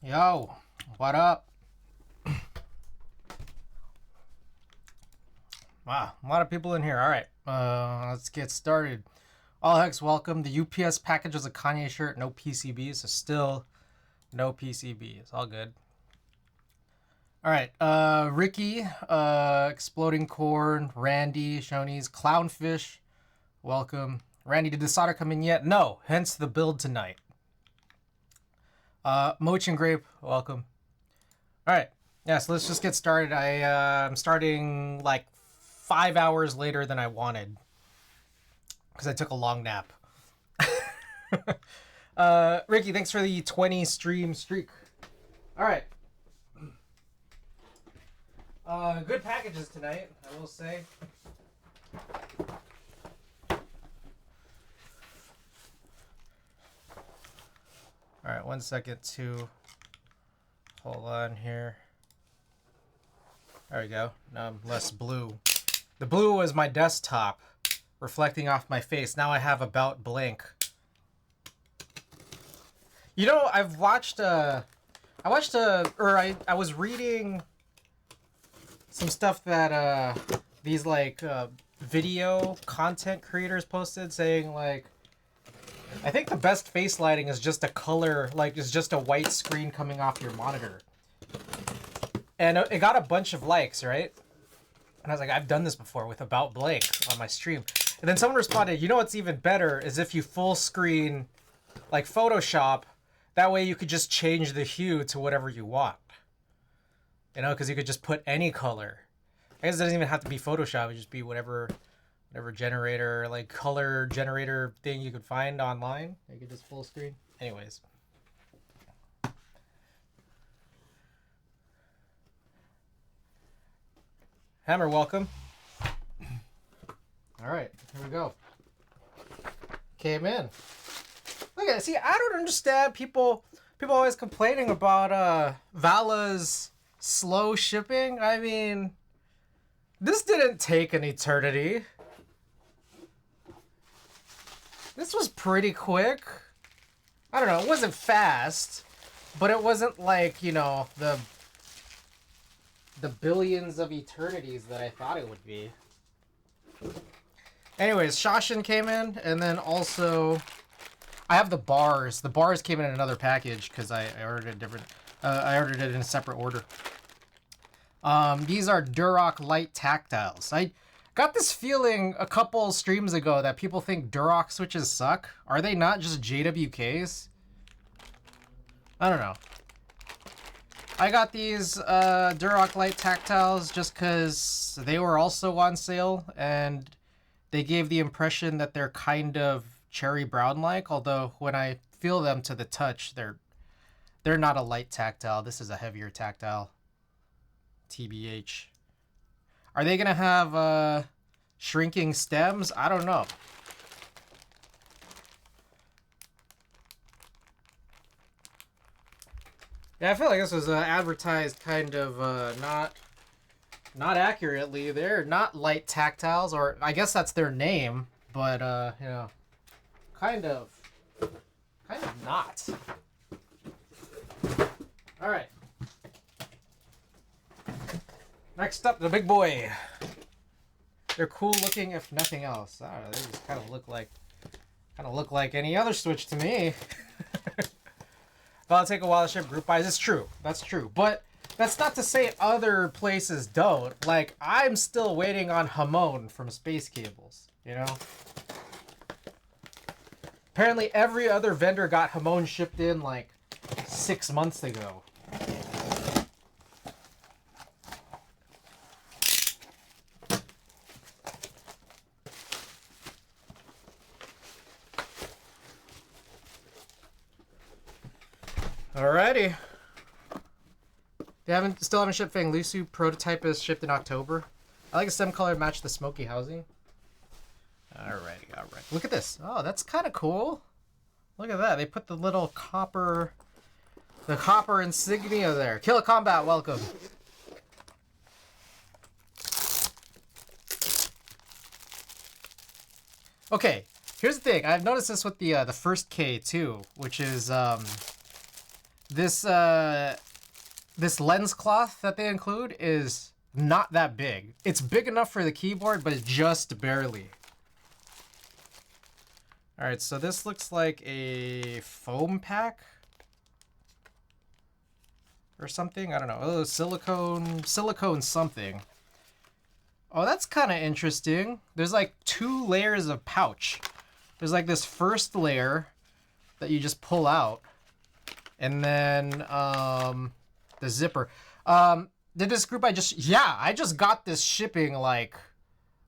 Yo, what up? Wow, a lot of people in here. All right, let's get started. All hex welcome. The UPS package was a Kanye shirt, no PCBs, so still no PCBs. All good. All right, Ricky, Exploding Corn, Randy, Shoney's, Clownfish, welcome. Randy, did the solder come in yet? No, hence the build tonight. Moch and Grape, welcome. All right, yeah, so let's just get started. I'm starting like 5 hours later than I wanted because I took a long nap. Ricky, thanks for the 20 stream streak. All right. Good packages tonight, I will say. All right, 1 second to hold on here. There we go. Now I'm less blue. The blue was my desktop reflecting off my face. Now I have about blank. You know, I was reading some stuff that these like video content creators posted saying like, I think the best face lighting is just a color, like it's just a white screen coming off your monitor. And it got a bunch of likes, right? And I was like, I've done this before with About Blank on my stream. And then someone responded, you know what's even better is if you full screen like Photoshop, that way you could just change the hue to whatever you want. You know, because you could just put any color. I guess it doesn't even have to be Photoshop, it would just be whatever generator, like color generator thing you could find online. You could just full screen. Anyways. Hammer, welcome. All right, here we go. Came in. Look at it. See, I don't understand people always complaining about Vala's slow shipping. I mean, this didn't take an eternity. This was pretty quick. I don't know, it wasn't fast, but it wasn't like, you know, the billions of eternities that I thought it would be. Anyways, Shashin came in, and then also I have the bars. The bars came in another package because I ordered it different. I ordered it in a separate order. These are Durock Light Tactiles. I got this feeling a couple streams ago that people think Durock switches suck. Are they not just JWKs? I don't know. I got these Durock Light Tactiles just because they were also on sale, and they gave the impression that they're kind of cherry brown-like, although when I feel them to the touch, they're not a light tactile. This is a heavier tactile. TBH. Are they going to have shrinking stems? I don't know. Yeah, I feel like this was advertised kind of not accurately. They're not light tactiles, or I guess that's their name, but you know, kind of not. All right. Next up, the big boy. They're cool looking, if nothing else. I don't know, they just kind of look like any other Switch to me. But it'll take a while to ship group buys. It's true. That's true. But that's not to say other places don't. Like, I'm still waiting on Hamon from Space Cables, you know? Apparently every other vendor got Hamon shipped in like 6 months ago. Alrighty. They still haven't shipped Fang Lusu. Prototype is shipped in October. I like a stem color match the smoky housing. Alrighty, alright. Look at this. Oh, that's kind of cool. Look at that. They put the little copper insignia there. Killer Combat, welcome. Okay, here's the thing. I've noticed this with the first K too, which is this lens cloth that they include is not that big. It's big enough for the keyboard, but it's just barely. All right, so this looks like a foam pack or something. I don't know. Oh, silicone something. Oh, that's kind of interesting. There's like 2 layers of pouch. There's like this first layer that you just pull out, and then the zipper. Did this group I just got this shipping like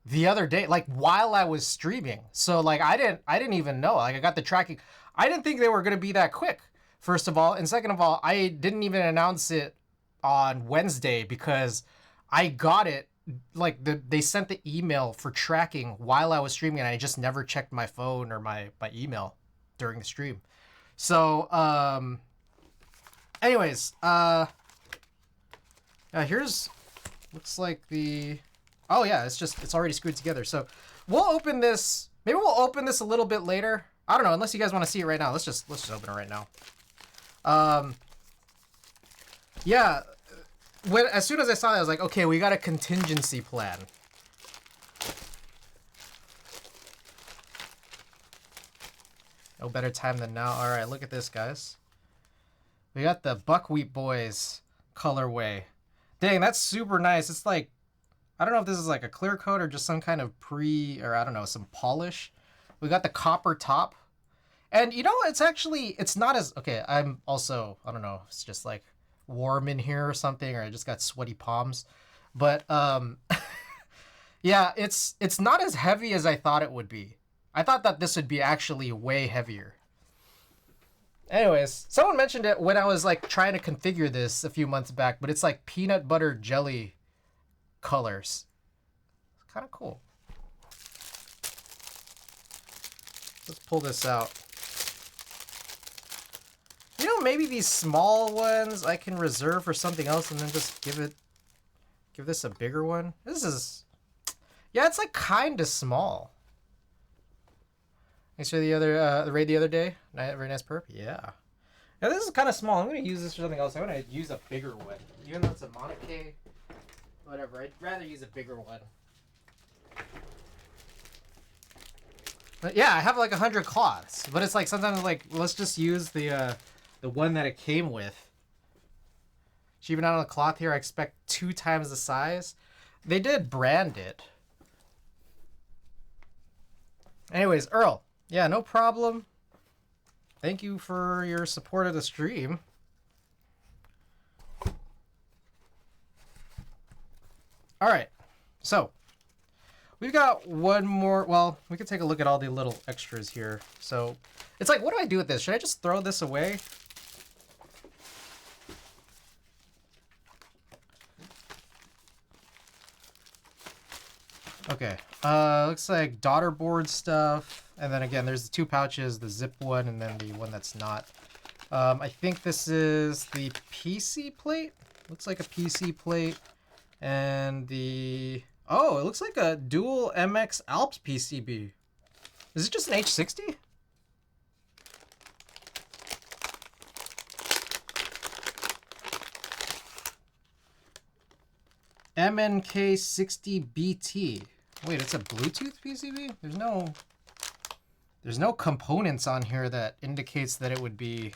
the other day, like while I was streaming. So like I didn't even know. Like I got the tracking. I didn't think they were gonna be that quick, first of all, and second of all, I didn't even announce it on Wednesday because I got it like they sent the email for tracking while I was streaming, and I just never checked my phone or my email during the stream. So anyways, here's looks like the oh yeah, it's already screwed together. So we'll open this. Maybe we'll open this a little bit later. I don't know, unless you guys want to see it right now. Let's just open it right now. Yeah, as soon as I saw that, I was like, okay, we got a contingency plan. No better time than now. All right, look at this, guys. We got the Buckwheat Boys colorway. Dang, that's super nice. It's like, I don't know if this is like a clear coat or just some kind of or I don't know, some polish. We got the copper top. And you know, it's not as, okay, I'm also, I don't know, it's just like warm in here or something, or I just got sweaty palms. But yeah, it's not as heavy as I thought it would be. I thought that this would be actually way heavier. Anyways, someone mentioned it when I was like trying to configure this a few months back, but it's like peanut butter jelly colors. It's kind of cool. Let's pull this out. You know, maybe these small ones I can reserve for something else and then just give this a bigger one. This is, yeah, it's like kind of small. Thanks for the raid the other day. Very nice perp. Yeah. Now this is kind of small. I'm going to use this for something else. I'm going to use a bigger one. Even though it's a Monarch, whatever. I'd rather use a bigger one. But yeah, I have like 100 cloths. But it's like sometimes like, let's just use the one that it came with. Even out on the cloth here, I expect 2 times the size. They did brand it. Anyways, Earl. Yeah, no problem. Thank you for your support of the stream. All right. So, we've got one more. Well, we could take a look at all the little extras here. So, it's like, what do I do with this? Should I just throw this away? Okay, looks like daughter board stuff, and then again, there's the 2 pouches, the zip one, and then the one that's not. I think this is the PC plate. Looks like a PC plate, and the it looks like a dual MX Alps PCB. Is it just an H60? MNK60BT. Wait, it's a Bluetooth PCB? There's no components on here that indicates that it would be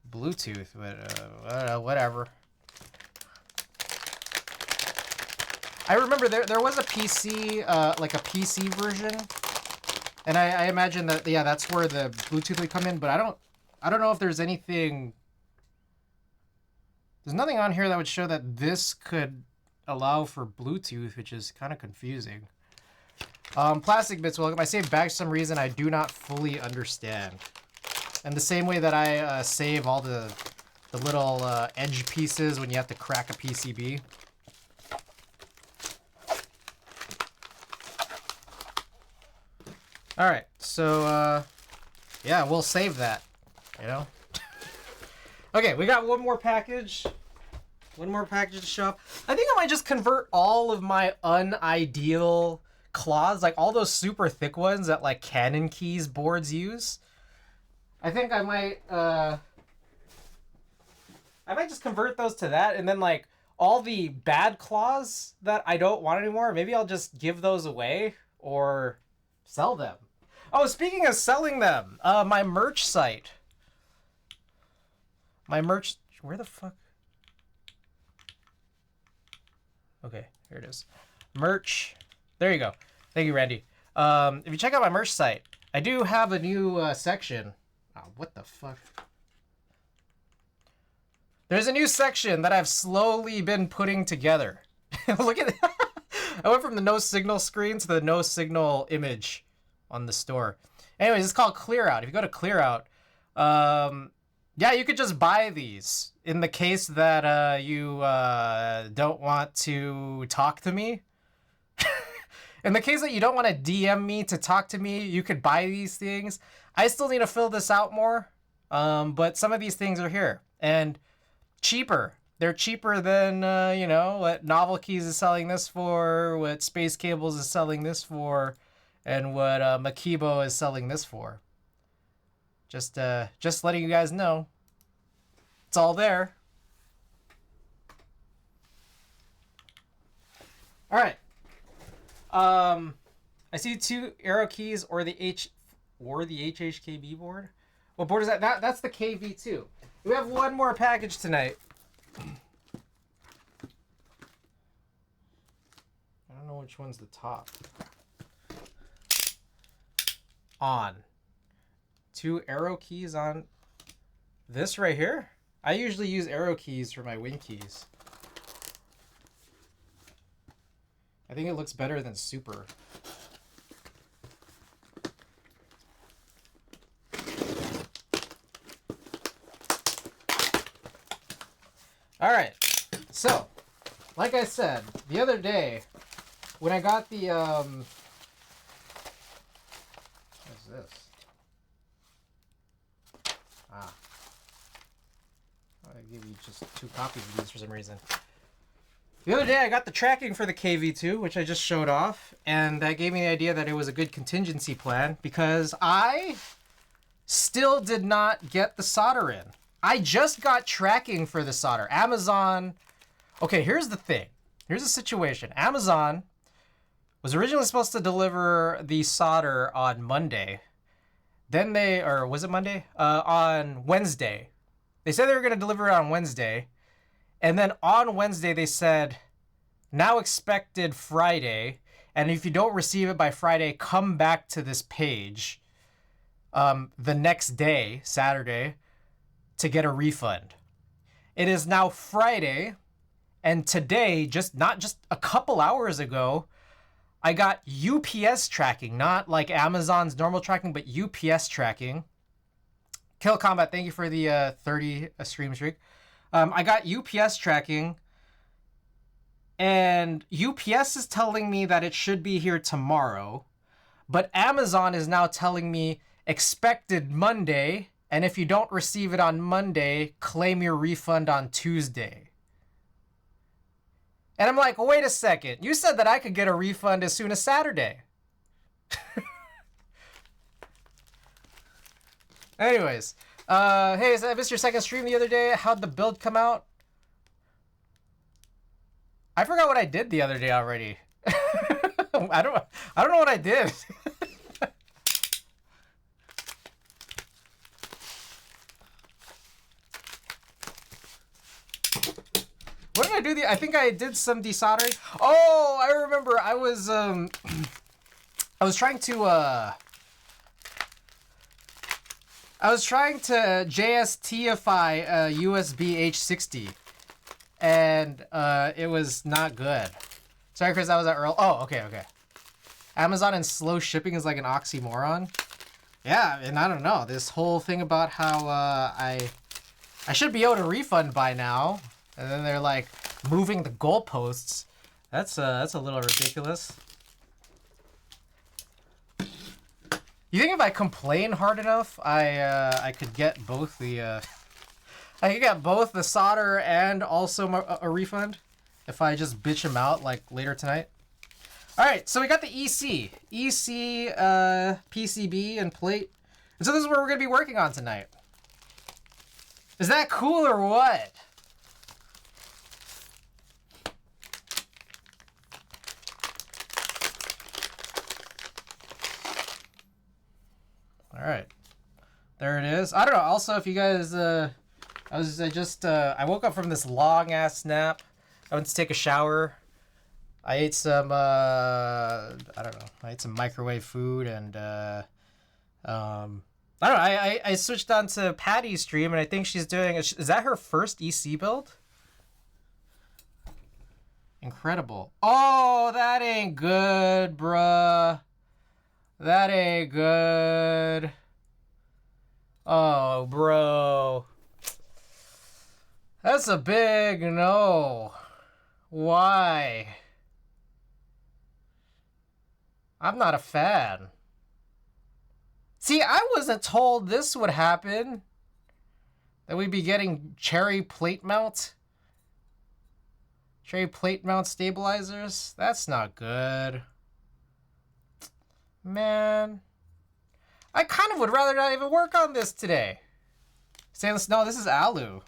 Bluetooth, but whatever. I remember there was a PC, like a PC version, and I imagine that, yeah, that's where the Bluetooth would come in, but I don't know if there's anything. There's nothing on here that would show that this could allow for Bluetooth, which is kind of confusing. Plastic bits, welcome. I save bags for some reason I do not fully understand. And the same way that I save all the little edge pieces when you have to crack a PCB. All right, so yeah, we'll save that, you know? Okay, we got one more package. One more package to show up. I think I might just convert all of my unideal cloths, like all those super thick ones that like Canon Keys boards use. I think I might just convert those to that, and then like all the bad claws that I don't want anymore, maybe I'll just give those away or sell them. Oh, speaking of selling them, my merch site. My merch, where the fuck? Okay, here it is. Merch. There you go. Thank you, Randy. If you check out my merch site, I do have a new section. Oh, what the fuck? There's a new section that I've slowly been putting together. Look at that. I went from the no signal screen to the no signal image on the store. Anyways, it's called Clear Out. If you go to Clear Out, yeah, you could just buy these in the case that you don't want to talk to me. In the case that you don't want to DM me to talk to me, you could buy these things. I still need to fill this out more, but some of these things are here. And cheaper. They're cheaper than, you know, what Novel Keys is selling this for, what Space Cables is selling this for, and what Makibo is selling this for. Just letting you guys know. It's all there. All right. I see 2 arrow keys or the HHKB board. What board is that? That's the KV2. We have one more package tonight. I don't know which one's the top. On. 2 arrow keys on this right here. I usually use arrow keys for my wing keys. I think it looks better than super. All right, so like I said the other day when I got the what is this? I give you just 2 copies of these for some reason. The other day I got the tracking for the KV2, which I just showed off, and that gave me the idea that it was a good contingency plan because I still did not get the solder in. I just got tracking for the solder. Amazon. Okay, here's the thing. Here's the situation. Amazon was originally supposed to deliver the solder on Monday. Then or was it Monday? On Wednesday. They said they were going to deliver it on Wednesday. And then on Wednesday, they said, now expected Friday. And if you don't receive it by Friday, come back to this page the next day, Saturday, to get a refund. It is now Friday, and today, not just a couple hours ago, I got UPS tracking, not like Amazon's normal tracking, but UPS tracking. Kill Combat, thank you for the 30 stream streak. I got UPS tracking, and UPS is telling me that it should be here tomorrow, but Amazon is now telling me expected Monday, and if you don't receive it on Monday, claim your refund on Tuesday. And I'm like, wait a second. You said that I could get a refund as soon as Saturday. Anyways, hey, I missed your second stream the other day. How'd the build come out? I forgot what I did the other day already. I don't know what I did. What did I do? I think I did some desoldering. Oh, I remember. I was trying to JST-ify a USB H60, and it was not good. Sorry, Chris, that was at Earl. Oh, okay. Amazon and slow shipping is like an oxymoron. Yeah, and I don't know. This whole thing about how I should be owed a refund by now, and then they're like moving the goalposts. That's a little ridiculous. You think if I complain hard enough, I could get both the I could get both the solder and also a refund if I just bitch them out like later tonight. All right, so we got the EC PCB and plate And so this is what we're going to be working on tonight. Is that cool or what? All right. There it is. I don't know. Also, if you guys, I woke up from this long ass nap. I went to take a shower. I ate some, I don't know. I ate some microwave food and, I don't know. I switched on to Patty's stream and I think she's doing, is that her first EC build? Incredible. Oh, that ain't good, bruh. That ain't good. Oh, bro. That's a big no. Why? I'm not a fan. See, I wasn't told this would happen. That we'd be getting cherry plate mount. Cherry plate mount stabilizers. That's not good. Man. I kind of would rather not even work on this today. Stainless, no, this is alu.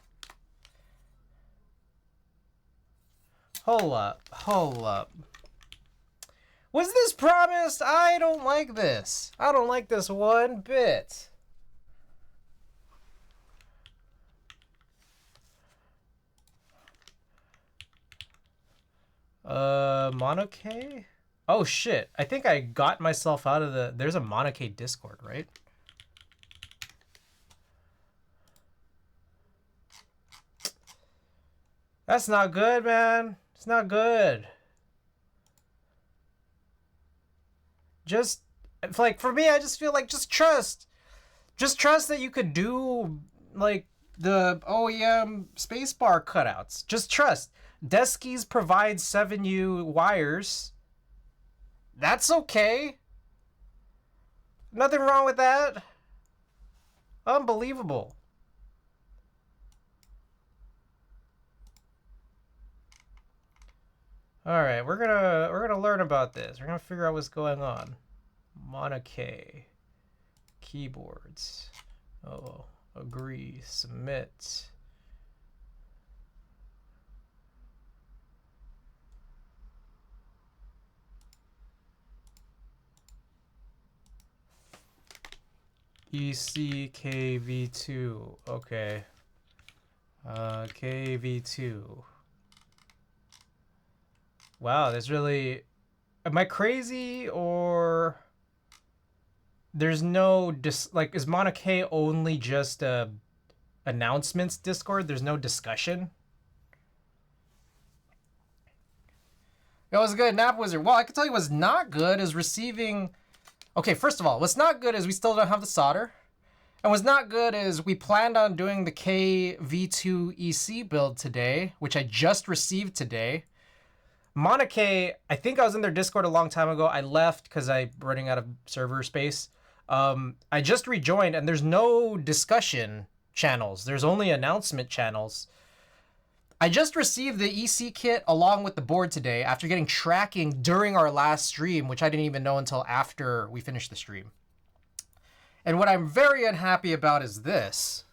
Hold up. Was this promised? I don't like this. I don't like this one bit. Monoke? Oh shit. I think I got myself out of the... There's a Monoke Discord, right? That's not good, man. It's not good. Just, like, for me, I just feel like just trust. Just trust that you could do, like, the OEM spacebar cutouts. Just trust. Deskies provide 7U wires. That's okay. Nothing wrong with that. Unbelievable. All right, we're gonna learn about this. We're gonna figure out what's going on. Monoke keyboards. Oh, agree, submit. ECKV2. Okay. KV2. Wow, there's really... Am I crazy or... There's no... Like, is Monoke only just a announcements Discord? There's no discussion? It was good, Nap Wizard. Well, I can tell you what's not good is receiving... Okay, first of all, what's not good is we still don't have the solder. And what's not good is we planned on doing the KV2 EC build today, which I just received today. Monoke, I think I was in their Discord a long time ago. I left because I'm running out of server space. I just rejoined and there's no discussion channels. There's only announcement channels. I just received the EC kit along with the board today after getting tracking during our last stream, which I didn't even know until after we finished the stream. And what I'm very unhappy about is this.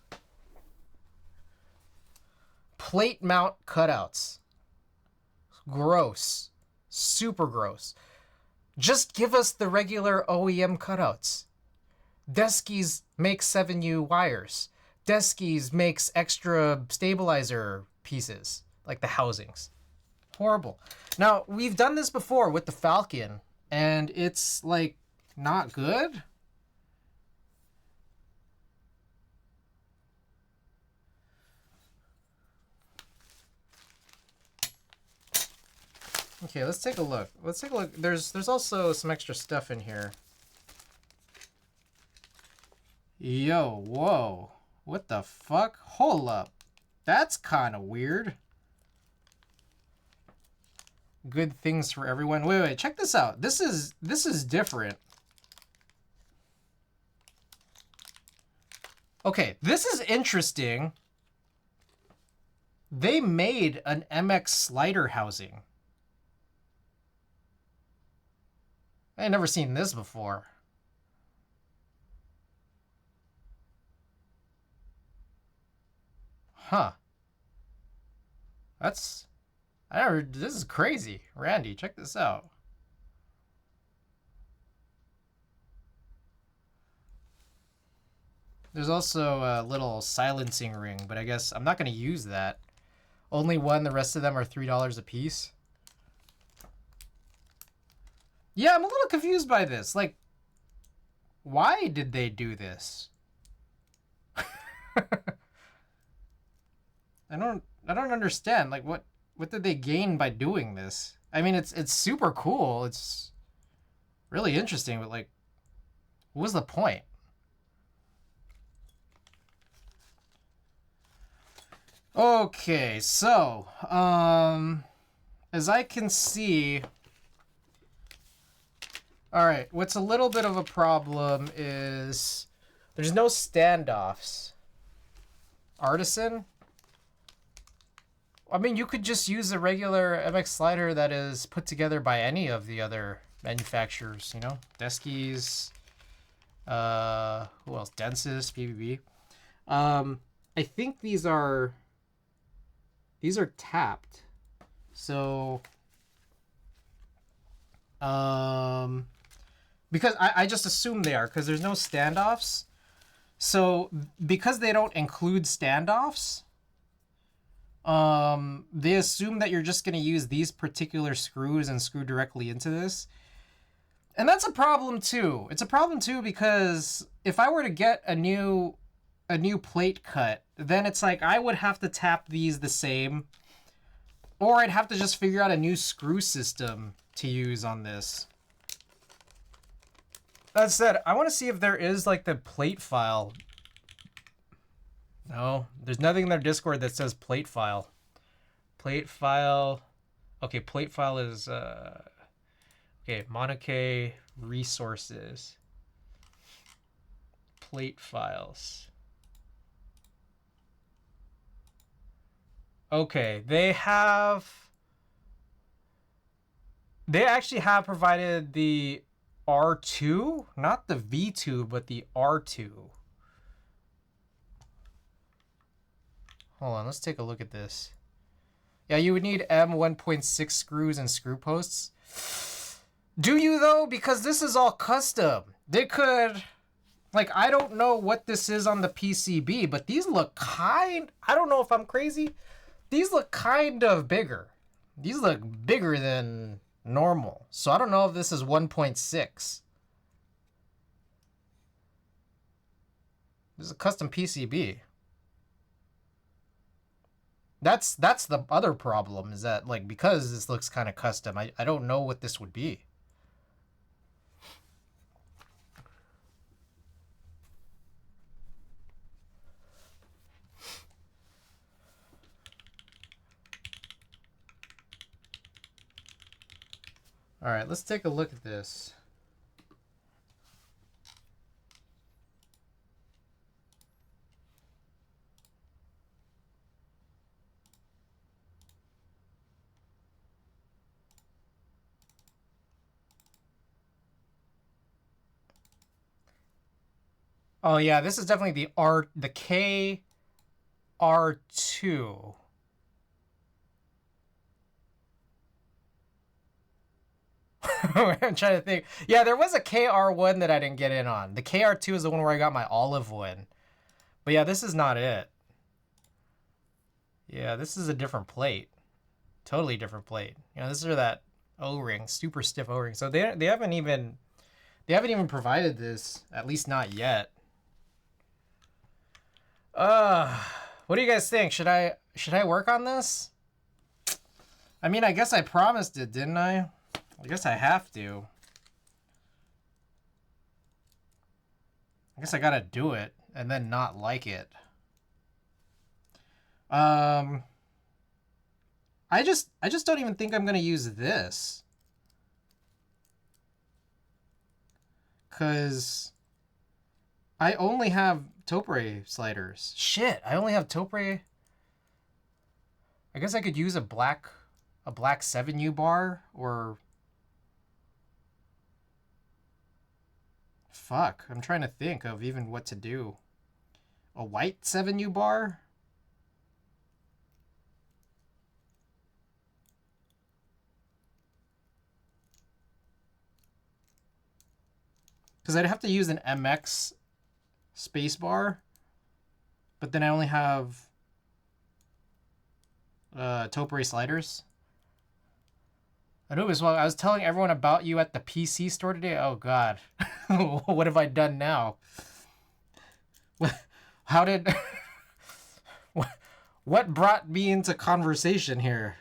Plate mount cutouts. Gross. Super gross. Just give us the regular OEM cutouts. Deskies makes 7U wires. Deskies makes extra stabilizer pieces, like the housings. Horrible. Now, we've done this before with the Falcon, and it's, like, not good. Okay, let's take a look. Let's take a look. There's also some extra stuff in here. Yo, whoa. What the fuck? Hold up. That's kind of weird. Good things for everyone. Wait, check this out. This is different. Okay, this is interesting. They made an MX slider housing. I had never seen this before. Huh. That's... This is crazy. Randy, check this out. There's also a little silencing ring, but I guess I'm not going to use that. Only one, the rest of them are $3 a piece. Yeah, I'm a little confused by this. Like, why did they do this? I don't understand. Like, what did they gain by doing this? I mean, it's super cool. It's really interesting, but like, what was the point? Okay, so as I can see, all right, what's a little bit of a problem is there's no standoffs. Artisan? I mean, you could just use a regular MX slider that is put together by any of the other manufacturers, you know? Deskies, who else? Densys, PBB. I think these are tapped. So, because I just assume they are, because there's no standoffs. So, because they don't include standoffs, they assume that you're just going to use these particular screws and screw directly into this. And that's a problem too. It's a problem too because if I were to get a new plate cut, then it's like I would have to tap these the same, or I'd have to just figure out a new screw system to use on this. That said, I want to see if there is like the plate file. No, there's nothing in their Discord that says plate file. Plate file. Okay, plate file is okay, Monike resources. Plate files. Okay, they actually have provided the R2, not the V2, but the R2. Hold on, let's take a look at this. Yeah, you would need M1.6 screws and screw posts. Do you though? Because this is all custom. They could, like, I don't know what this is on the PCB, but these look I don't know if I'm crazy. These look kind of bigger. These look bigger than normal. So I don't know if this is 1.6. This is a custom PCB. That's the other problem, is that, like, because this looks kind of custom, I don't know what this would be. All right, let's take a look at this. Oh yeah, this is definitely the KR2. I'm trying to think. Yeah, there was a KR1 that I didn't get in on. The KR2 is the one where I got my olive one. But yeah, this is not it. Yeah, this is a different plate. Totally different plate. You know, this is that O-ring, super stiff O-ring. So they haven't even provided this, at least not yet. What do you guys think? Should I work on this? I mean, I guess I promised it, didn't I? I guess I have to. I guess I gotta do it and then not like it. I just don't even think I'm gonna use this. 'Cause I only have Topre sliders. Shit, I only have Topre. I guess I could use a black 7U bar, or fuck, I'm trying to think of even what to do. A white 7U bar? Because I'd have to use an MX spacebar, but then I only have Topiary sliders. Anubis, well, I was telling everyone about you at the PC store today. Oh God, what have I done now? How did? What brought me into conversation here?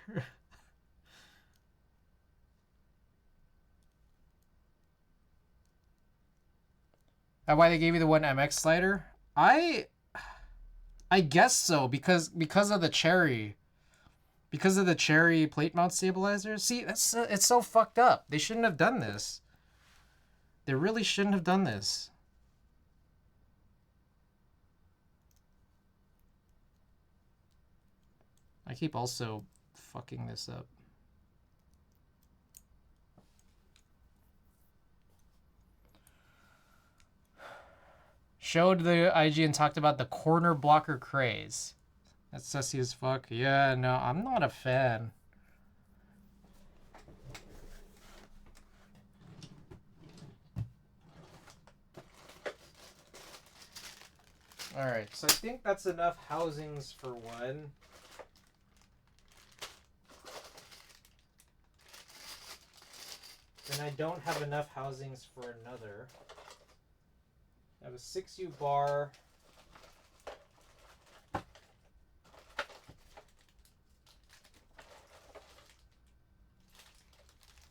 That why they gave you the 1MX slider? I guess so, because of the cherry. Because of the cherry plate mount stabilizer. See, that's it's so fucked up. They shouldn't have done this. They really shouldn't have done this. I keep also fucking this up. Showed the IG and talked about the corner blocker craze. That's sussy as fuck. Yeah, no, I'm not a fan. Alright, so I think that's enough housings for one. And I don't have enough housings for another. I have a 6U bar.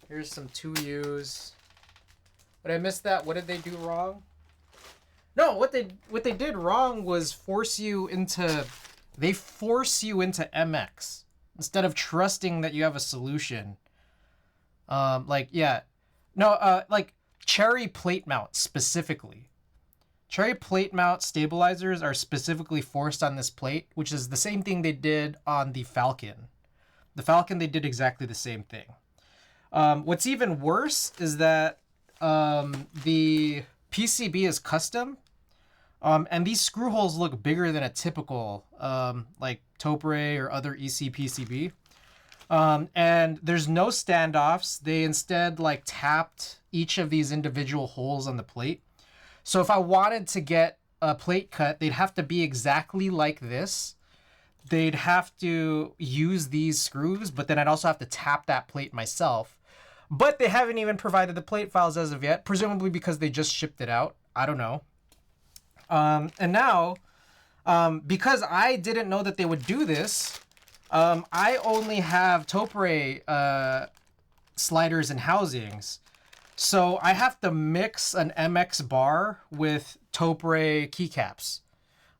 Here's some 2Us. But I missed that. What did they do wrong? No, what they did wrong was force you into MX instead of trusting that you have a solution. Like cherry plate mount specifically. Cherry plate mount stabilizers are specifically forced on this plate, which is the same thing they did on the Falcon. The Falcon, they did exactly the same thing. What's even worse is that the PCB is custom, and these screw holes look bigger than a typical like Topiary or other EC PCB. And there's no standoffs. They instead like tapped each of these individual holes on the plate. So if I wanted to get a plate cut, they'd have to be exactly like this. They'd have to use these screws, but then I'd also have to tap that plate myself. But they haven't even provided the plate files as of yet, presumably because they just shipped it out. I don't know. And now, because I didn't know that they would do this, I only have Topiary sliders and housings. So I have to mix an MX bar with Topiary keycaps.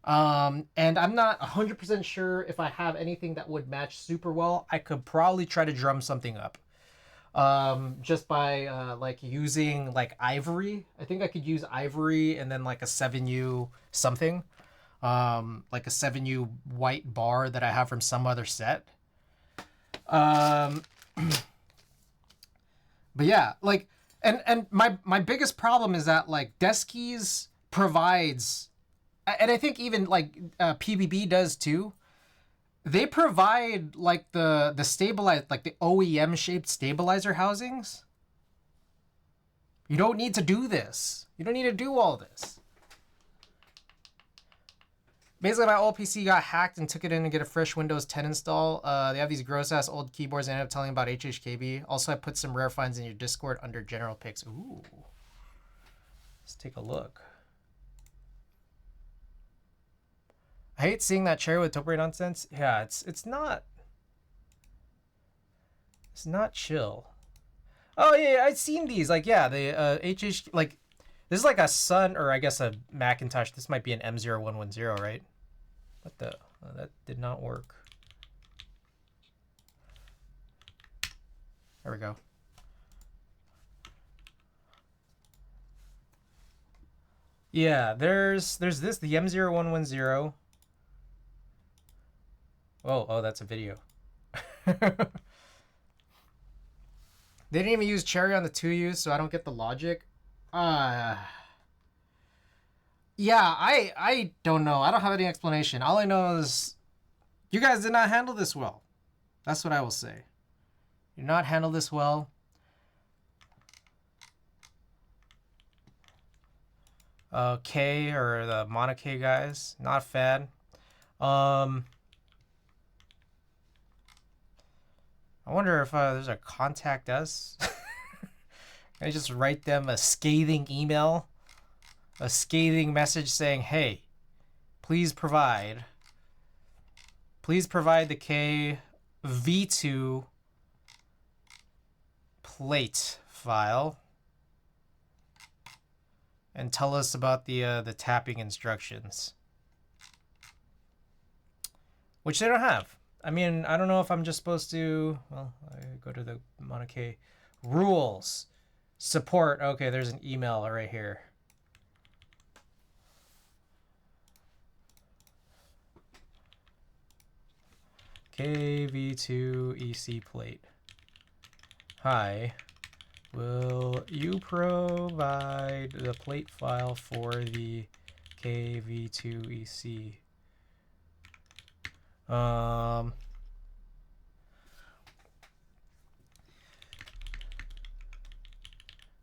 And I'm not 100% sure if I have anything that would match super well. I could probably try to drum something up. Just by like using like ivory. I think I could use ivory and then like a 7U something. Like a 7U white bar that I have from some other set. But yeah, like and my biggest problem is that like Deskies provides, and I think even like PBB does too. They provide like the stabilized, like the OEM shaped stabilizer housings. You don't need to do this. You don't need to do all this. Basically, my old PC got hacked and took it in to get a fresh Windows 10 install. They have these gross-ass old keyboards. I ended up telling about HHKB. Also, I put some rare finds in your Discord under general picks. Ooh. Let's take a look. I hate seeing that cherry with Topiary nonsense. Yeah, it's not chill. Oh yeah, I've seen these. Like yeah, the HH like this is like a Sun, or I guess a Macintosh. This might be an M0110, right? What the? That did not work. There we go. Yeah, there's this, the M0110. Oh, that's a video. They didn't even use cherry on the 2Us, so I don't get the logic. Yeah, I don't know. I don't have any explanation. All I know is you guys did not handle this well. That's what I will say. You did not handle this well. K or the Mono K guys. Not a fan. I wonder if there's a contact us. I just write them a scathing email, a scathing message saying, "Hey, please provide the K V2 plate file and tell us about the tapping instructions," which they don't have. I mean, I don't know if I'm just supposed to. Well, I go to the Mono K rules support. Okay, there's an email right here. KV2 EC plate. Hi, will you provide the plate file for the KV2 EC?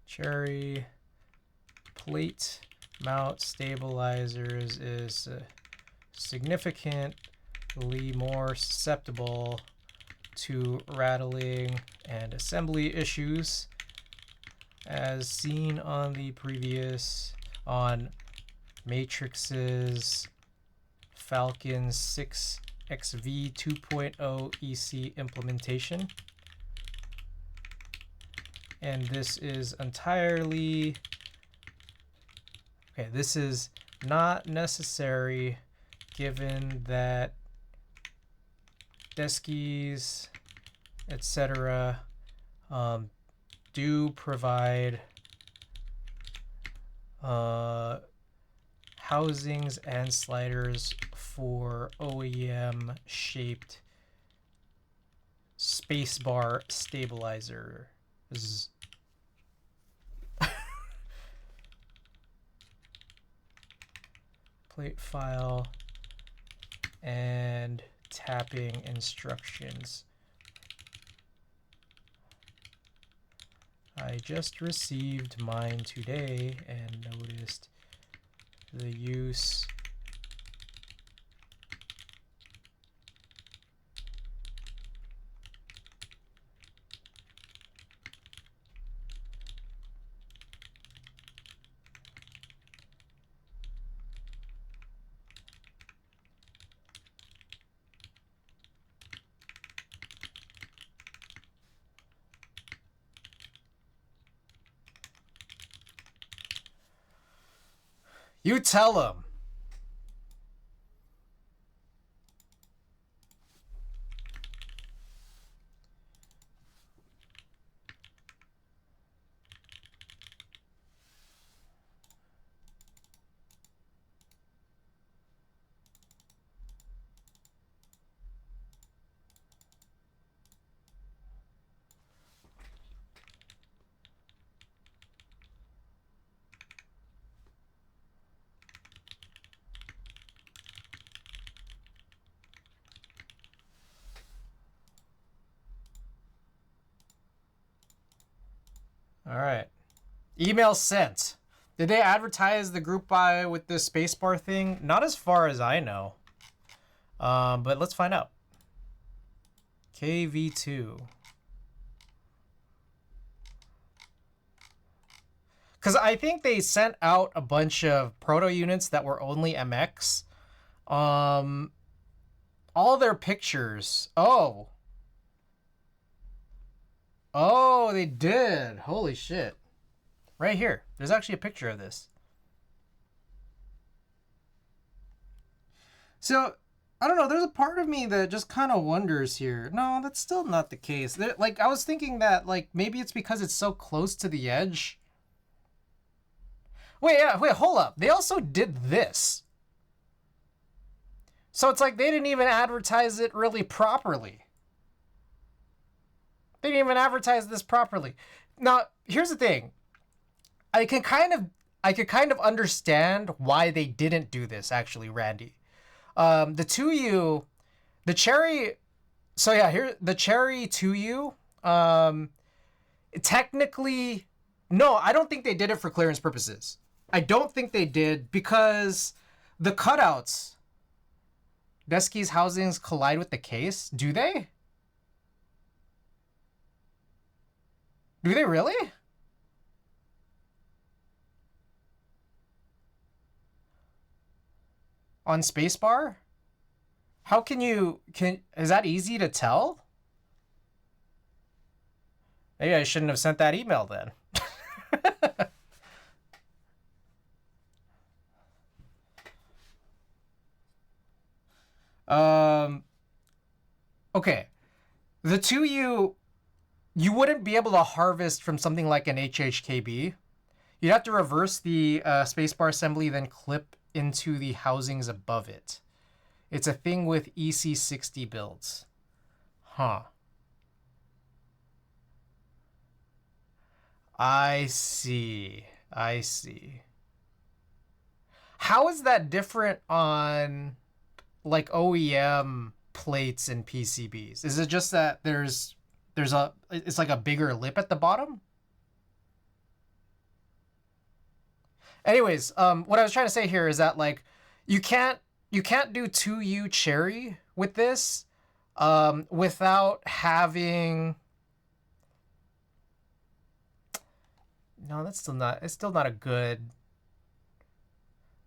Cherry plate mount stabilizers is significantly more susceptible to rattling and assembly issues as seen on the previous Matrix's Falcon 6XV 2.0 EC implementation. And this is entirely, okay, this is not necessary given that deskies, etc., do provide housings and sliders for OEM shaped spacebar stabilizers. Plate file and tapping instructions. I just received mine today and noticed the use You tell them. All right. Email sent. Did they advertise the group buy with this spacebar thing? Not as far as I know. But let's find out. KV2. Because I think they sent out a bunch of proto units that were only MX. All their pictures. Oh, they did. Holy shit. Right here. There's actually a picture of this. So, I don't know. There's a part of me that just kind of wonders here. No, that's still not the case. Like, I was thinking that, like, maybe it's because it's so close to the edge. Wait, hold up. They also did this. So it's like they didn't even advertise it really properly. They didn't even advertise this properly. Now, here's the thing. I could kind of understand why they didn't do this, actually, Randy. The 2U, the Cherry, so yeah, here, the Cherry 2U, technically, no, I don't think they did it for clearance purposes. I don't think they did because the cutouts, Desky's housings collide with the case. Do they? Do they really? On spacebar? How can you, is that easy to tell? Maybe I shouldn't have sent that email then. Okay. The 2U, you wouldn't be able to harvest from something like an HHKB. You'd have to reverse the spacebar assembly, then clip into the housings above it. It's a thing with EC60 builds. Huh. I see. I see. How is that different on like OEM plates and PCBs? Is it just that it's like a bigger lip at the bottom? Anyways, what I was trying to say here is that like you can't do 2U cherry with this without having. No, that's still not. It's still not a good.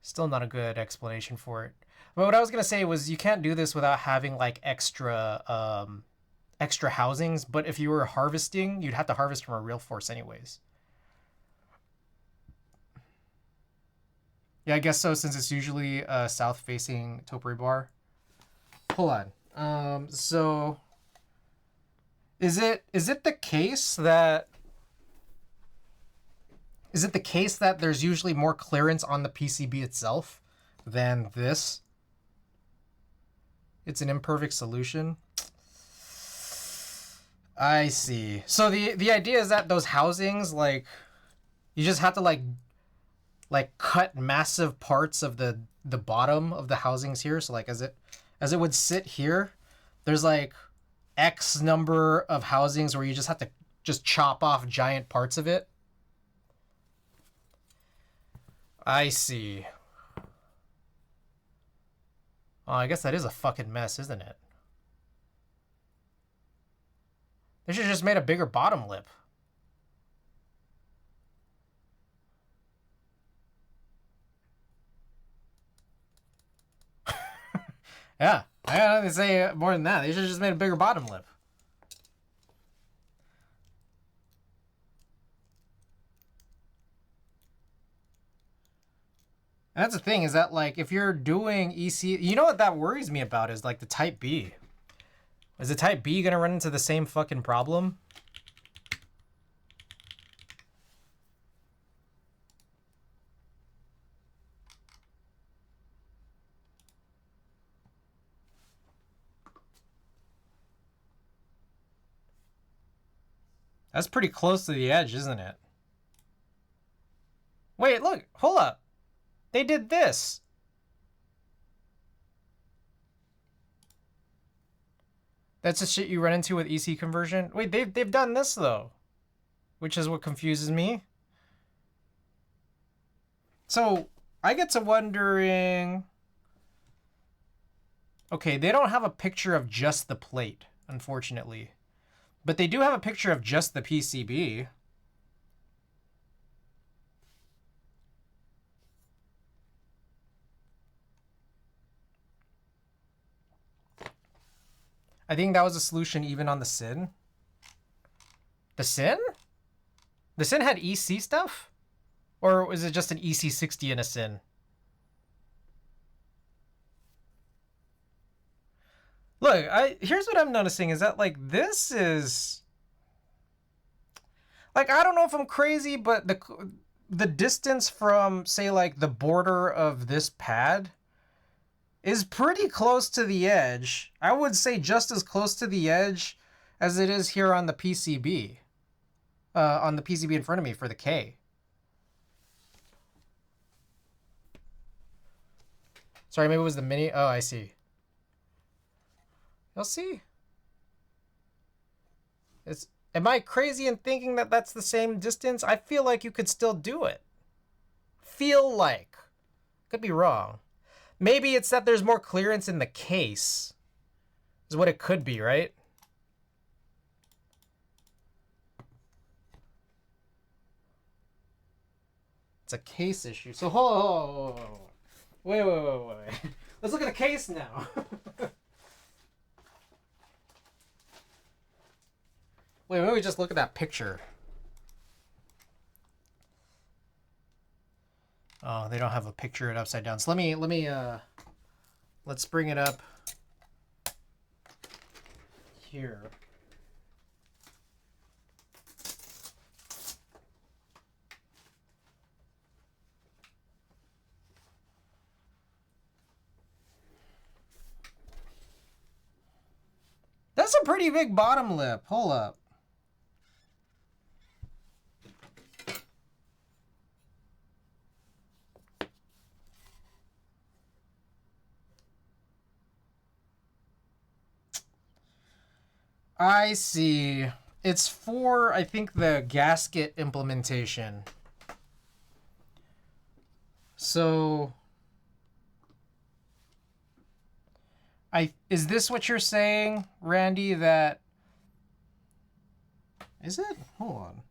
Still not a good explanation for it. But what I was gonna say was you can't do this without having like extra housings. But if you were harvesting, you'd have to harvest from a real force anyways. Yeah, I guess so, since it's usually south-facing topiary bar. Hold on. So is it the case that there's usually more clearance on the PCB itself than this? It's an imperfect solution. I see. So the idea is that those housings, like, you just have to like cut massive parts of the bottom of the housings here. So like as it would sit here, there's like X number of housings where you just have to just chop off giant parts of it. I see. Oh, I guess that is a fucking mess, isn't it? They should have just made a bigger bottom lip. Yeah, I don't have to say more than that. They should have just made a bigger bottom lip. And that's the thing, is that like if you're doing EC, you know what that worries me about is like the Type B. Is the Type B gonna run into the same fucking problem? That's pretty close to the edge, isn't it? Wait, look, hold up. They did this. That's the shit you run into with EC conversion. Wait, they've done this though, which is what confuses me. So I get to wondering. Okay, they don't have a picture of just the plate, unfortunately, but they do have a picture of just the PCB. I think that was a solution even on the Sin. The Sin? The Sin had EC stuff? Or was it just an EC60 in a Sin? Look, here's what I'm noticing is that like this is like, I don't know if I'm crazy, but the distance from say like the border of this pad is pretty close to the edge. I would say just as close to the edge as it is here on the PCB. On the PCB in front of me for the K. Sorry, maybe it was the mini. Oh, I see. You'll see. Am I crazy in thinking that that's the same distance? I feel like you could still do it. Feel like. Could be wrong. Maybe it's that there's more clearance in the case. Is what it could be, right? It's a case issue. So hold on. Wait. Let's look at the case now. Wait, maybe we just look at that picture. Oh, they don't have a picture of it upside down. So let's bring it up here. That's a pretty big bottom lip. Hold up. I see. It's for, I think, the gasket implementation. So, is this what you're saying, Randy, that... Is it? Hold on.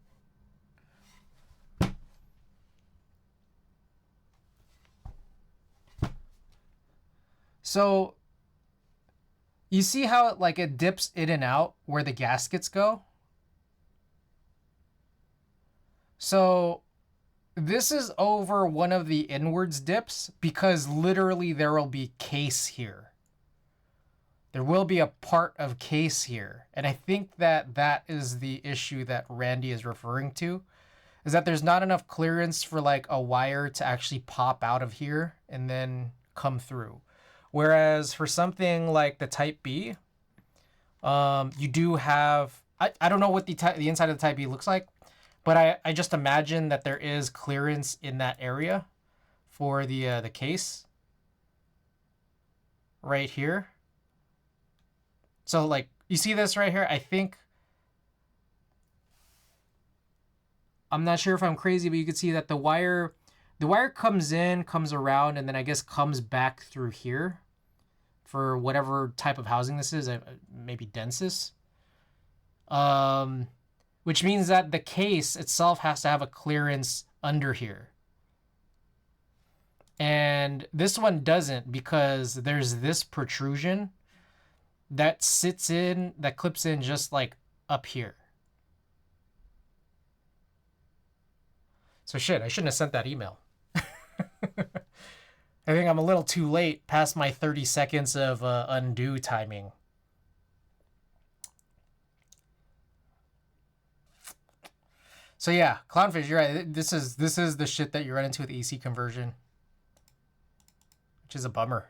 So, you see how it dips in and out where the gaskets go? So this is over one of the inwards dips because literally there will be case here. There will be a part of case here. And I think that that is the issue that Randy is referring to, is that there's not enough clearance for like a wire to actually pop out of here and then come through. Whereas for something like the Type B, you do have, I don't know what the inside of the Type B looks like, but I just imagine that there is clearance in that area for the case right here. So like, you see this right here? I think, I'm not sure if I'm crazy, but you can see that the wire comes in, comes around, and then I guess comes back through here for whatever type of housing this is, maybe densus. Which means that the case itself has to have a clearance under here. And this one doesn't, because there's this protrusion that clips in just like up here. So shit, I shouldn't have sent that email. I think I'm a little too late past my 30 seconds of undo timing. So yeah, Clownfish, you're right. This is the shit that you run into with AC conversion, which is a bummer.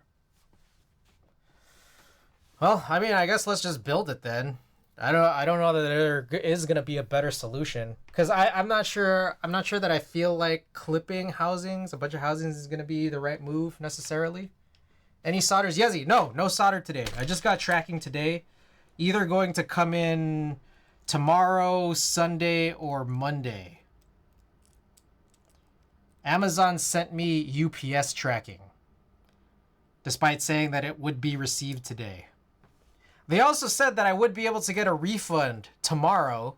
Well, I mean, I guess let's just build it then. I don't know that there is gonna be a better solution, because I'm not sure that I feel like clipping housings, a bunch of housings, is gonna be the right move necessarily. Any solders? Yezi, no solder today. I just got tracking today, either going to come in tomorrow, Sunday, or Monday. Amazon sent me UPS tracking, despite saying that it would be received today. They also said that I would be able to get a refund tomorrow,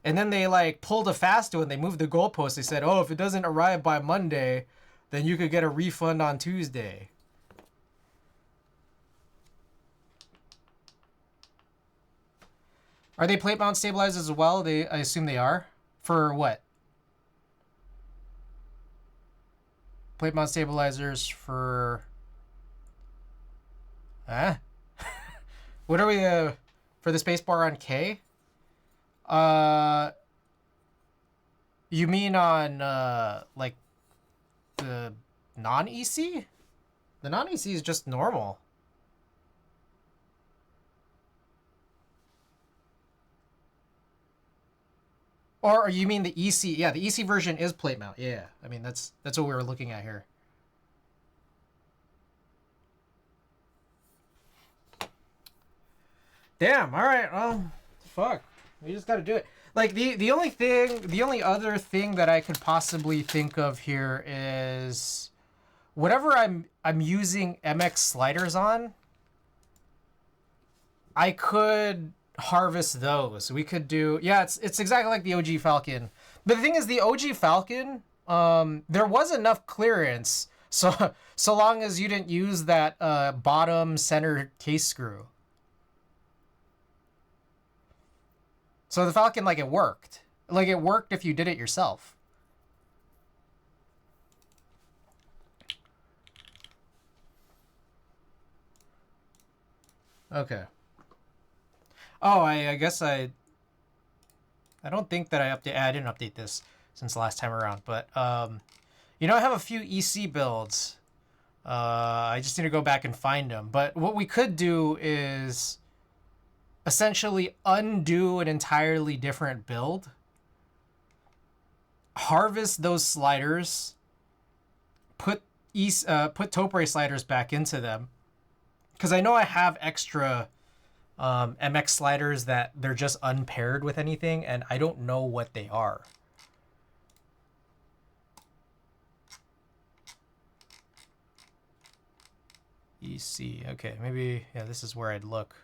and then they like pulled a fast one. They moved the goalpost. They said, oh, if it doesn't arrive by Monday, then you could get a refund on Tuesday. Are they plate mount stabilized as well? I assume they are. For what? Plate mount stabilizers for... Huh? What are we, for the spacebar on K? You mean on, like, the non-EC? The non-EC is just normal. Or you mean the EC? Yeah, the EC version is plate mount. Yeah, I mean, that's what we were looking at here. Damn, all right, well, fuck. You just got to do it. Like the only other thing that I could possibly think of here is whatever I'm using MX sliders on, I could harvest those. We could do, yeah, it's exactly like the OG Falcon. But the thing is, the OG Falcon, there was enough clearance, so long as you didn't use that bottom center case screw. So the Falcon, like, it worked. Like, it worked if you did it yourself. Okay. Oh, I guess I don't think that I didn't update this since the last time around, but you know, I have a few EC builds. I just need to go back and find them. But what we could do is essentially undo an entirely different build, harvest those sliders, put Topre sliders back into them, because I know I have extra MX sliders that they're just unpaired with anything, and I don't know what they are. EC, okay, maybe, yeah, this is where I'd look.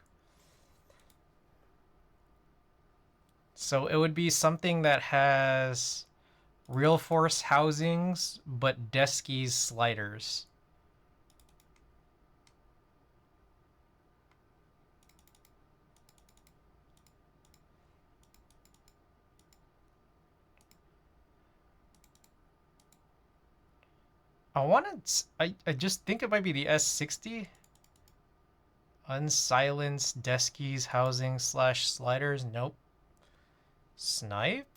So it would be something that has real force housings, but Deskies sliders. I just think it might be the S60. Unsilenced Deskies housing / sliders. Nope. Snipe?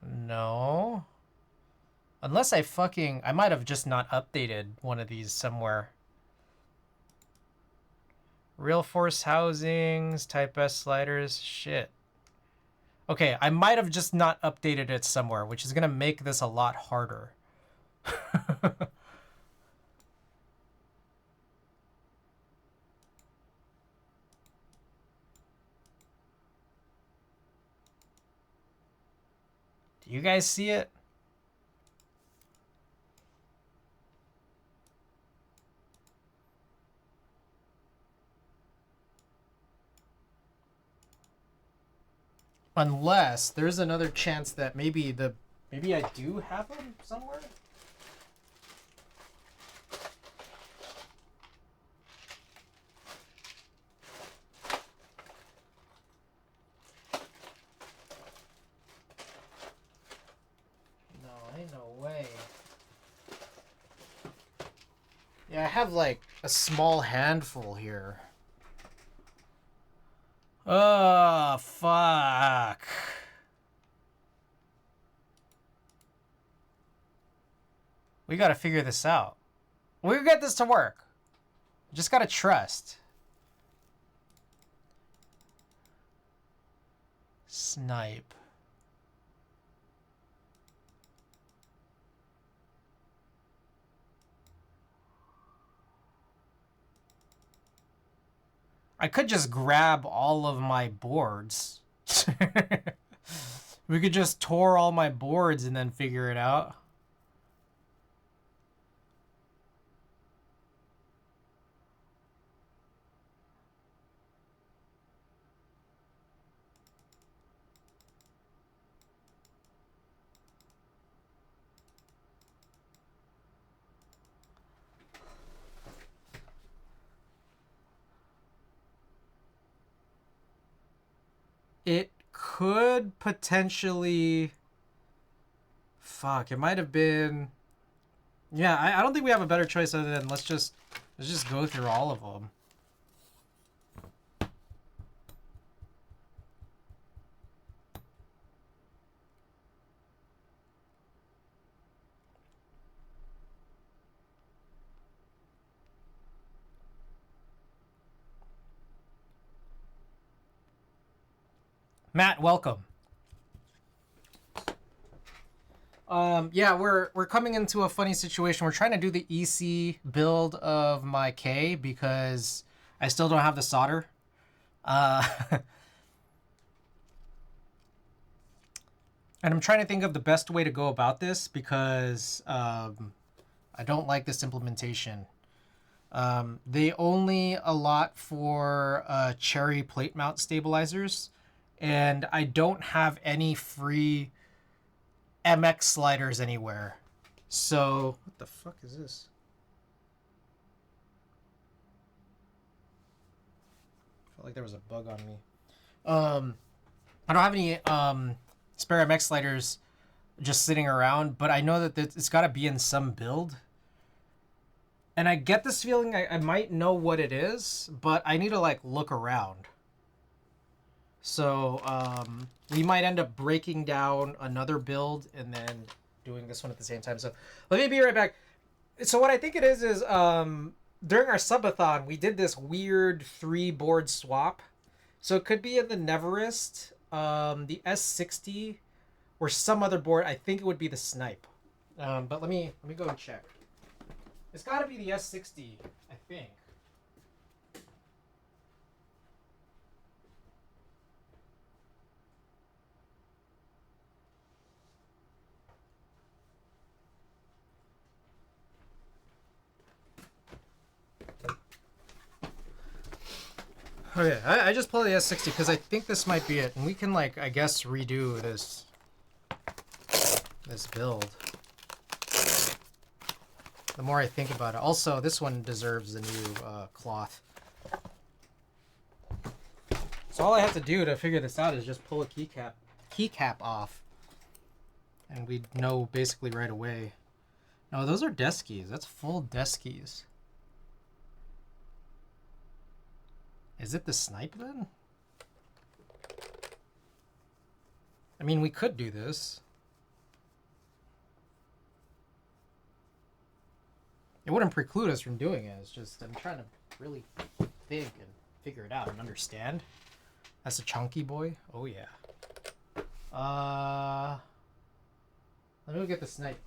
No. Unless I might have just not updated one of these somewhere. Real force housings, Type S sliders, shit. Okay, I might have just not updated it somewhere, which is gonna make this a lot harder. Do you guys see it? Unless there's another chance that maybe I do have them somewhere. No, ain't no way. Yeah, I have like a small handful here. Oh, fuck. We gotta figure this out. We'll get this to work. Just gotta trust. Snipe. I could just grab all of my boards. We could just tore all my boards and then figure it out. It could potentially... Fuck, it might have been... Yeah, I don't think we have a better choice other than let's just go through all of them. Matt, welcome. Yeah, we're coming into a funny situation. We're trying to do the EC build of my K because I still don't have the solder. And I'm trying to think of the best way to go about this because I don't like this implementation. They only allot for cherry plate mount stabilizers, and I don't have any free MX sliders anywhere. So, what the fuck is this? I felt like there was a bug on me. I don't have any spare MX sliders just sitting around, but I know that it's got to be in some build. And I get this feeling I might know what it is, but I need to like look around. So we might end up breaking down another build and then doing this one at the same time. So let me be right back. So what I think it is during our subathon, we did this weird 3-board swap. So it could be in the Neverest, the S60, or some other board. I think it would be the Snipe. But let me go and check. It's got to be the S60, I think. Okay, I just pulled the S60 because I think this might be it. And we can, like, I guess redo this build. The more I think about it. Also, this one deserves a new cloth. So all I have to do to figure this out is just pull a keycap off. And we'd know basically right away. No, those are deskies. That's full deskies. Is it the Snipe then? I mean, we could do this. It wouldn't preclude us from doing it. It's just I'm trying to really think and figure it out and understand. That's a chunky boy. Oh yeah. Let me go get the Snipe.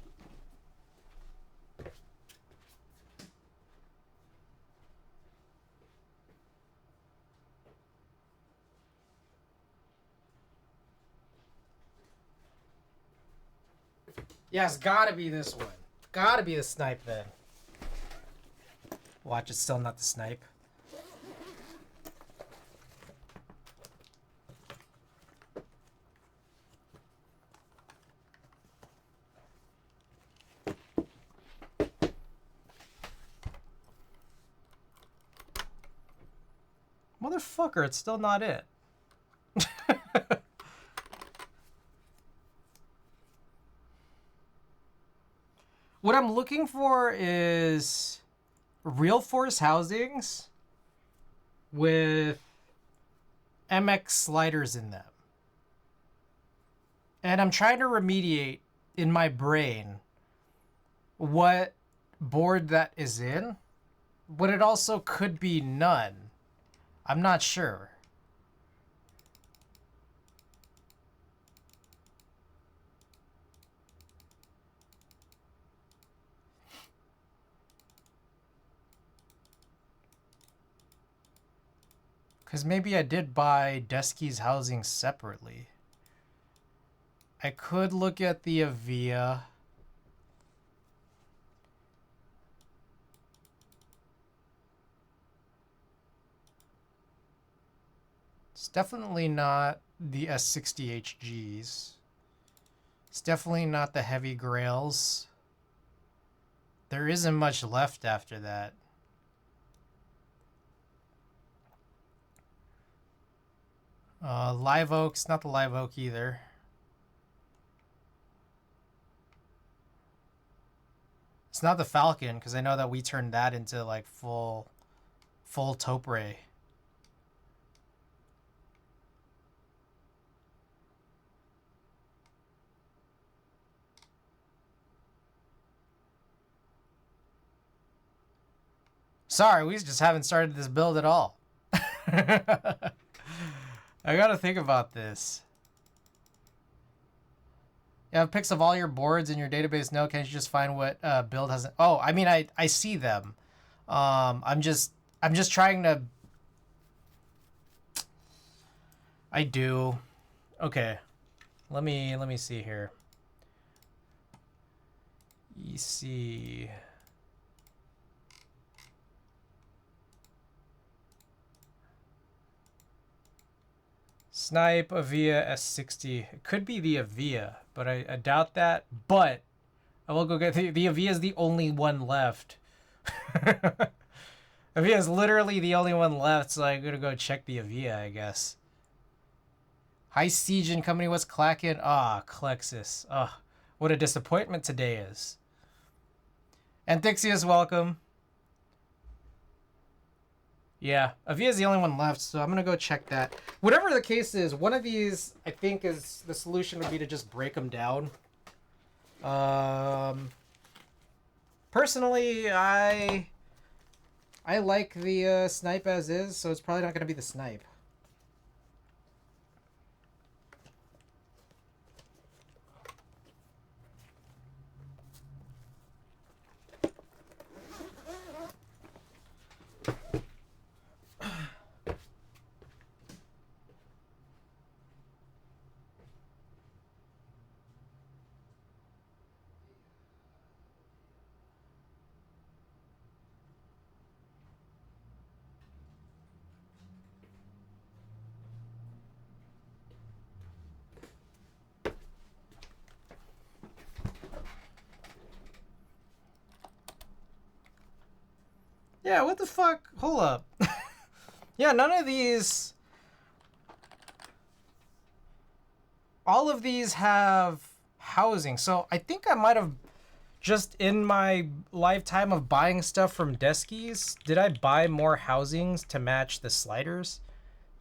Yeah, it's gotta be this one. Gotta be the Snipe then. Watch, it's still not the Snipe. Motherfucker, it's still not it. What I'm looking for is real force housings with MX sliders in them. And I'm trying to remediate in my brain what board that is in, but it also could be none. I'm not sure. Because maybe I did buy Desky's housing separately. I could look at the Avia. It's definitely not the S60 HGs. It's definitely not the heavy grails. There isn't much left after that. Live Oak's not the Live Oak either. It's not the Falcon, because I know that we turned that into like full taupe ray. Sorry, we just haven't started this build at all. I gotta think about this. You have pics of all your boards in your database? No, can't you just find what build hasn't? Oh, I mean, I see them. I'm just trying to I do. Okay. Let me see here. EC. Snipe Avia S60. It could be the Avia, but I doubt that. But I will go get the Avia is the only one left. Avia is literally the only one left, so I'm gonna go check the Avia, I guess. Hi Siege and Company, what's clacking? Ah, Klexus. Ah, what a disappointment today is. Antixius, welcome. Yeah, Avia is the only one left, so I'm gonna go check that. Whatever the case is, one of these, I think, is the solution would be to just break them down. Personally, I like the snipe as is, so it's probably not gonna be the snipe. Yeah, what the fuck? Hold up. Yeah, none of these... All of these have housing. So I think I might have just in my lifetime of buying stuff from Deskies, did I buy more housings to match the sliders?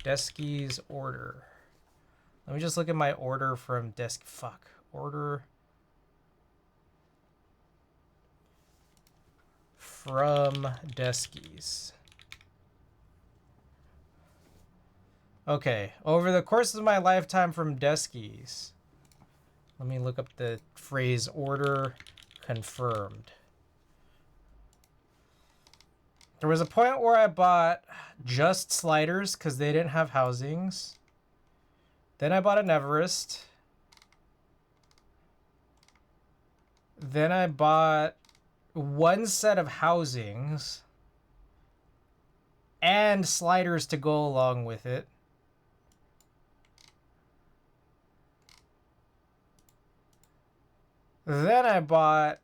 Deskies order. Let me just look at my order from Desk. Fuck. Order from Deskies. Okay, over the course of my lifetime from Deskies, let me look up the phrase order confirmed. There was a point where I bought just sliders because they didn't have housings. Then I bought an Everest. Then I bought one set of housings and sliders to go along with it. Then I bought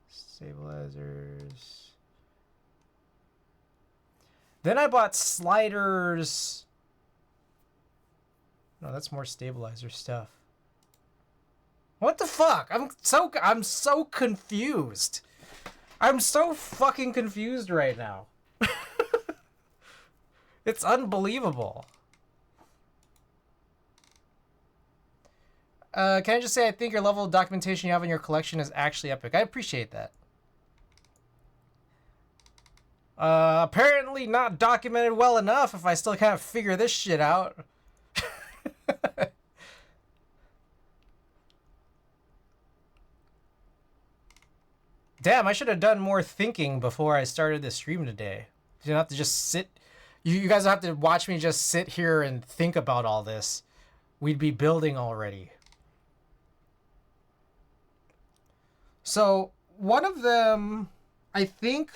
stabilizers. Then I bought sliders. No, that's more stabilizer stuff. What the fuck? I'm so confused. I'm so fucking confused right now. It's unbelievable. Can I just say I think your level of documentation you have in your collection is actually epic. I appreciate that. Apparently not documented well enough if I still can't figure this shit out. Damn, I should have done more thinking before I started the stream today. You don't have to just sit... You guys don't have to watch me just sit here and think about all this. We'd be building already. So, one of them, I think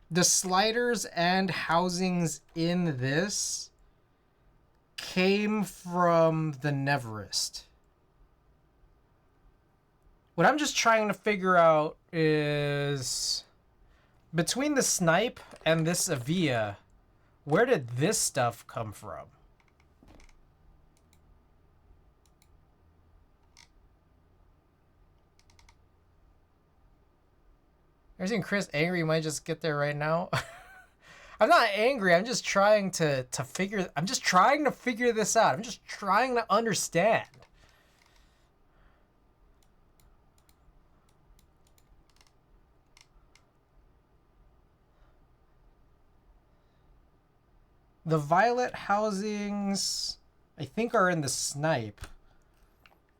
the sliders and housings in this came from the Neverest. What I'm just trying to figure out is between the snipe and this Avia, where did this stuff come from? I've seen Chris angry. You might just get there right now. I'm not angry. I'm just trying to figure. I'm just trying to figure this out. I'm just trying to understand. The violet housings, I think, are in the snipe.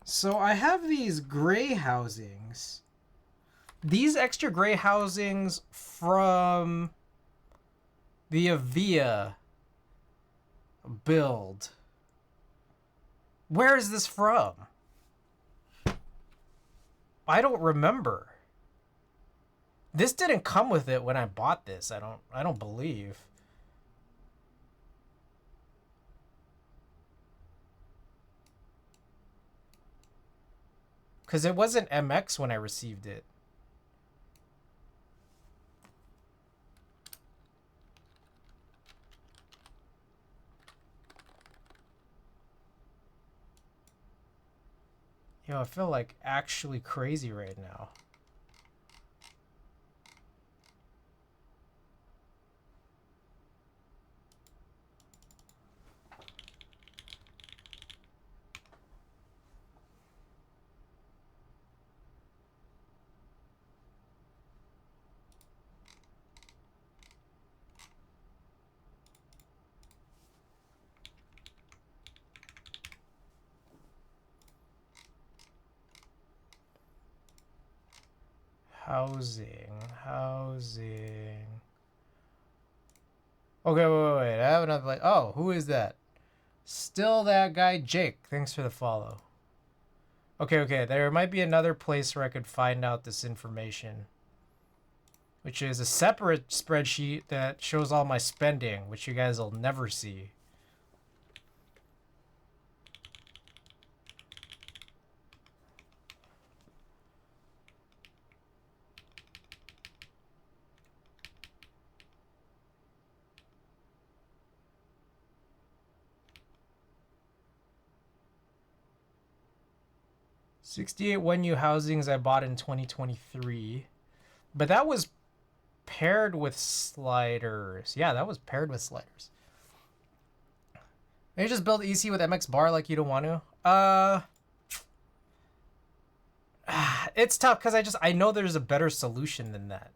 So I have these gray housings. These extra gray housings from the Avia build. Where is this from? I don't remember. This didn't come with it when I bought this. I don't believe. Cuz it wasn't MX when I received it. Yo, I feel like actually crazy right now. Housing. Okay, wait. I have another, like, oh, who is that? Still that guy, Jake. Thanks for the follow. Okay. There might be another place where I could find out this information, which is a separate spreadsheet that shows all my spending, which you guys will never see. $68 One New housings I bought in 2023. But that was paired with sliders. Yeah, that was paired with sliders. Maybe just build EC with MX bar like you don't want to. It's tough because I know there's a better solution than that.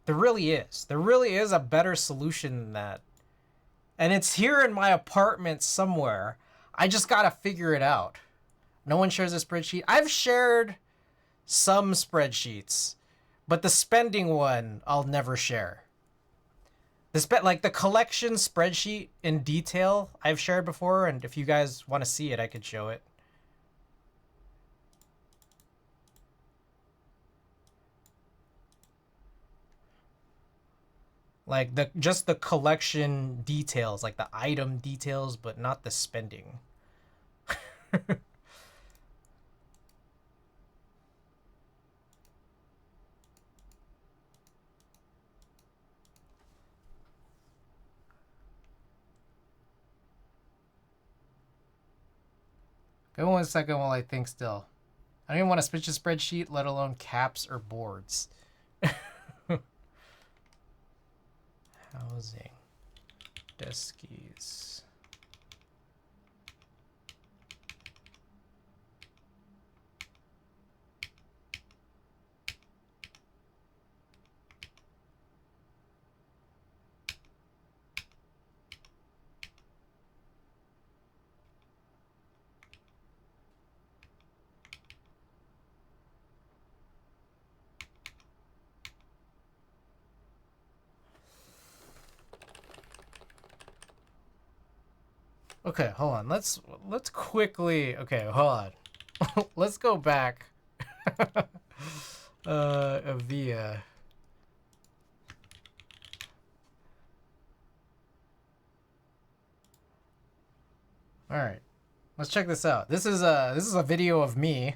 There really is. There really is a better solution than that. And it's here in my apartment somewhere. I just gotta figure it out. No one shares a spreadsheet. I've shared some spreadsheets, but the spending one I'll never share. Like the collection spreadsheet in detail I've shared before, and if you guys want to see it, I could show it. Like just the collection details, like the item details, but not the spending. Give me 1 second while I think still. I don't even want to switch a spreadsheet, let alone caps or boards. Housing. Deskies. Okay, hold on. Let's quickly. Okay, hold on. Let's go back. Avia. All right, let's check this out. This is a video of me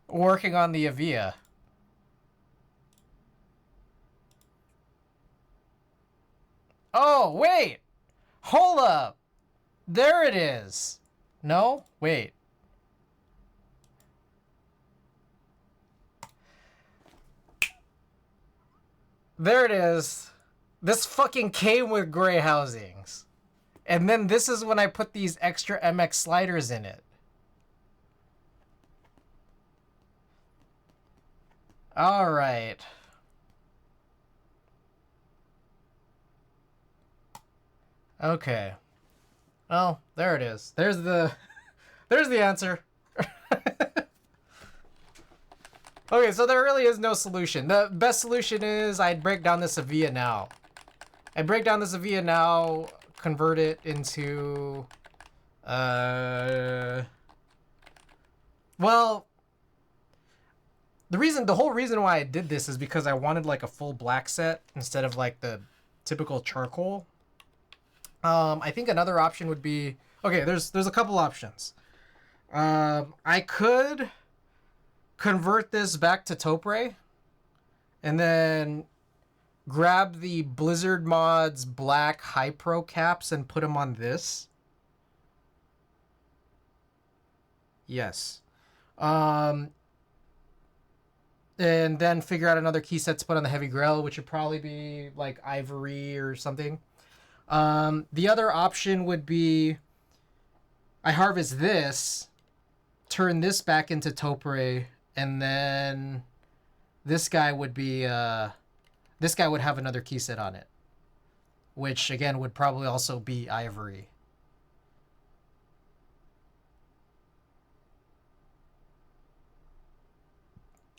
working on the Avia. Oh wait. Hold up. There it is. No? Wait. There it is. This fucking came with gray housings. And then this is when I put these extra MX sliders in it. All right. Okay. Well, there it is. There's the answer. Okay, so there really is no solution. The best solution is I'd break down this Avia now. I break down this Avia now, convert it into, well, the whole reason why I did this is because I wanted like a full black set instead of like the typical charcoal. I think another option would be, okay, there's a couple options. I could convert this back to Topre and then grab the Blizzard Mods black high pro caps and put them on this. Yes. And then figure out another key set to put on the Heavy Grail, which would probably be like Ivory or something. The other option would be I harvest this, turn this back into Topre, and then this guy would be this guy would have another key set on it, which again would probably also be Ivory.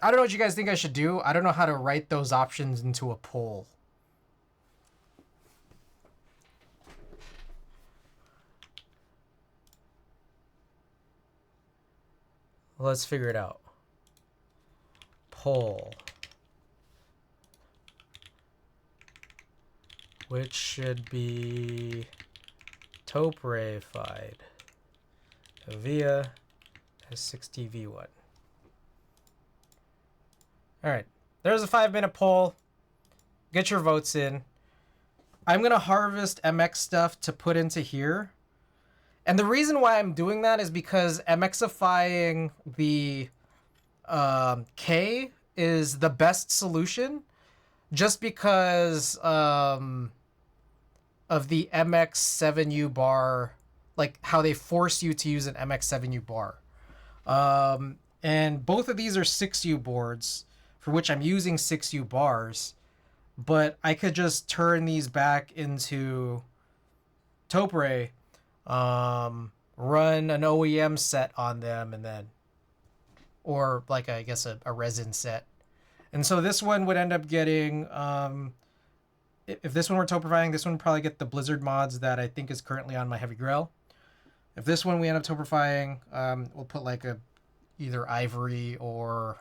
I don't know what you guys think I should do. I don't know how to write those options into a poll. Let's figure it out. Poll. Which should be Topre-fied via S6TV1. Alright, there's a 5-minute poll. Get your votes in. I'm going to harvest MX stuff to put into here. And the reason why I'm doing that is because MXifying the K is the best solution just because of the MX7U bar, like how they force you to use an MX7U bar. And both of these are 6U boards, for which I'm using 6U bars, but I could just turn these back into Topre, run an OEM set on them, and then, or like I guess a resin set. And so this one would end up getting, if this one were Toprifying, this one would probably get the Blizzard mods that I think is currently on my Heavy Grail. If this one we end up Toprifying, we'll put like a either Ivory or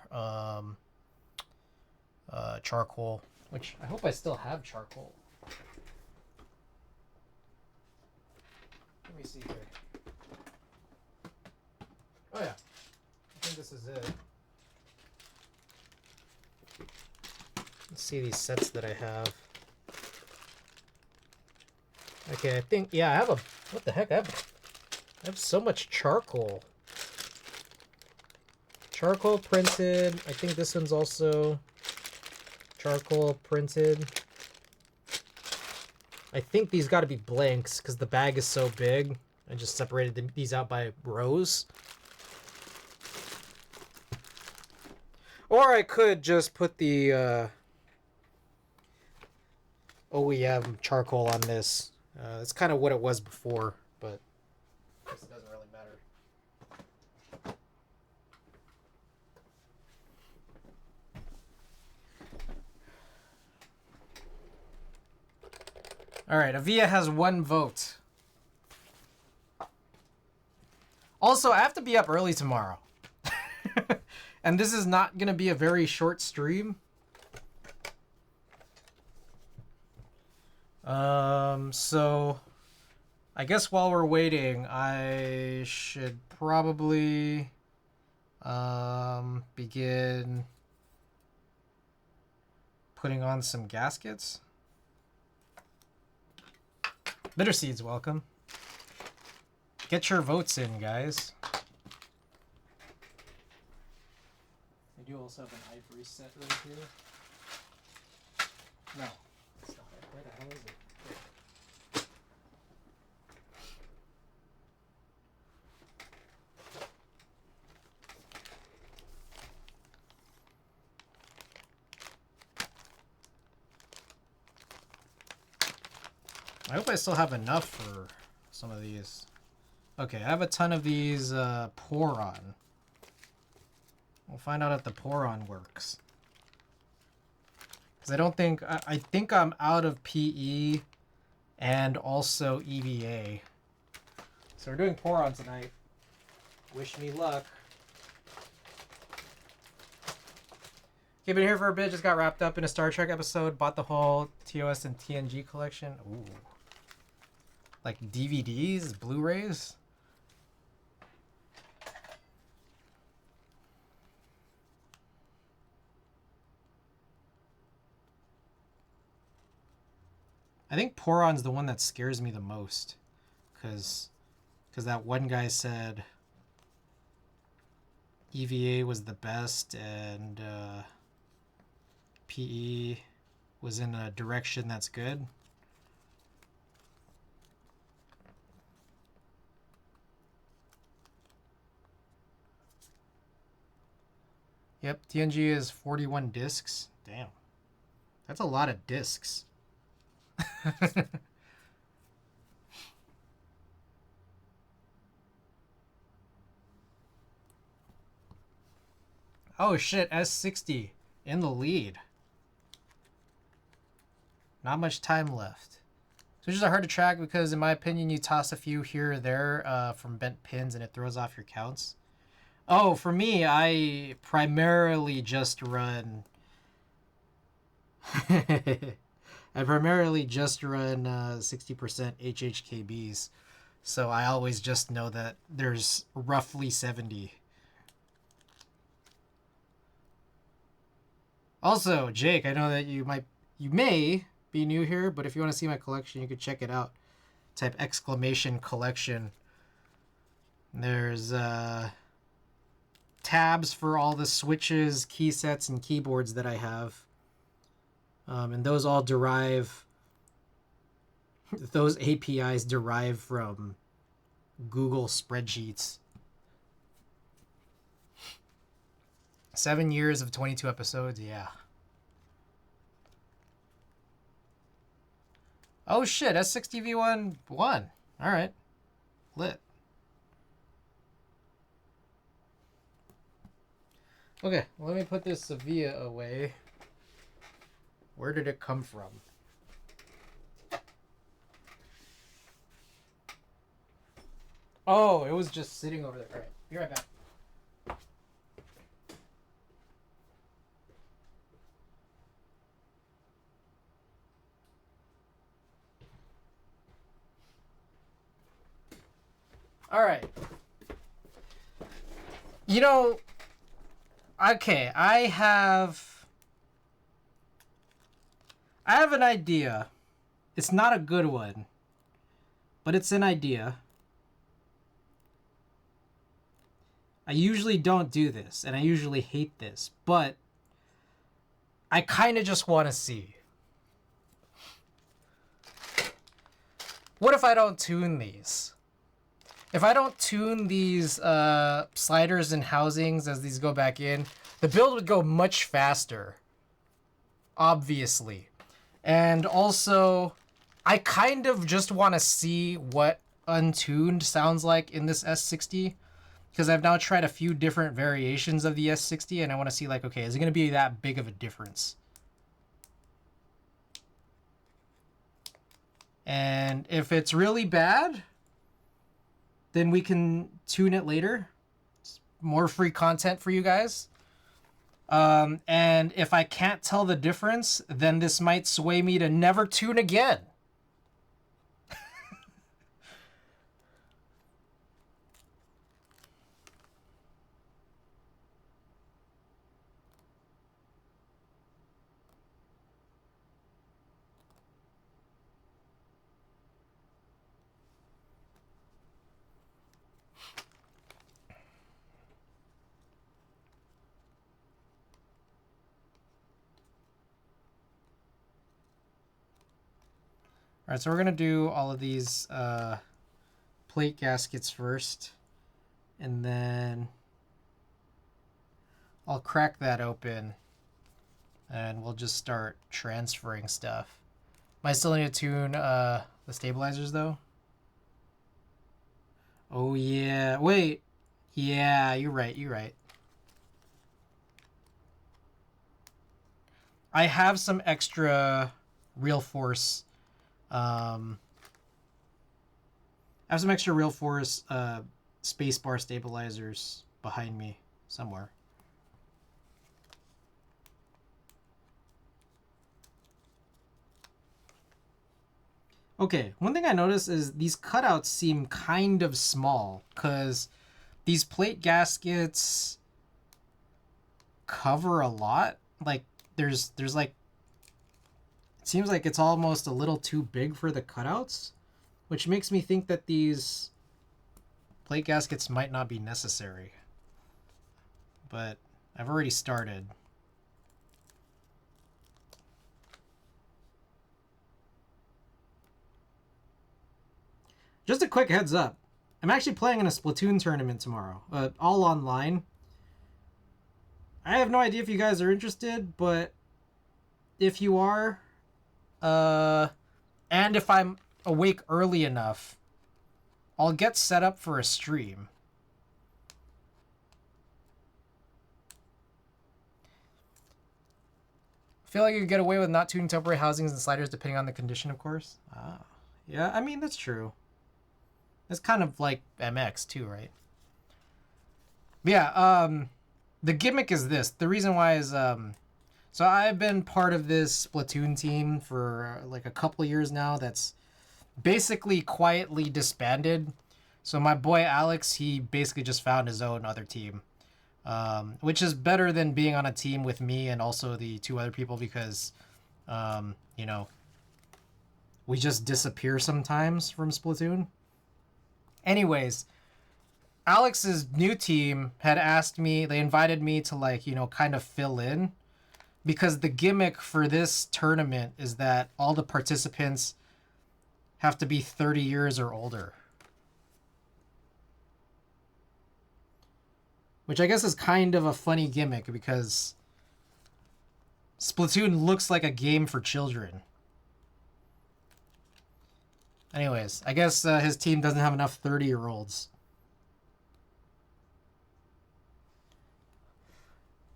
charcoal, which I hope I still have charcoal. Let me see here. Oh yeah, I think this is it. Let's see these sets that I have. Okay, I think, yeah, I have a, what the heck, I have so much charcoal. Charcoal printed. I think this one's also charcoal printed. I think these got to be blanks because the bag is so big. I just separated these out by rows. Or I could just put the OEM charcoal on this. That's kind of what it was before, but I guess it doesn't really matter. All right, Avia has 1 vote. Also, I have to be up early tomorrow. And this is not going to be a very short stream. So I guess while we're waiting, I should probably begin putting on some gaskets. Bitter Seeds, welcome. Get your votes in, guys. I do also have an Ivory set right here. No, it's not there. Where the hell is it? Here. I hope I still have enough for some of these. Okay, I have a ton of these Poron. We'll find out if the Poron works. Because I don't think... I think I'm out of PE and also EVA. So we're doing Poron tonight. Wish me luck. Okay, been here for a bit. Just got wrapped up in a Star Trek episode. Bought the whole TOS and TNG collection. Ooh. Like DVDs? Blu-rays? I think Poron's the one that scares me the most. Because that one guy said EVA was the best and PE was in a direction that's good. Yep, TNG is 41 discs. Damn. That's a lot of discs. Oh shit, S60 in the lead. Not much time left. Switches are hard to track because, in my opinion, you toss a few here or there from bent pins and it throws off your counts. Oh, for me, I primarily just run... I primarily just run 60% HHKBs. So I always just know that there's roughly 70. Also, Jake, I know that you may be new here, but if you want to see my collection, you could check it out. Type exclamation collection. There's tabs for all the switches, key sets, and keyboards that I have. And those all derive... Those APIs derive from Google spreadsheets. 7 years of 22 episodes, yeah. Oh shit, S60V1 won. Alright. Lit. Okay, let me put this Sevilla away. Where did it come from? Oh, it was just sitting over there. Alright, be right back. Alright. You know, okay, I have an idea. It's not a good one, but it's an idea. I usually don't do this, and I usually hate this, but I kind of just want to see. What if I don't tune these? If I don't tune these sliders and housings as these go back in, the build would go much faster. Obviously. And also, I kind of just want to see what untuned sounds like in this S60. Because I've now tried a few different variations of the S60, and I want to see, like, okay, is it going to be that big of a difference? And if it's really bad, then we can tune it later. It's more free content for you guys. And if I can't tell the difference, then this might sway me to never tune again. All right, so we're going to do all of these plate gaskets first, and then I'll crack that open, and we'll just start transferring stuff. Am I still need to tune the stabilizers, though? Oh, yeah. Wait. Yeah, you're right. You're right. I have some extra Real Force. I have some extra Real Force spacebar stabilizers behind me somewhere. Okay, one thing I noticed is these cutouts seem kind of small because these plate gaskets cover a lot. Like there's like, it seems like it's almost a little too big for the cutouts, which makes me think that these plate gaskets might not be necessary. But I've already started. Just a quick heads up. I'm actually playing in a Splatoon tournament tomorrow. All online. I have no idea if you guys are interested, but if you are, and if I'm awake early enough, I'll get set up for a stream. I feel like you could get away with not tuning temporary housings and sliders depending on the condition, of course. Ah, yeah, I mean, that's true. It's kind of like MX too, right? Yeah, the gimmick is this. The reason why is, so I've been part of this Splatoon team for like a couple years now that's basically quietly disbanded. So my boy Alex, he basically just found his own other team, which is better than being on a team with me and also the two other people because, you know, we just disappear sometimes from Splatoon. Anyways, Alex's new team had asked me, they invited me to like, you know, kind of fill in because the gimmick for this tournament is that all the participants have to be 30 years or older. Which I guess is kind of a funny gimmick because Splatoon looks like a game for children. Anyways, I guess his team doesn't have enough 30-year-olds.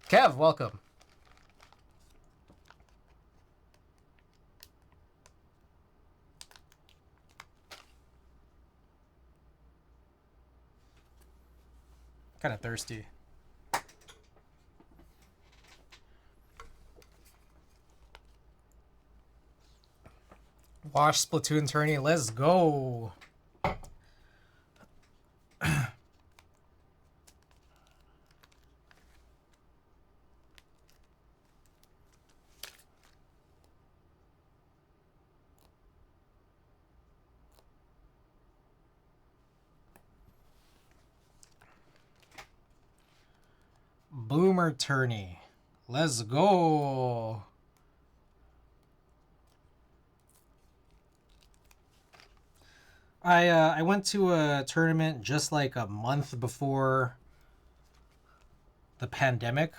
Kev, welcome. Kind of thirsty. Wash Splatoon tourney, let's go. Boomer tourney, let's go. I went to a tournament just like a month before the pandemic,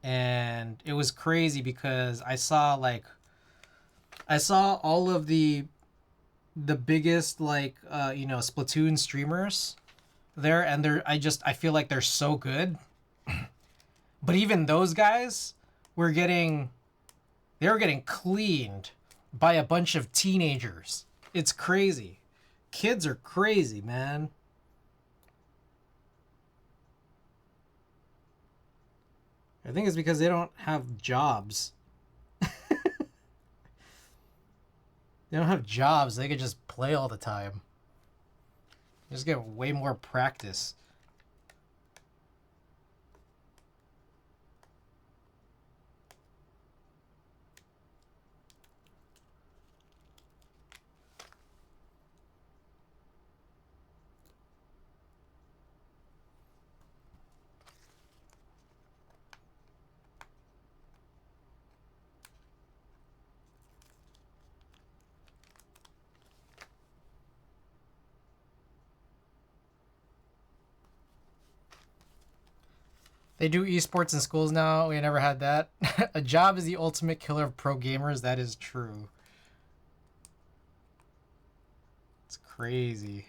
and it was crazy because I saw all of the biggest like you know, Splatoon streamers there, and I feel like they're so good. But even those guys were getting cleaned by a bunch of teenagers. It's crazy. Kids are crazy, man. I think it's because they don't have jobs. They don't have jobs. They could just play all the time. Just get way more practice. They do esports in schools now. We never had that. A job is the ultimate killer of pro gamers. That is true. It's crazy.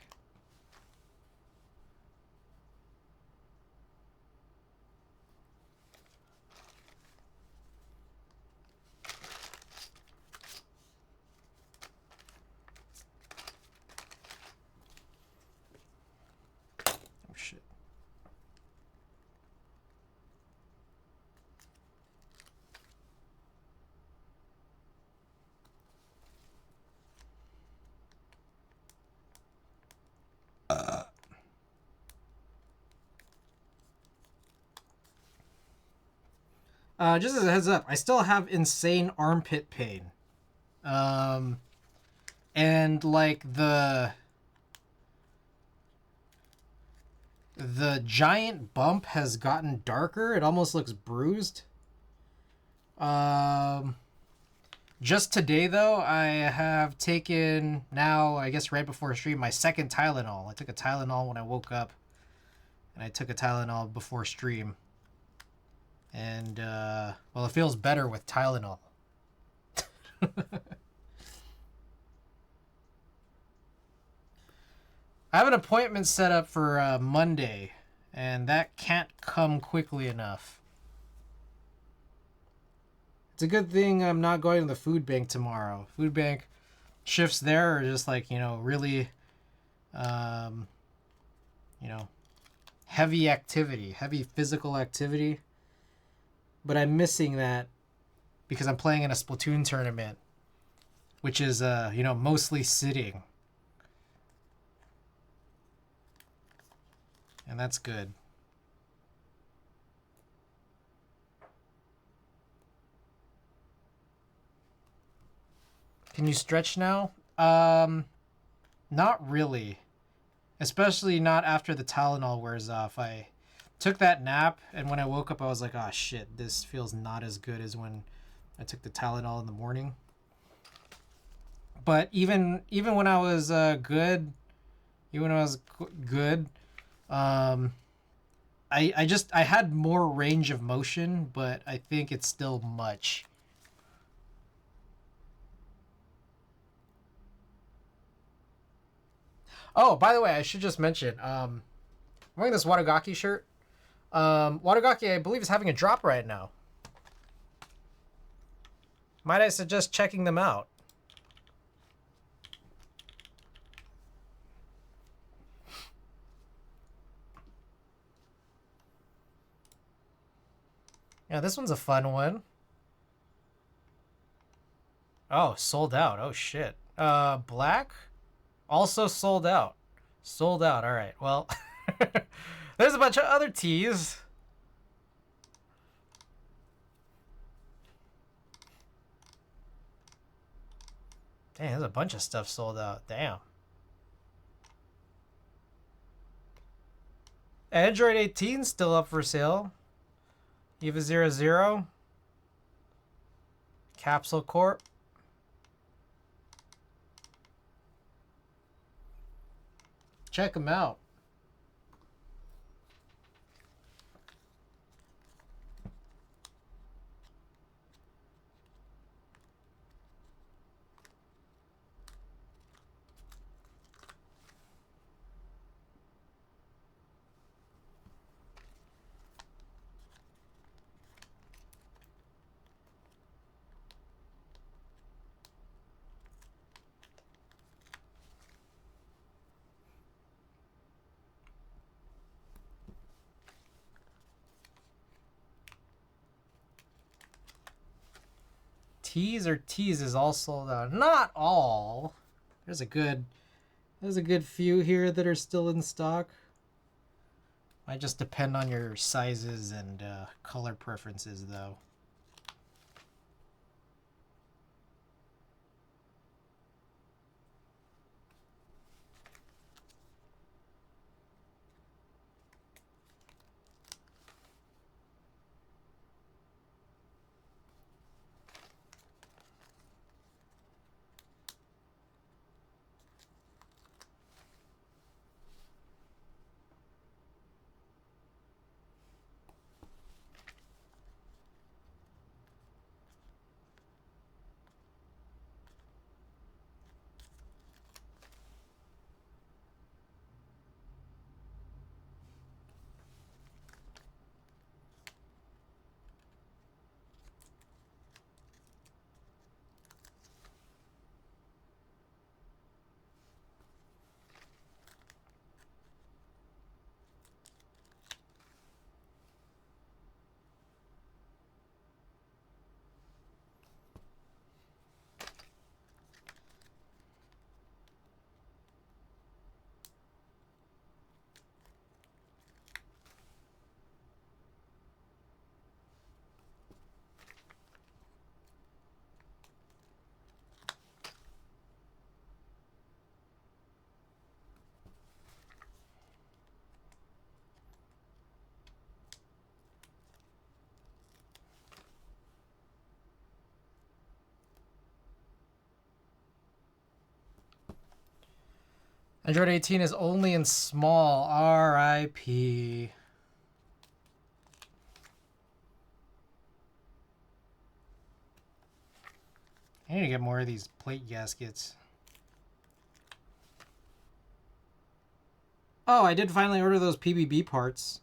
Just as a heads up, I still have insane armpit pain. And like the giant bump has gotten darker. It almost looks bruised. Just today though, I have taken now, I guess right before stream, my second Tylenol. I took a Tylenol when I woke up, and I took a Tylenol before stream. And well, it feels better with Tylenol. I have an appointment set up for Monday, and that can't come quickly enough. It's a good thing I'm not going to the food bank tomorrow. Food bank shifts there are just like, really, you know, heavy activity, heavy physical activity. But I'm missing that because I'm playing in a Splatoon tournament, which is, mostly sitting. And that's good. Can you stretch now? Not really. Especially not after the Tylenol wears off. I took that nap, and when I woke up, I was like, oh shit, this feels not as good as when I took the Tylenol in the morning. But even when I was good, I had more range of motion, but I think it's still much. Oh, by the way, I should just mention, I'm wearing this Watagaki shirt. Watagaki, I believe, is having a drop right now. Might I suggest checking them out? Yeah, this one's a fun one. Oh, sold out. Oh, shit. Black? Also sold out. Sold out. All right. Well, there's a bunch of other teas. Dang, there's a bunch of stuff sold out. Damn. Android 18 still up for sale. EVA 00. Capsule Corp. Check them out. Teas or teases all sold out. Not all. There's a good few here that are still in stock. Might just depend on your sizes and color preferences, though. Android 18 is only in small. R.I.P. I need to get more of these plate gaskets. Oh, I did finally order those PBB parts.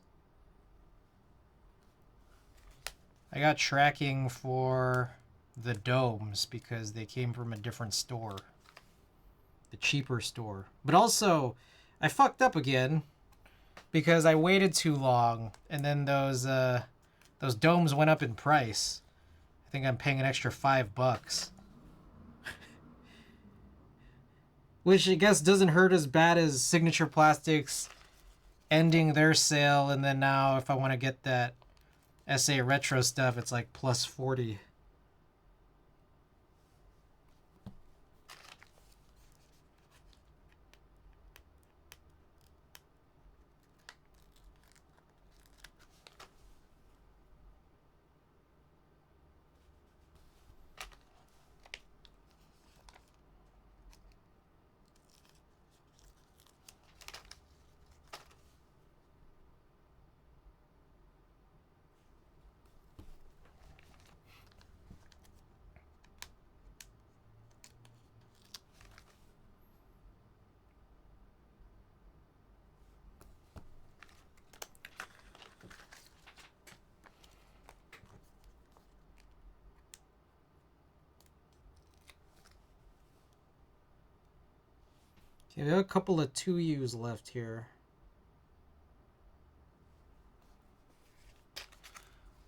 I got tracking for the domes because they came from a different store. The cheaper store. But also, I fucked up again because I waited too long and then those domes went up in price. I think I'm paying an extra $5. Which I guess doesn't hurt as bad as Signature Plastics ending their sale, and then now if I want to get that SA Retro stuff, it's like plus 40. Okay, we have a couple of 2Us left here.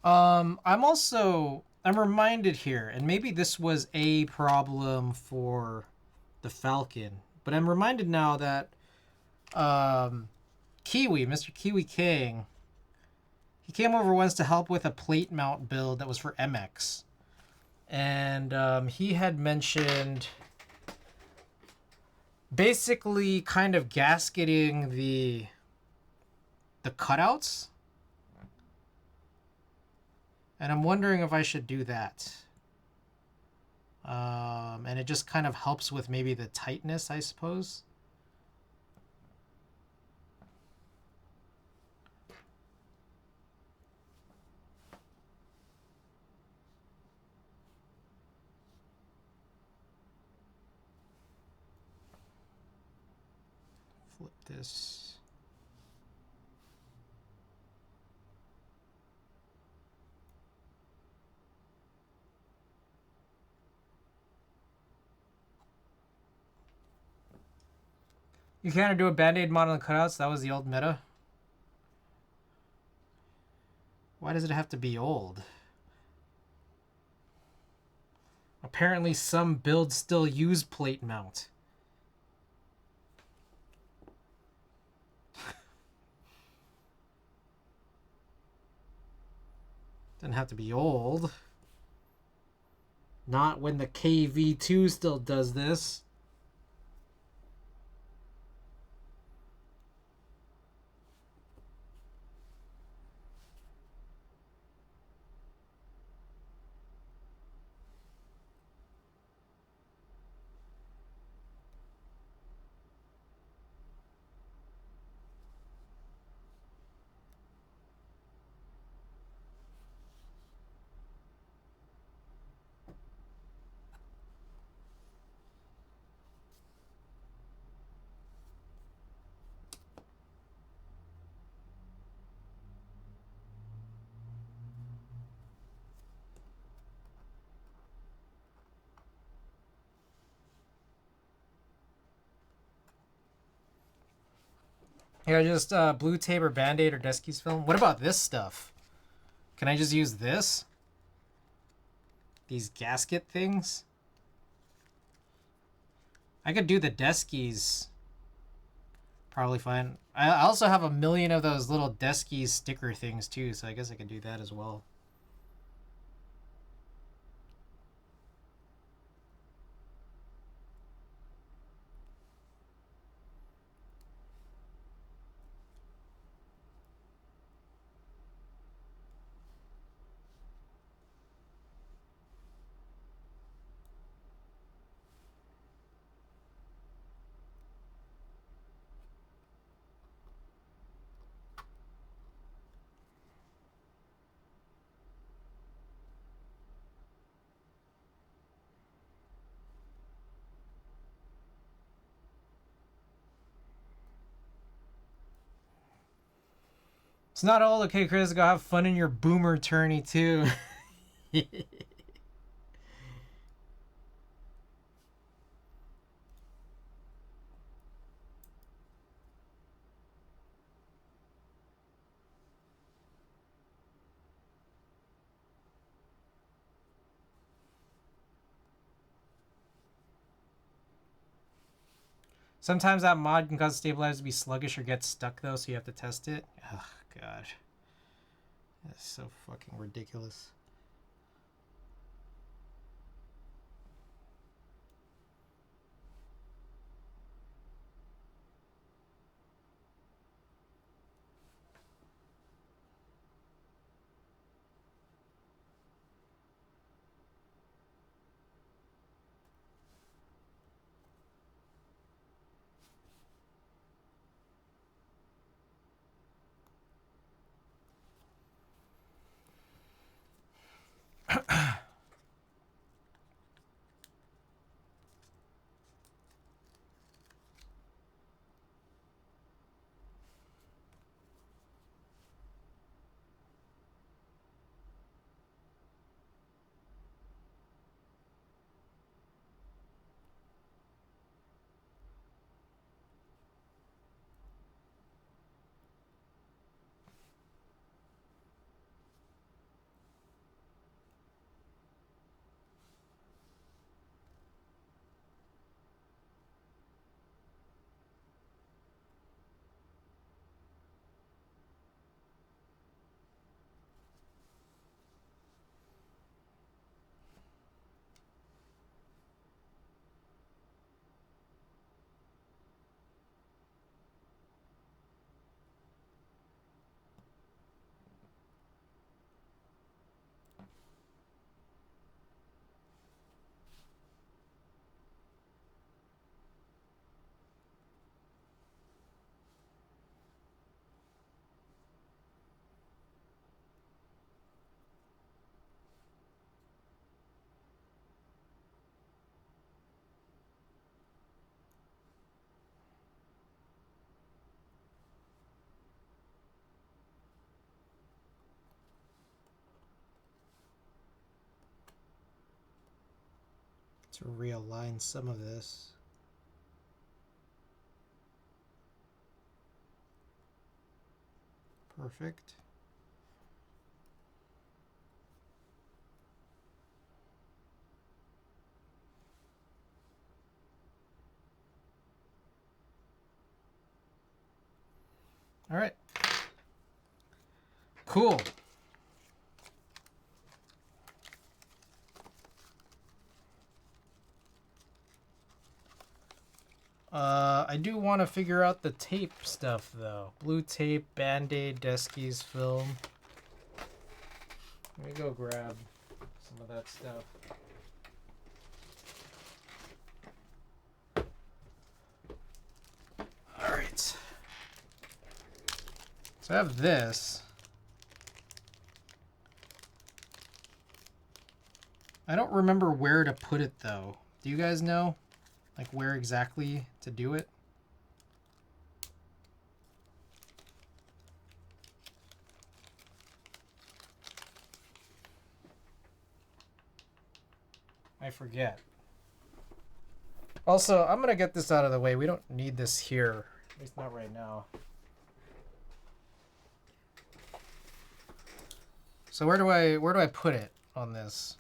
I'm reminded here, and maybe this was a problem for the Falcon, but I'm reminded now that Kiwi, Mr. Kiwi King, he came over once to help with a plate mount build that was for MX. And he had mentioned basically kind of gasketing the cutouts. And I'm wondering if I should do that. And it just kind of helps with maybe the tightness, I suppose. Flip this. You can't do a Band-Aid model and cutouts? That was the old meta? Why does it have to be old? Apparently some builds still use plate mount. Doesn't have to be old. Not when the KV2 still does this. Here, just blue tape or Band-Aid or Deskey's film. What about this stuff? Can I just use this? These gasket things? I could do the Deskies. Probably fine. I also have a million of those little Deskies sticker things too, so I guess I could do that as well. It's not all okay, Chris. Go have fun in your boomer tourney too. Sometimes that mod can cause stabilizers to be sluggish or get stuck though, so you have to test it. Oh god. That's so fucking ridiculous. To realign some of this. Perfect. All right. Cool. I do want to figure out the tape stuff though. Blue tape, Band-Aid, Deskies film. Let me go grab some of that stuff. All right. So I have this. I don't remember where to put it though. Do you guys know? Like where exactly to do it? I forget. Also, I'm gonna get this out of the way. We don't need this here. At least not right now. So where do I put it on this?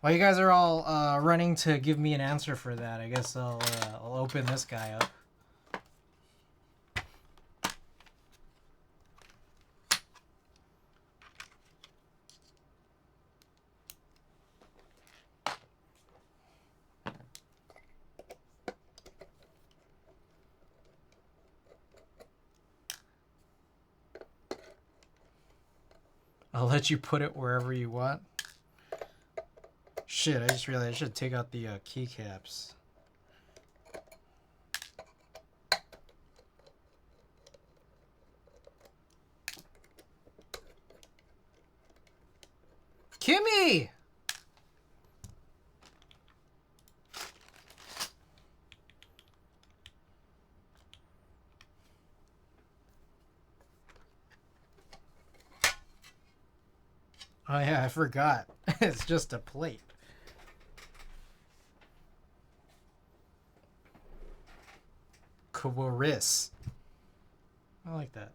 While you guys are all running to give me an answer for that, I guess I'll open this guy up. I'll let you put it wherever you want. Shit, I just realized I should take out the keycaps. Kimmy! Oh yeah, I forgot. It's just a plate. Chorus. I like that.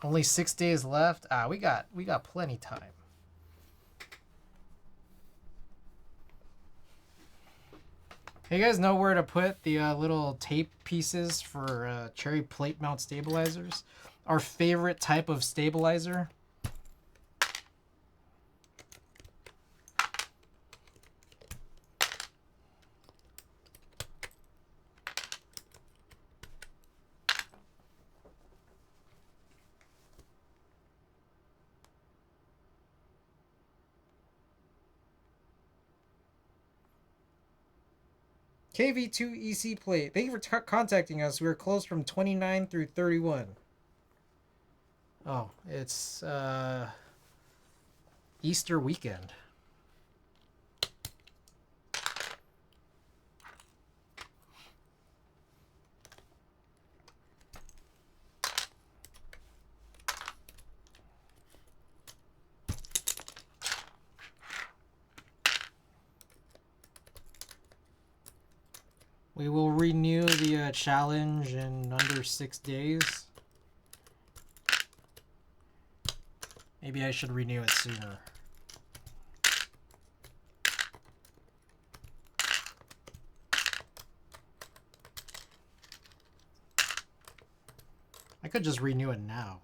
Only 6 days left. Ah, we got plenty time. You guys know where to put the little tape pieces for cherry plate mount stabilizers? Our favorite type of stabilizer. KV2 EC plate. Thank you for contacting us. We were closed from 29 through 31. Oh, it's Easter weekend. We will renew the challenge in under 6 days. Maybe I should renew it sooner. I could just renew it now.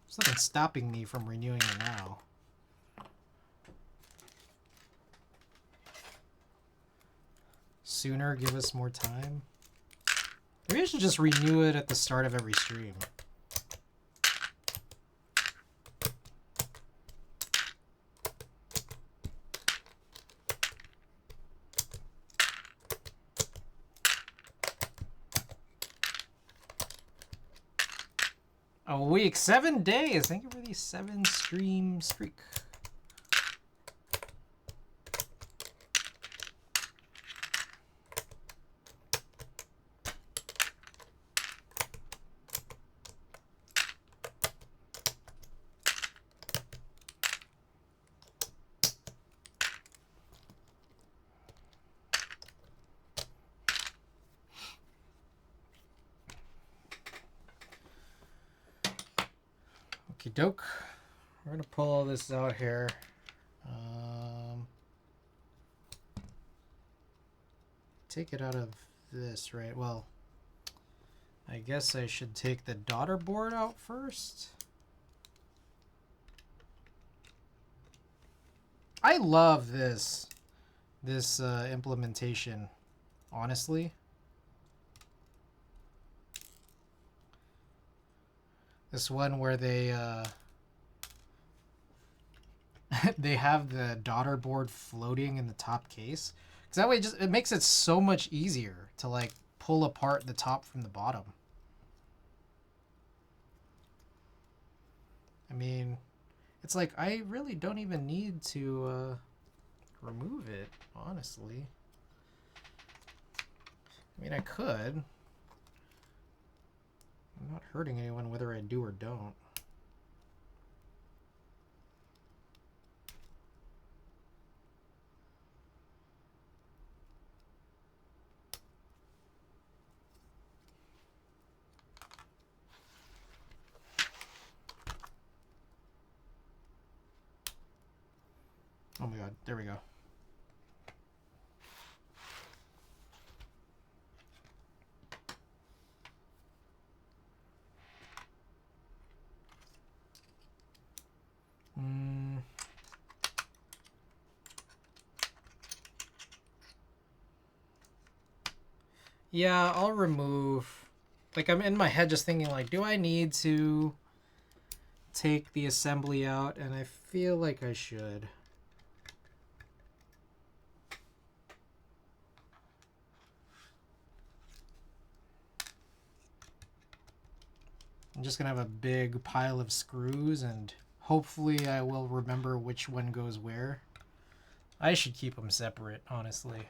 There's nothing stopping me from renewing it now. Sooner, give us more time. Maybe I should just renew it at the start of every stream. A week, 7 days. Thank you for the 7 stream streak. Okie doke. We're gonna pull all this out here. Take it out of this, right? Well, I guess I should take the daughter board out first. I love this implementation, honestly. This one where they they have the daughter board floating in the top case, because that way it makes it so much easier to like pull apart the top from the bottom. I mean, it's like I really don't even need to remove it, honestly. I mean, I could. I'm not hurting anyone whether I do or don't. Oh my god, there we go. Yeah, I'll remove... Like, I'm in my head just thinking, like, do I need to take the assembly out? And I feel like I should. I'm just gonna have a big pile of screws, and hopefully I will remember which one goes where. I should keep them separate, honestly.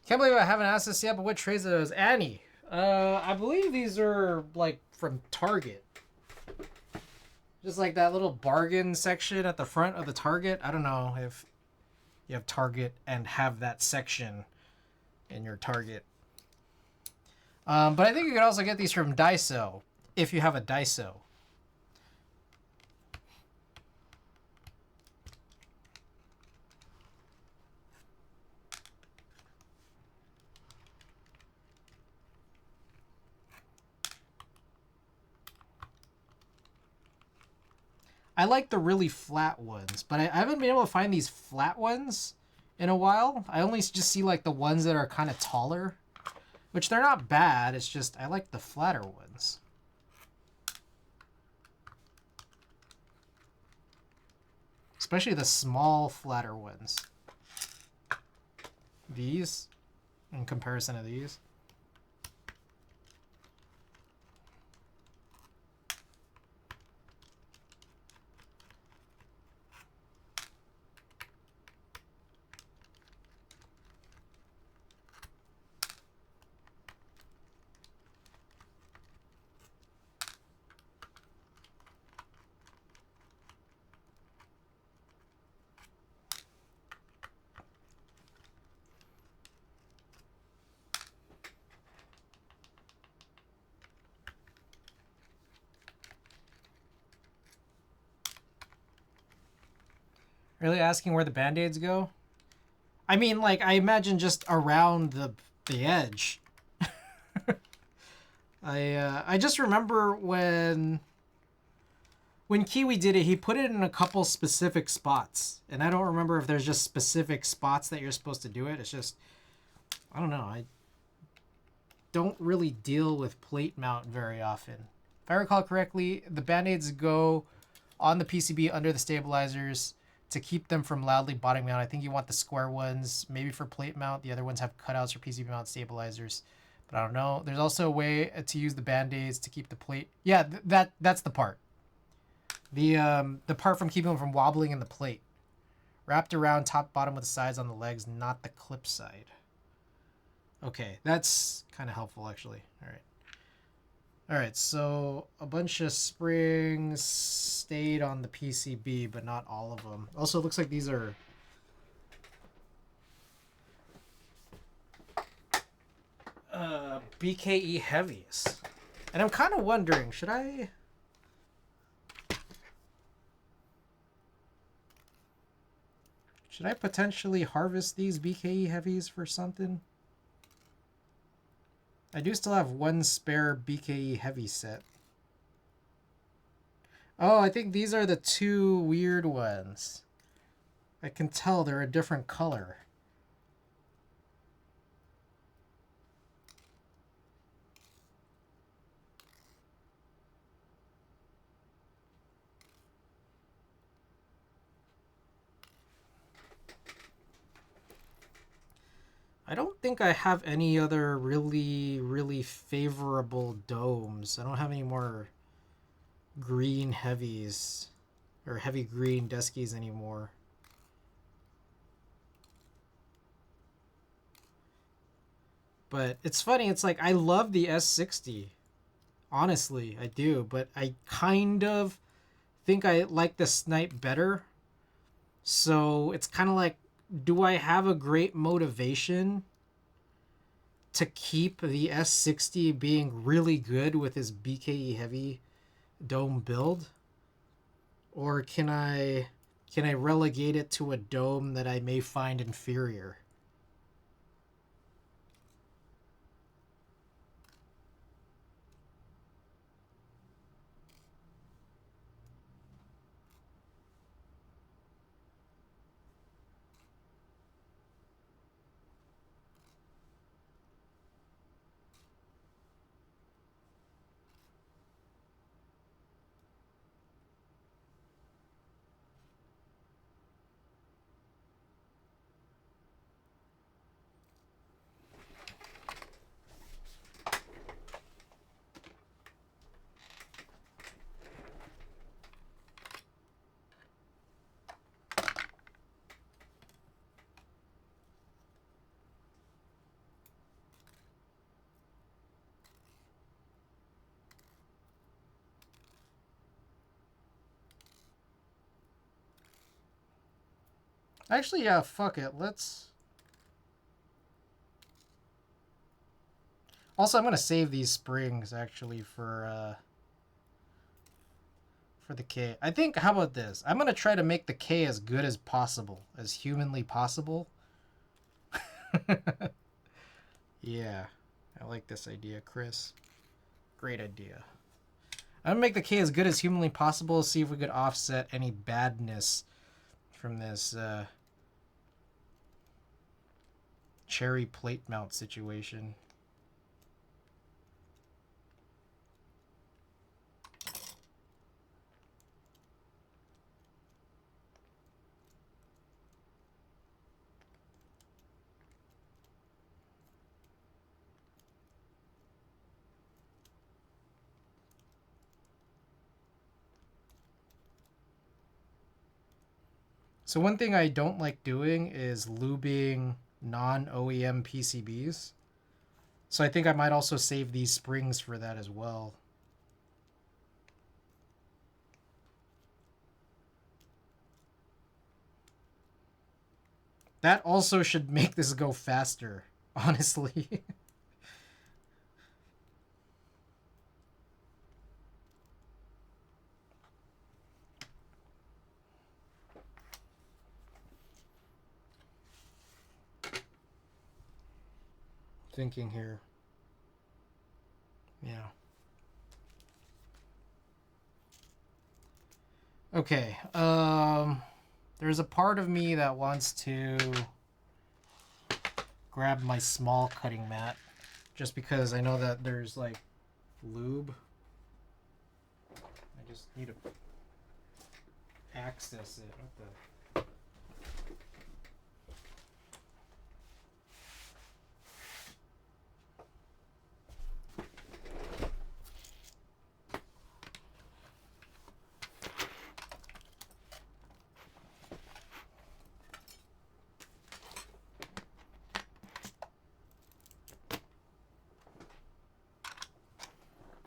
Can't believe I haven't asked this yet, but what trays are those? Annie. I believe these are like from Target. Just like that little bargain section at the front of the Target. I don't know if you have Target and have that section in your Target. But I think you could also get these from Daiso if you have a Daiso. I like the really flat ones, but I haven't been able to find these flat ones in a while. I only just see like the ones that are kind of taller, which they're not bad. It's just I like the flatter ones. Especially the small, flatter ones. These, in comparison to these. Really asking where the Band-Aids go? I mean, like, I imagine just around the edge. I just remember when Kiwi did it, he put it in a couple specific spots. And I don't remember if there's just specific spots that you're supposed to do it. It's just, I don't know. I don't really deal with plate mount very often. If I recall correctly, the Band-Aids go on the PCB under the stabilizers to keep them from loudly bottoming out. I think you want the square ones, maybe for plate mount. The other ones have cutouts for PCB mount stabilizers. But I don't know. There's also a way to use the Band-Aids to keep the plate. Yeah, that's the part. The part from keeping them from wobbling in the plate. Wrapped around top bottom with the sides on the legs, not the clip side. Okay, that's kind of helpful actually. All right. All right, so a bunch of springs stayed on the PCB, but not all of them. Also, it looks like these are BKE heavies. And I'm kind of wondering, should I potentially harvest these BKE heavies for something? I do still have one spare BKE heavy set. Oh, I think these are the two weird ones. I can tell they're a different color. I don't think I have any other really favorable domes. I don't have any more green heavies or heavy green deskies anymore. But it's funny, it's like I love the S60. Honestly, I do, but I kind of think I like the Snipe better. So it's kind of like, do I have a great motivation to keep the S60 being really good with his BKE heavy dome build? Or can I relegate it to a dome that I may find inferior? Actually, yeah, fuck it. Let's... Also, I'm going to save these springs, actually, for the K. I think, how about this? I'm going to try to make the K as good as possible. As humanly possible. Yeah. I like this idea, Chris. Great idea. I'm going to make the K as good as humanly possible, see if we could offset any badness from this cherry plate mount situation. So one thing I don't like doing is lubing non-OEM PCBs. So I think I might also save these springs for that as well. That also should make this go faster, honestly. Thinking here. Yeah. Okay. There's a part of me that wants to grab my small cutting mat just because I know that there's like lube. I just need to access it. What the...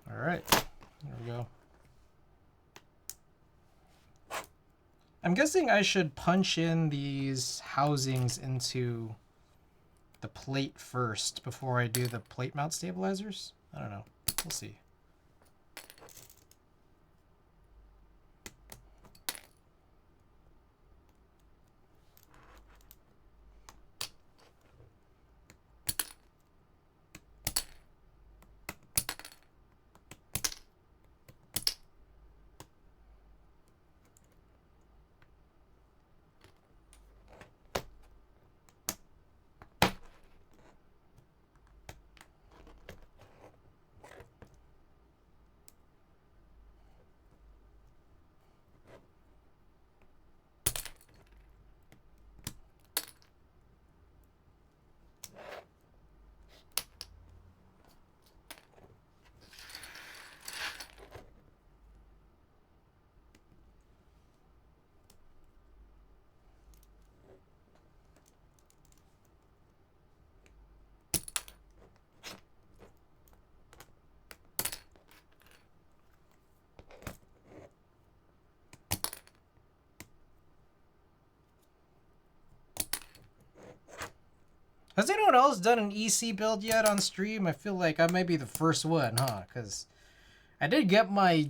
All right, there we go. I'm guessing I should punch in these housings into the plate first before I do the plate mount stabilizers. I don't know. We'll see. Has anyone else done an EC build yet on stream? I feel like I might be the first one, huh? Because I did get my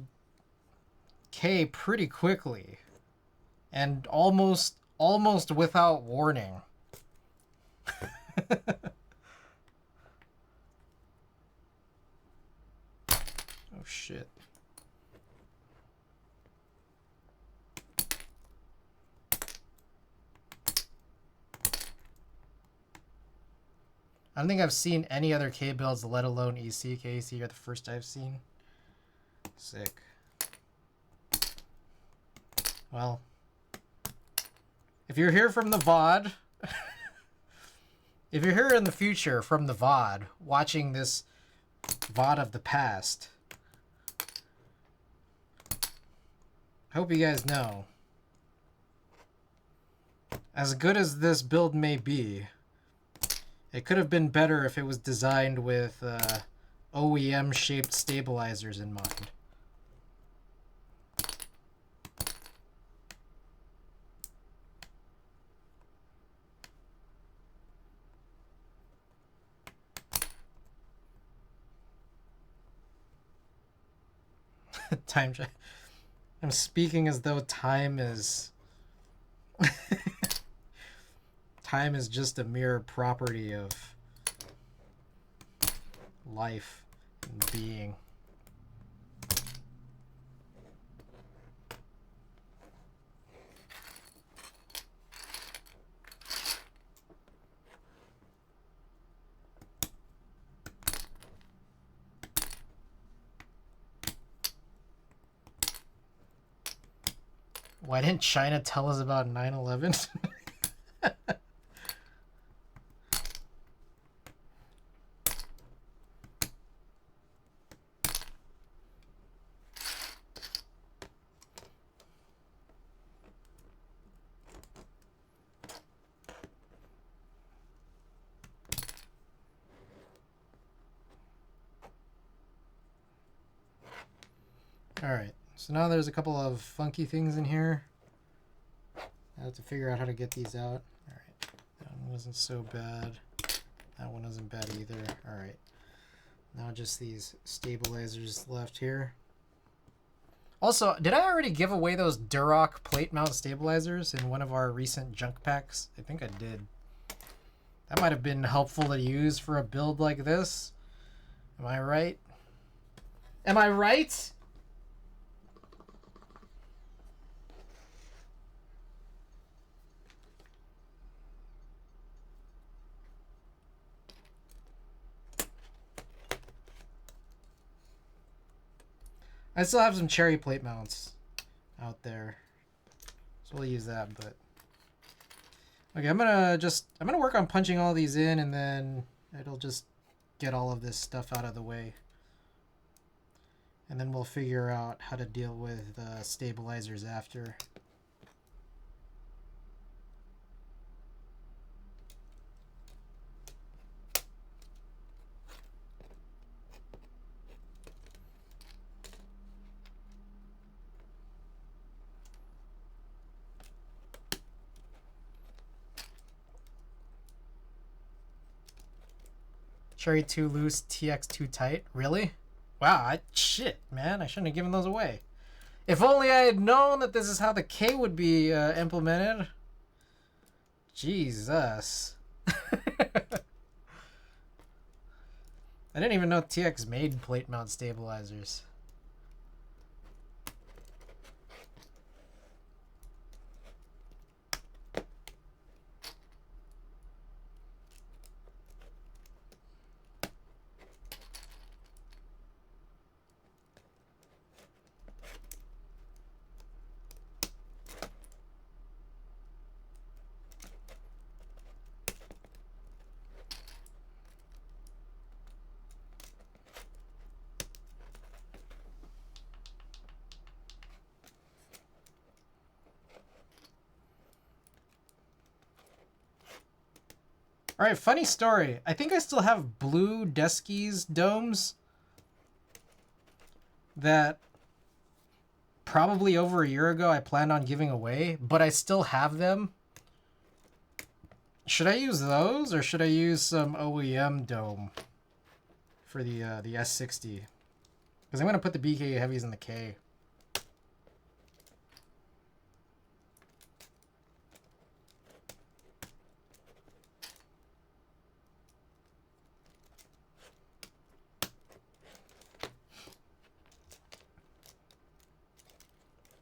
K pretty quickly. And almost without warning. Oh shit. I don't think I've seen any other K builds, let alone EC. KC, you're the first I've seen. Sick. Well, if you're here from the VOD, if you're here in the future from the VOD, watching this VOD of the past, I hope you guys know, as good as this build may be, it could have been better if it was designed with OEM-shaped stabilizers in mind. I'm speaking as though time is time is just a mere property of life and being. Why didn't China tell us about 9/11? Alright, so now there's a couple of funky things in here. I have to figure out how to get these out. Alright, that one wasn't so bad. That one wasn't bad either. Alright, now just these stabilizers left here. Also, did I already give away those Duroc plate mount stabilizers in one of our recent junk packs? I think I did. That might have been helpful to use for a build like this. Am I right? Am I right? I still have some cherry plate mounts out there, so we'll use that. But okay, I'm gonna work on punching all these in, and then it'll just get all of this stuff out of the way, and then we'll figure out how to deal with stabilizers after. Cherry too loose, TX too tight. Really? Wow, shit, man. I shouldn't have given those away. If only I had known that this is how the K would be implemented. Jesus. I didn't even know TX made plate mount stabilizers. Alright, funny story. I think I still have blue Deskies domes that probably over a year ago I planned on giving away, but I still have them. Should I use those or should I use some OEM dome for the S60? Because I'm gonna put the BK heavies in the K.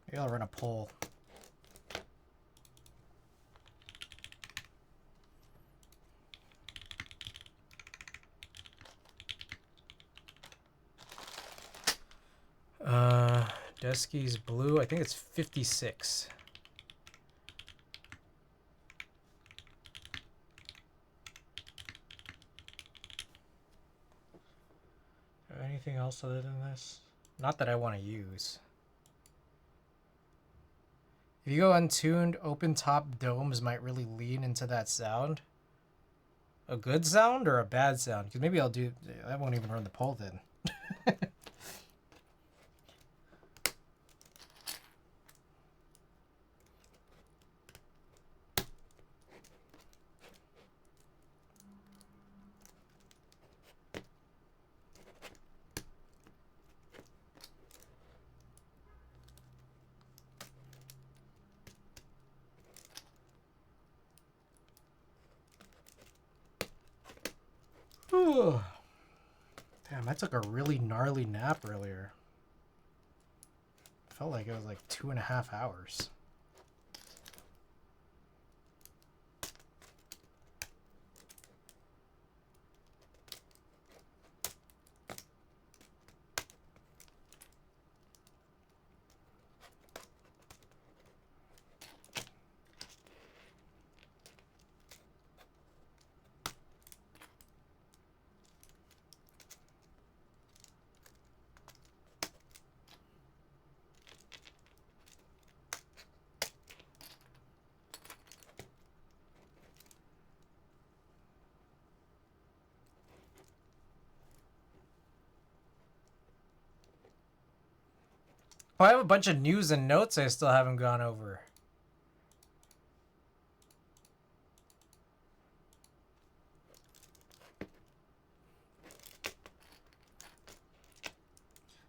Maybe I'll run a poll. Deskey's blue. I think it's 56. Anything else other than this? Not that I want to use. If you go untuned, open top domes might really lean into that sound. A good sound or a bad sound? Because maybe I'll do... I won't even run the poll then. Damn, I took a really gnarly nap earlier. Felt like it was like 2.5 hours. Oh, I have a bunch of news and notes I still haven't gone over.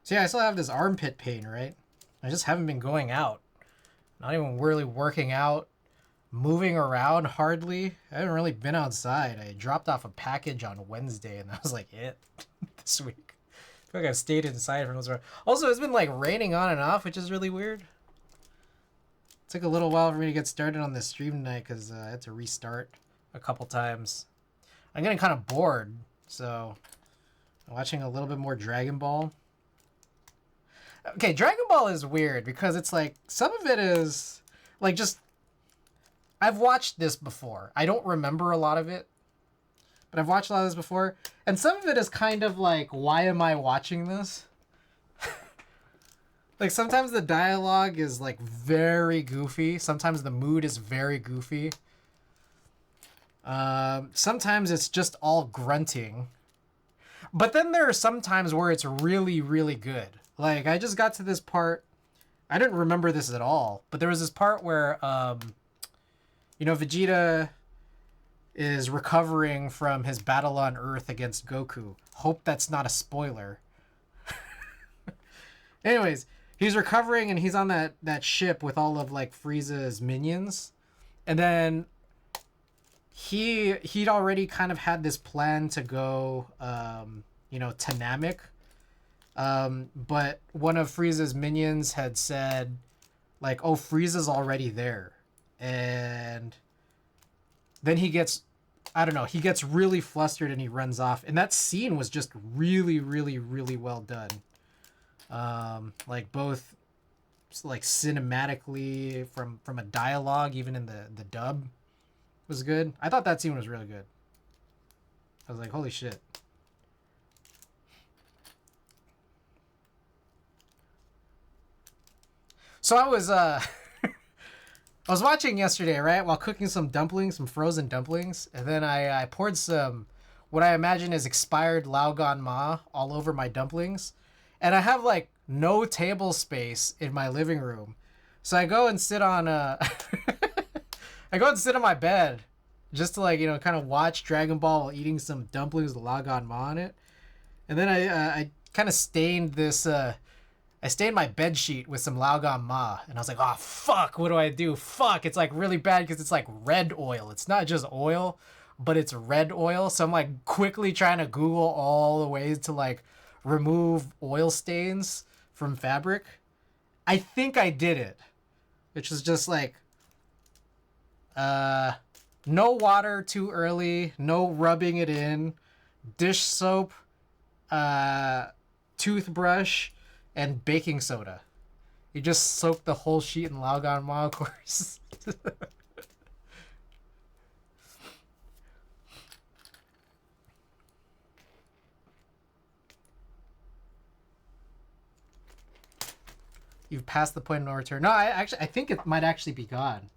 So yeah, I still have this armpit pain, right? I just haven't been going out. Not even really working out, moving around hardly. I haven't really been outside. I dropped off a package on Wednesday and that was like it this week. I feel like I've stayed inside for most of it. Also, it's been like raining on and off, which is really weird. It took a little while for me to get started on this stream tonight because I had to restart a couple times. I'm getting kind of bored, so I'm watching a little bit more Dragon Ball. Okay, Dragon Ball is weird because it's like some of it is like just I've watched this before. I don't remember a lot of it, but I've watched a lot of this before, and some of it is kind of like, why am I watching this? Like sometimes the dialogue is like very goofy. Sometimes the mood is very goofy. Sometimes it's just all grunting. But then there are some times where it's really, really good. Like I just got to this part. I didn't remember this at all, but there was this part where, Vegeta is recovering from his battle on Earth against Goku. Hope that's not a spoiler. Anyways, he's recovering and he's on that ship with all of like Frieza's minions. And then he'd already kind of had this plan to go, to Namek. But one of Frieza's minions had said, like, oh, Frieza's already there. And then he gets really flustered and he runs off. And that scene was just really, really, really well done. Like both like cinematically from a dialogue, even in the dub was good. I thought that scene was really good. I was like, holy shit. So I was I was watching yesterday, right, while cooking some dumplings, some frozen dumplings, and then I poured some what I imagine is expired Laogan Ma all over my dumplings, and I have like no table space in my living room, so I go and sit on I go and sit on my bed, just to like, you know, kind of watch Dragon Ball while eating some dumplings with Lagan Ma on it. And then I kind of stained this I stained my bed sheet with some Laogan Ma, and I was like, oh fuck, what do I do? Fuck, it's like really bad because it's like red oil. It's not just oil, but it's red oil. So I'm like quickly trying to Google all the ways to like remove oil stains from fabric. I think I did it, which was just like no water too early, no rubbing it in, dish soap, toothbrush, and baking soda. You just soak the whole sheet in Laogan Ma, of course. You've passed the point of no return. No, I think it might actually be gone.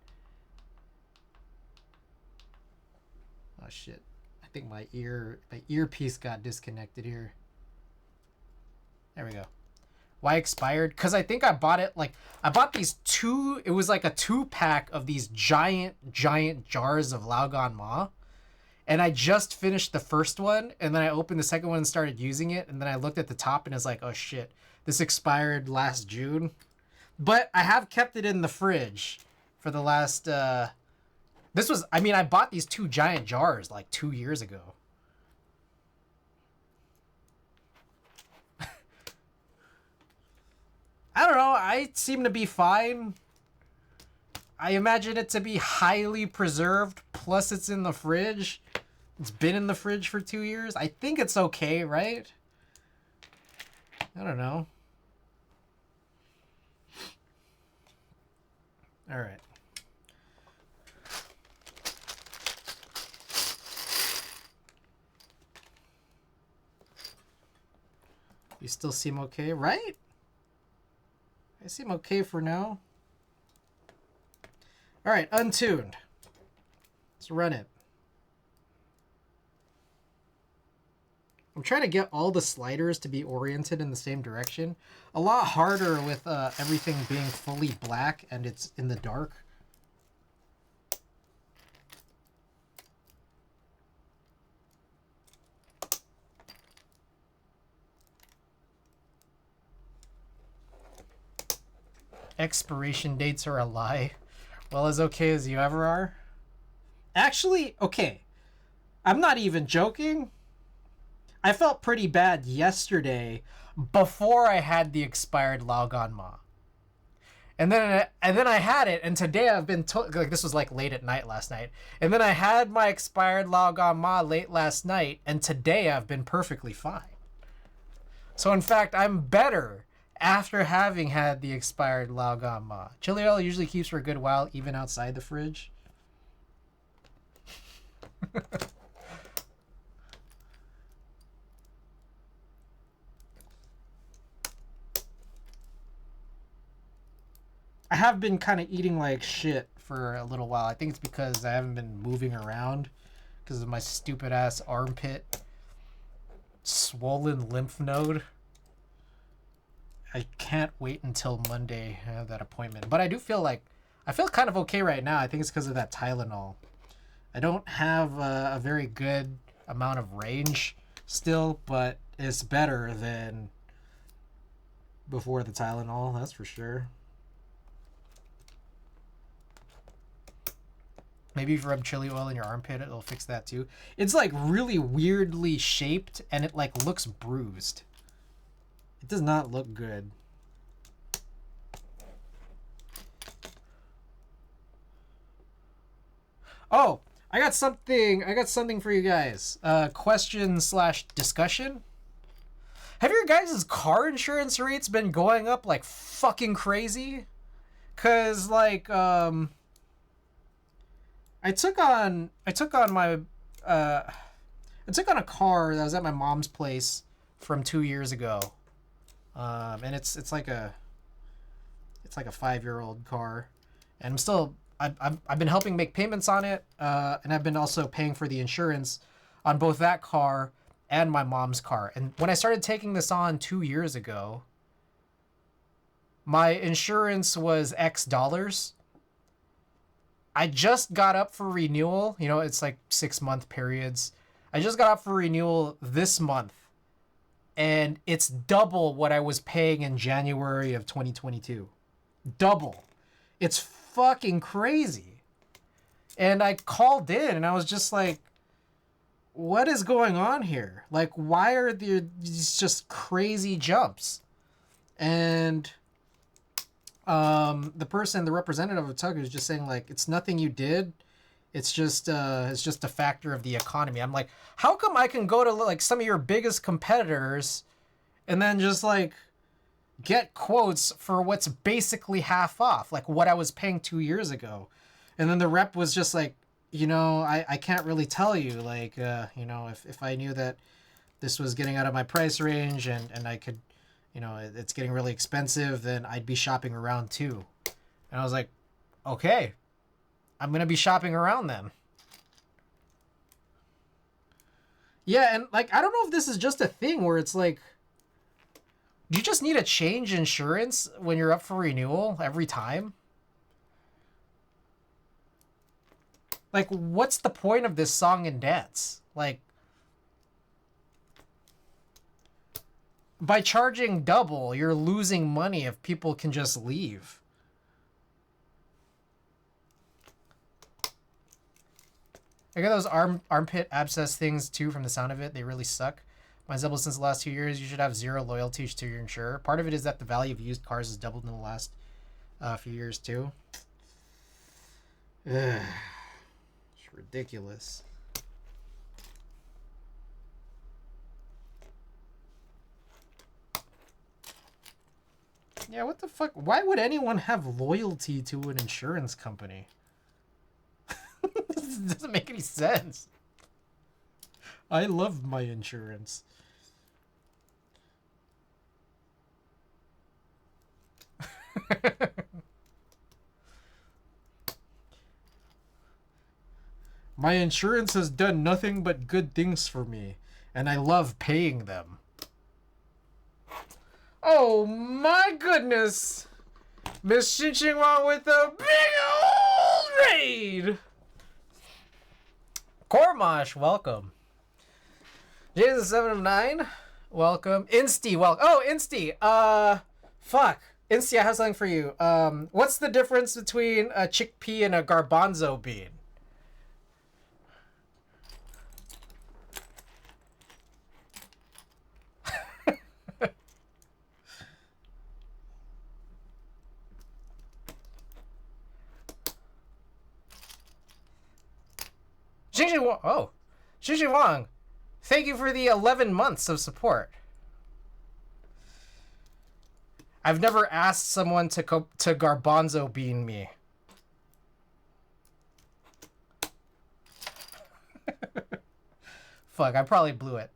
Oh shit. I think my earpiece got disconnected here. There we go. Why expired? Because I think I bought it, like, I bought these two, it was like a 2-pack of these giant jars of Laogan Ma. And I just finished the first one, and then I opened the second one and started using it, and then I looked at the top and it's like, oh shit, this expired last June. But I have kept it in the fridge for the last, this was, I mean, I bought these 2 giant jars like 2 years ago. I don't know, I seem to be fine. I imagine it to be highly preserved, plus it's in the fridge. It's been in the fridge for 2 years. I think it's okay, right? I don't know. All right. You still seem okay, right? I seem okay for now. All right, untuned. Let's run it. I'm trying to get all the sliders to be oriented in the same direction. A lot harder with everything being fully black and it's in the dark. Expiration dates are a lie. Well, as okay as you ever are. Actually, okay. I'm not even joking. I felt pretty bad yesterday before I had the expired Laogan Ma. And then I had it, and today I've been told, like, this was like late at night last night. And then I had my expired Laogan Ma late last night, and today I've been perfectly fine. So in fact, I'm better after having had the expired Laogan Ma. Chili oil usually keeps for a good while, even outside the fridge. I have been kind of eating like shit for a little while. I think it's because I haven't been moving around because of my stupid ass armpit swollen lymph node. I can't wait until Monday to have that appointment. But I do feel like, I feel kind of okay right now. I think it's because of that Tylenol. I don't have a very good amount of range still, but it's better than before the Tylenol, that's for sure. Maybe if you rub chili oil in your armpit, it'll fix that too. It's like really weirdly shaped and it like looks bruised. It does not look good. Oh, I got something for you guys. Question / discussion. Have your guys' car insurance rates been going up like fucking crazy? Cause like I took on a car that was at my mom's place from 2 years ago. And it's like a 5-year-old car, and I've been helping make payments on it, and I've been also paying for the insurance on both that car and my mom's car. And when I started taking this on 2 years ago, my insurance was X dollars. I just got up for renewal. You know, it's like 6-month periods. I just got up for renewal this month. And it's double what I was paying in January of 2022. Double. It's fucking crazy. And I called in and I was just like, what is going on here? Like, why are there these just crazy jumps? And the representative of Tug is just saying, like, it's nothing you did. It's just a factor of the economy. I'm like, how come I can go to like some of your biggest competitors and then just like get quotes for what's basically half off, like what I was paying 2 years ago? And then the rep was just like, you know, I can't really tell you, like, you know, if I knew that this was getting out of my price range and I could, you know, it's getting really expensive, then I'd be shopping around too. And I was like, okay, I'm going to be shopping around then. Yeah, and like, I don't know if this is just a thing where it's like, do you just need to change insurance when you're up for renewal every time? Like, what's the point of this song and dance? Like, by charging double, you're losing money if people can just leave. I got those armpit abscess things too from the sound of it. They really suck. Mine's doubled since the last 2 years. You should have zero loyalty to your insurer. Part of it is that the value of used cars has doubled in the last few years too. Ugh. It's ridiculous. Yeah, what the fuck? Why would anyone have loyalty to an insurance company? This doesn't make any sense. I love my insurance. My insurance has done nothing but good things for me, and I love paying them. Oh my goodness! Miss Xinqing Wang with a big old raid! Kormash, welcome. Jason 7 of 9, welcome. Insty, welcome. Oh, Insty, fuck. Insty, I have something for you. What's the difference between a chickpea and a garbanzo bean? Xinqing Wang, oh, Xinqing Wang, thank you for the 11 months of support. I've never asked someone to garbanzo bean me. Fuck, I probably blew it.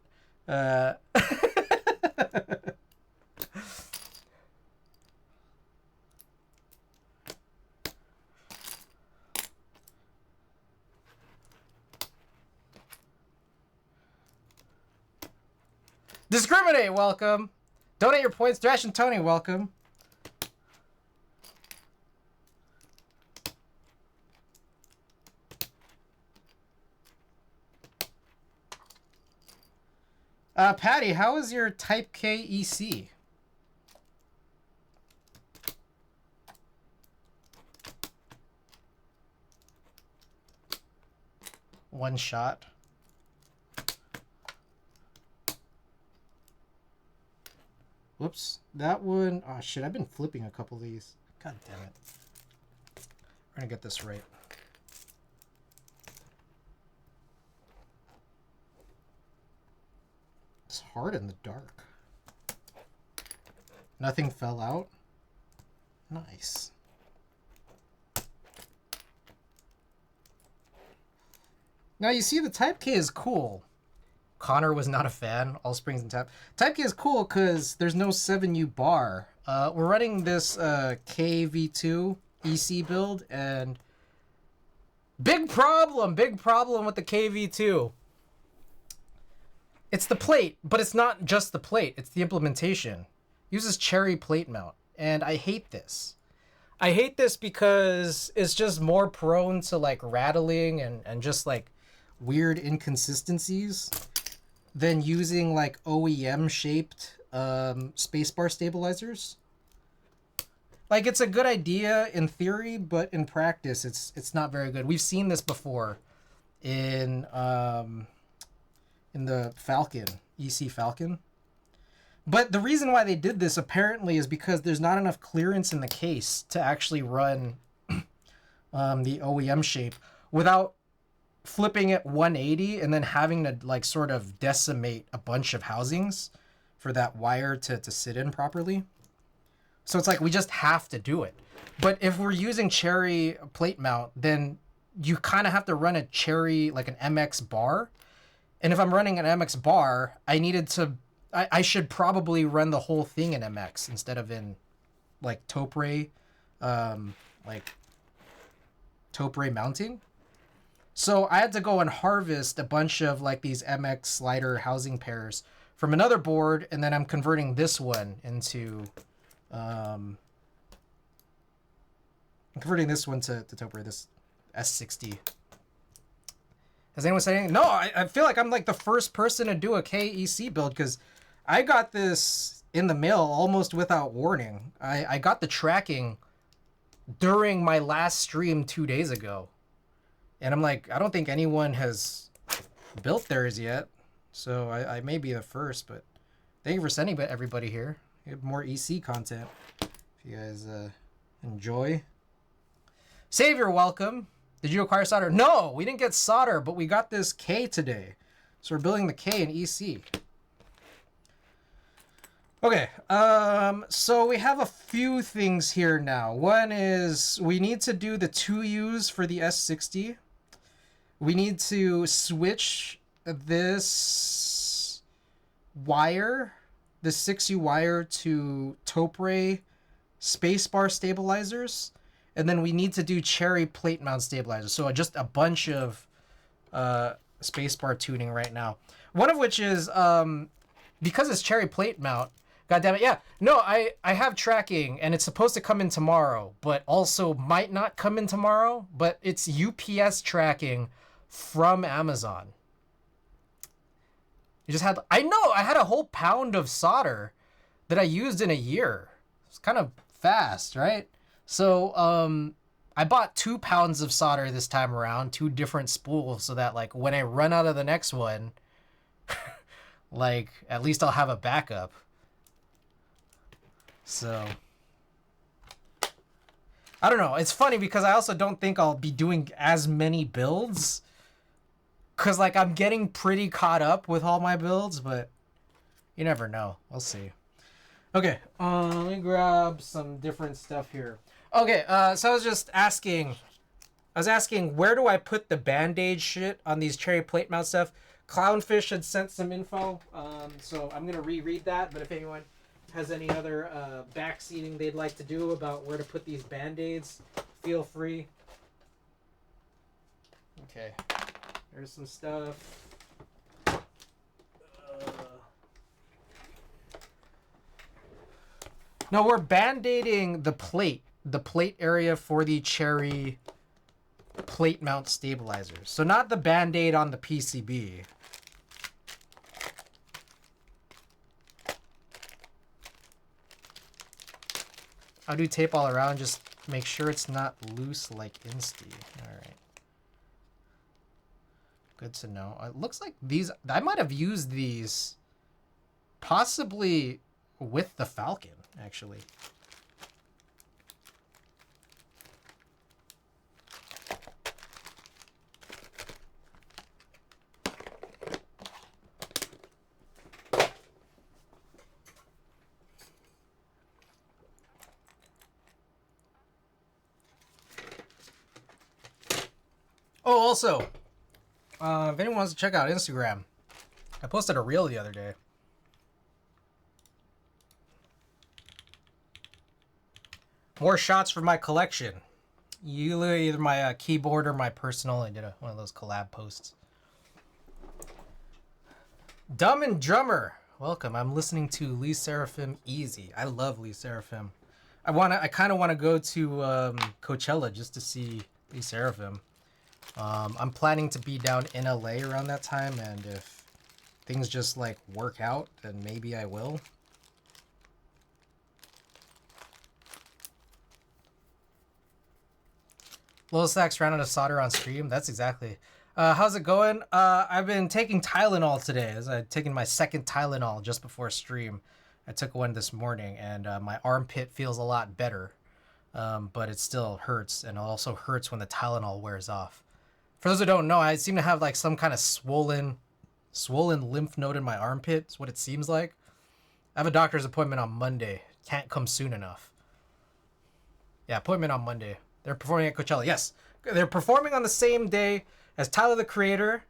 Discriminate, welcome. Donate your points. Dash and Tony, welcome. Patty, how is your Type K EC? One shot. Whoops, that one, oh shit, I've been flipping a couple of these. God damn it. We're gonna get this right. It's hard in the dark. Nothing fell out. Nice. Now you see the Type K is cool. Connor was not a fan. All springs and tap. Type K is cool because there's no 7U bar. We're running this KV2 EC build, and big problem with the KV2. It's the plate, but it's not just the plate. It's the implementation. Uses cherry plate mount, and I hate this. I hate this because it's just more prone to like rattling and just like weird inconsistencies than using like OEM shaped spacebar stabilizers. Like, it's a good idea in theory, but in practice it's not very good. We've seen this before in the Falcon, EC Falcon. But the reason why they did this apparently is because there's not enough clearance in the case to actually run the OEM shape without flipping it 180 and then having to like sort of decimate a bunch of housings for that wire to sit in properly. So it's like we just have to do it. But if we're using Cherry plate mount, then you kind of have to run a Cherry, like an MX bar. And if I'm running an MX bar, I should probably run the whole thing in MX instead of in like Topre mounting. So I had to go and harvest a bunch of like these MX slider housing pairs from another board, and then I'm converting this one into I'm converting this one to Topre, this S60. Has anyone said anything? No, I feel like I'm like the first person to do a KEC build because I got this in the mail almost without warning. I got the tracking during my last stream 2 days ago. And I'm like, I don't think anyone has built theirs yet. So I may be the first, but thank you for sending everybody here. You have more EC content if you guys enjoy. Savior, welcome. Did you acquire solder? No, we didn't get solder, but we got this K today. So we're building the K in EC. Okay, so we have a few things here now. One is we need to do the 2Us for the S60. We need to switch this wire, the 6U wire, to Topre spacebar stabilizers. And then we need to do Cherry plate mount stabilizers. So just a bunch of spacebar tuning right now. One of which is, because it's Cherry plate mount, God damn it, yeah. No, I have tracking, and it's supposed to come in tomorrow, but also might not come in tomorrow, but it's UPS tracking from Amazon. You just had, I know, I had a whole pound of solder that I used in a year. It's kind of fast, right? So, I bought 2 pounds of solder this time around, 2 different spools, so that, like, when I run out of the next one, like, at least I'll have a backup. So, I don't know. It's funny because I also don't think I'll be doing as many builds. Because, like, I'm getting pretty caught up with all my builds, but you never know. We'll see. Okay, let me grab some different stuff here. Okay, so I was asking, where do I put the Band-Aid shit on these Cherry plate mount stuff? Clownfish had sent some info, so I'm going to reread that, but if anyone has any other backseating they'd like to do about where to put these Band-Aids, feel free. Okay, there's some stuff. No, we're Band-Aiding the plate area for the Cherry plate mount stabilizers. So not the Band-Aid on the PCB. I'll do tape all around, just make sure it's not loose like Insti. All right. Good to know. It looks like these, I might have used these possibly with the Falcon, actually. Oh, also, if anyone wants to check out Instagram, I posted a reel the other day. More shots for my collection. Either my keyboard or my personal. I did one of those collab posts. Dumb and Drummer, welcome. I'm listening to Lee Seraphim Easy. I love Lee Seraphim. I kind of want to go to Coachella just to see Lee Seraphim. I'm planning to be down in LA around that time, and if things just like work out, then maybe I will. Little Sacks ran out of solder on stream. That's exactly. How's it going? I've been taking Tylenol today. I've taken my second Tylenol just before stream. I took one this morning, and my armpit feels a lot better. But it still hurts, and it also hurts when the Tylenol wears off. For those who don't know, I seem to have like some kind of swollen lymph node in my armpit. It's what it seems like. I have a doctor's appointment on Monday. Can't come soon enough. Yeah, appointment on Monday. They're performing at Coachella. Yes, they're performing on the same day as Tyler the Creator,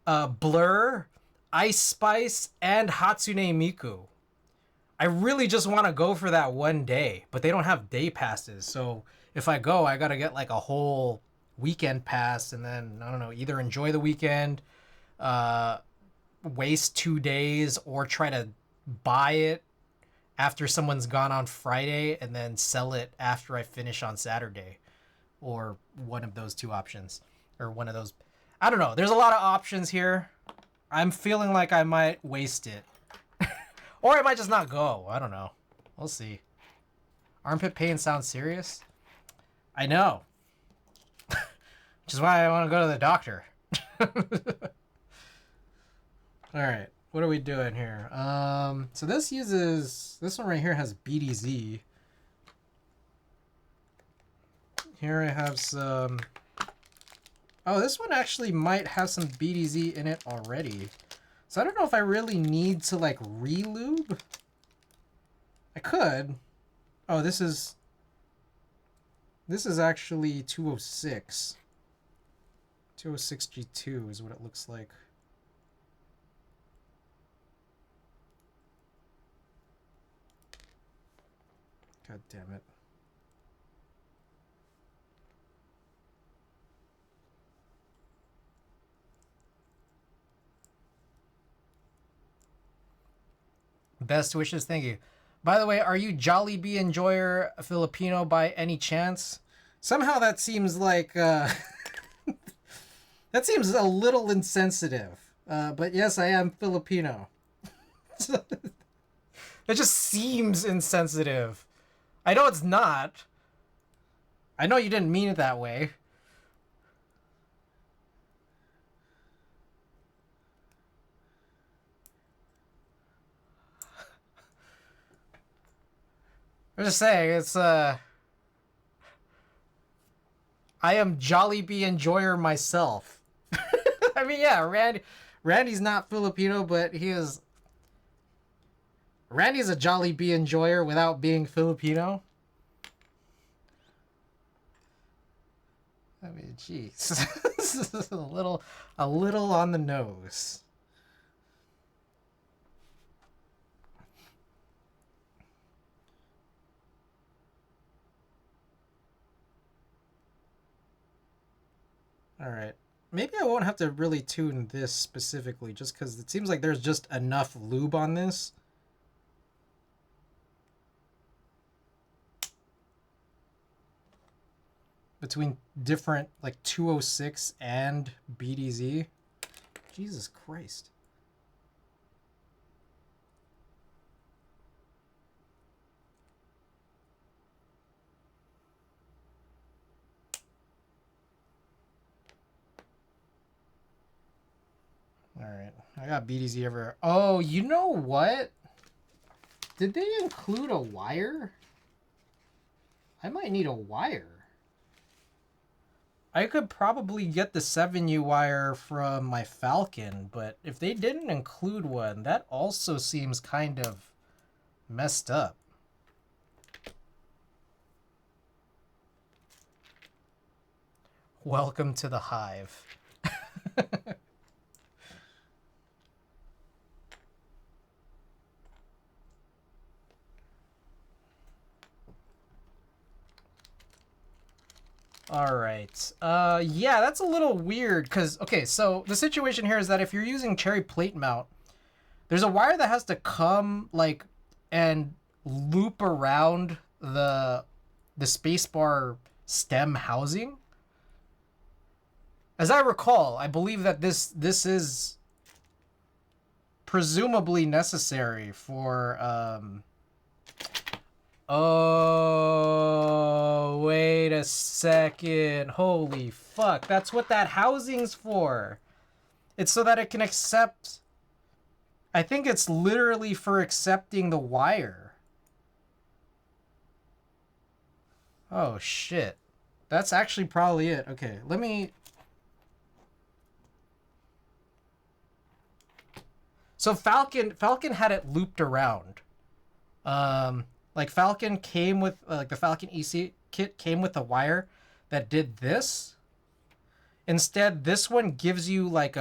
Blur, Ice Spice, and Hatsune Miku. I really just want to go for that one day, but they don't have day passes. So if I go, I got to get like a whole weekend pass, and then, I don't know, either enjoy the weekend, waste 2 days, or try to buy it after someone's gone on Friday and then sell it after I finish on Saturday. Or one of those two options. Or one of those. I don't know. There's a lot of options here. I'm feeling like I might waste it. Or I might just not go. I don't know. We'll see. Armpit pain sounds serious? I know. Which is why I want to go to the doctor. Alright. What are we doing here? So this one right here has BDZ. Here I have some... Oh, this one actually might have some BDZ in it already. So I don't know if I really need to, like, re-lube. I could. Oh, this is actually 206. 206 G2 is what it looks like. God damn it. Best wishes, thank you. By the way, are you Jollibee Enjoyer Filipino by any chance? Somehow that seems like that seems a little insensitive. But yes, I am Filipino. It just seems insensitive. I know it's not. I know you didn't mean it that way. I'm just saying, it's, I am Jollibee Enjoyer myself. I mean, yeah, Randy's not Filipino, but Randy's a Jollibee Enjoyer without being Filipino. I mean, jeez. This is a little on the nose. Alright. Maybe I won't have to really tune this specifically, just because it seems like there's just enough lube on this. Between different, like, 206 and BDZ. Jesus Christ. Alright, I got BDZ everywhere. Oh, you know what? Did they include a wire? I might need a wire. I could probably get the 7U wire from my Falcon, but if they didn't include one, that also seems kind of messed up. Welcome to the hive. All right. Yeah, that's a little weird because, okay, so the situation here is that if you're using cherry plate mount, there's a wire that has to come, like, and loop around the spacebar stem housing. As I recall, I believe that this is presumably necessary for oh, wait a second. Holy fuck. That's what that housing's for. It's so that it can accept, I think it's literally for accepting the wire. Oh shit. That's actually probably it. Okay, let me... So Falcon had it looped around. Like Falcon came with like the Falcon EC kit came with a wire that did this. Instead, this one gives you like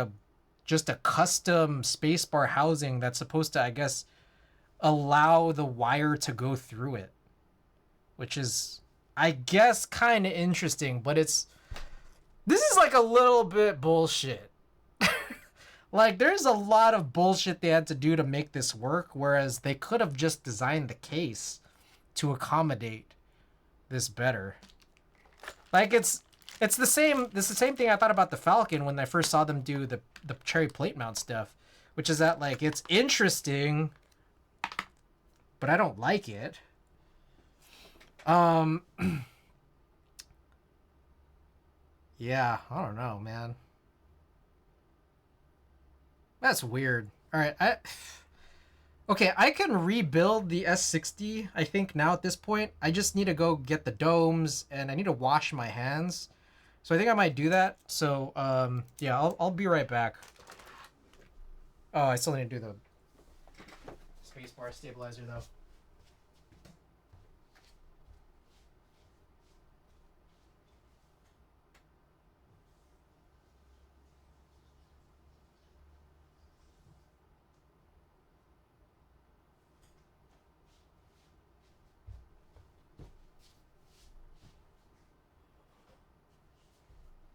just a custom spacebar housing that's supposed to, I guess, allow the wire to go through it, which is, I guess, kind of interesting. But this is like a little bit bullshit. Like, there's a lot of bullshit they had to do to make this work, whereas they could have just designed the case to accommodate this better. Like, it's the same thing I thought about the Falcon when I first saw them do the cherry plate mount stuff, which is that, like, it's interesting, but I don't like it. Yeah, I don't know, man. That's weird. All right, okay, I can rebuild the S60, I think, now at this point. I just need to go get the domes, and I need to wash my hands. So I think I might do that. So, yeah, I'll be right back. Oh, I still need to do the spacebar stabilizer, though.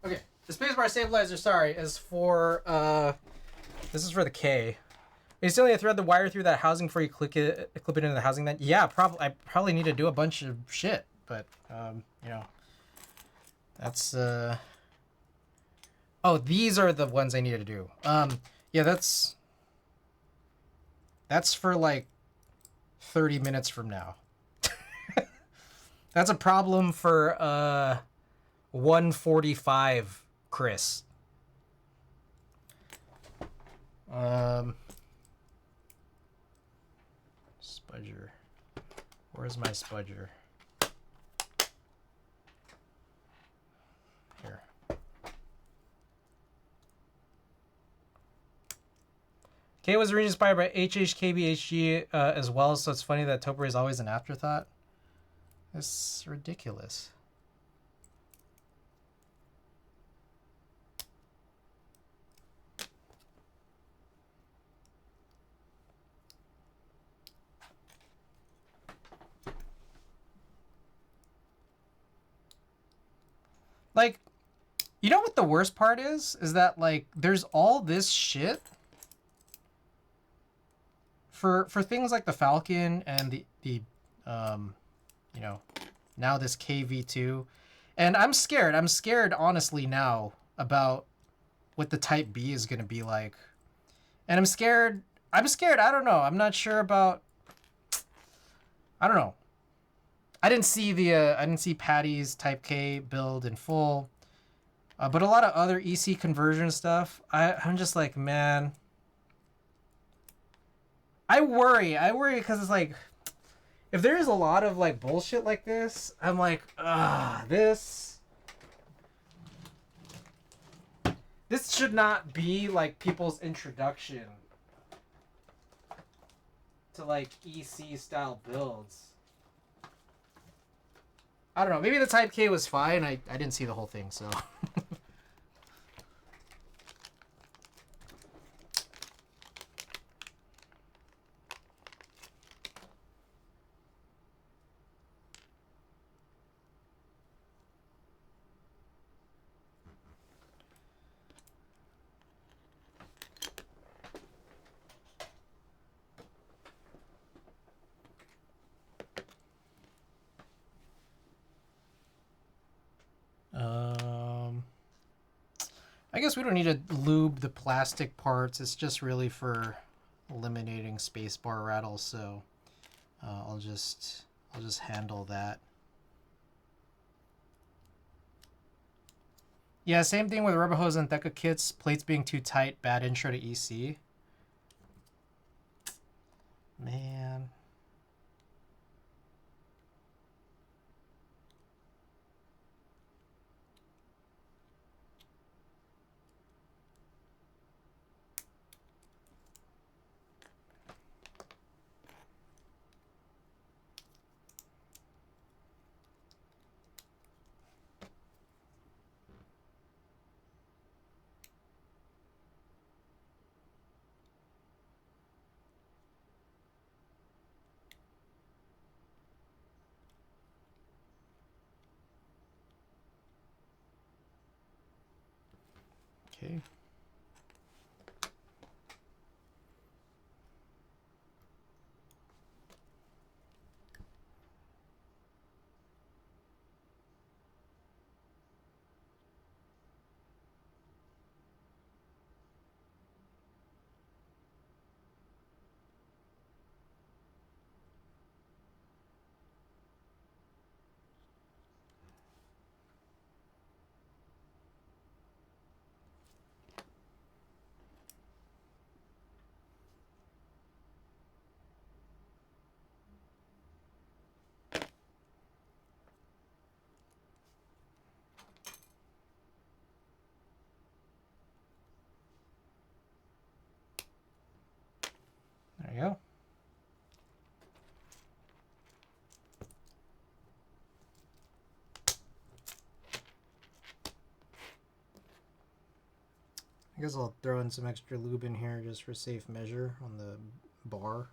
Okay, the spacebar stabilizer, sorry, is for, this is for the K. You still need to thread the wire through that housing before you clip it into the housing then? Yeah, I probably need to do a bunch of shit, but, you know, that's, oh, these are the ones I needed to do. Yeah, that's for, like, 30 minutes from now. That's a problem for, 1:45, Chris. Spudger. Where's my spudger? Here. K was originally inspired by HHKBHG as well, so it's funny that Topper is always an afterthought. It's ridiculous. Like, you know what the worst part is? Is that, like, there's all this shit for things like the Falcon and the you know, now this KV2. And I'm scared. I'm scared, honestly, now about what the Type B is going to be like. And I'm scared. I don't know. I'm not sure about... I don't know. I didn't see Patty's Type K build in full, but a lot of other EC conversion stuff. I'm just like, man. I worry because it's like, if there is a lot of like bullshit like this, I'm like, this should not be like people's introduction to like EC style builds. I don't know. Maybe the Type K was fine. I didn't see the whole thing, so. guess we don't need to lube the plastic parts. It's just really for eliminating spacebar rattles. So I'll just handle that. Yeah, same thing with rubber hose and Theca kits. Plates being too tight, bad intro to EC. Man. Okay. There you go. I guess I'll throw in some extra lube in here just for safe measure on the bar.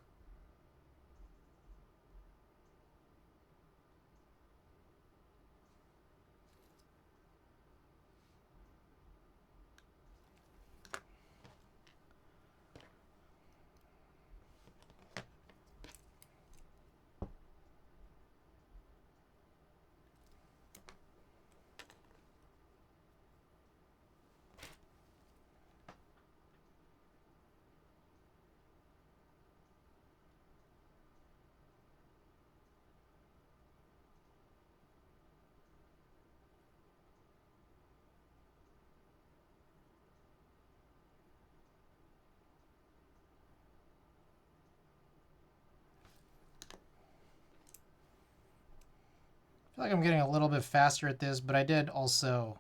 I feel like I'm getting a little bit faster at this, but I did also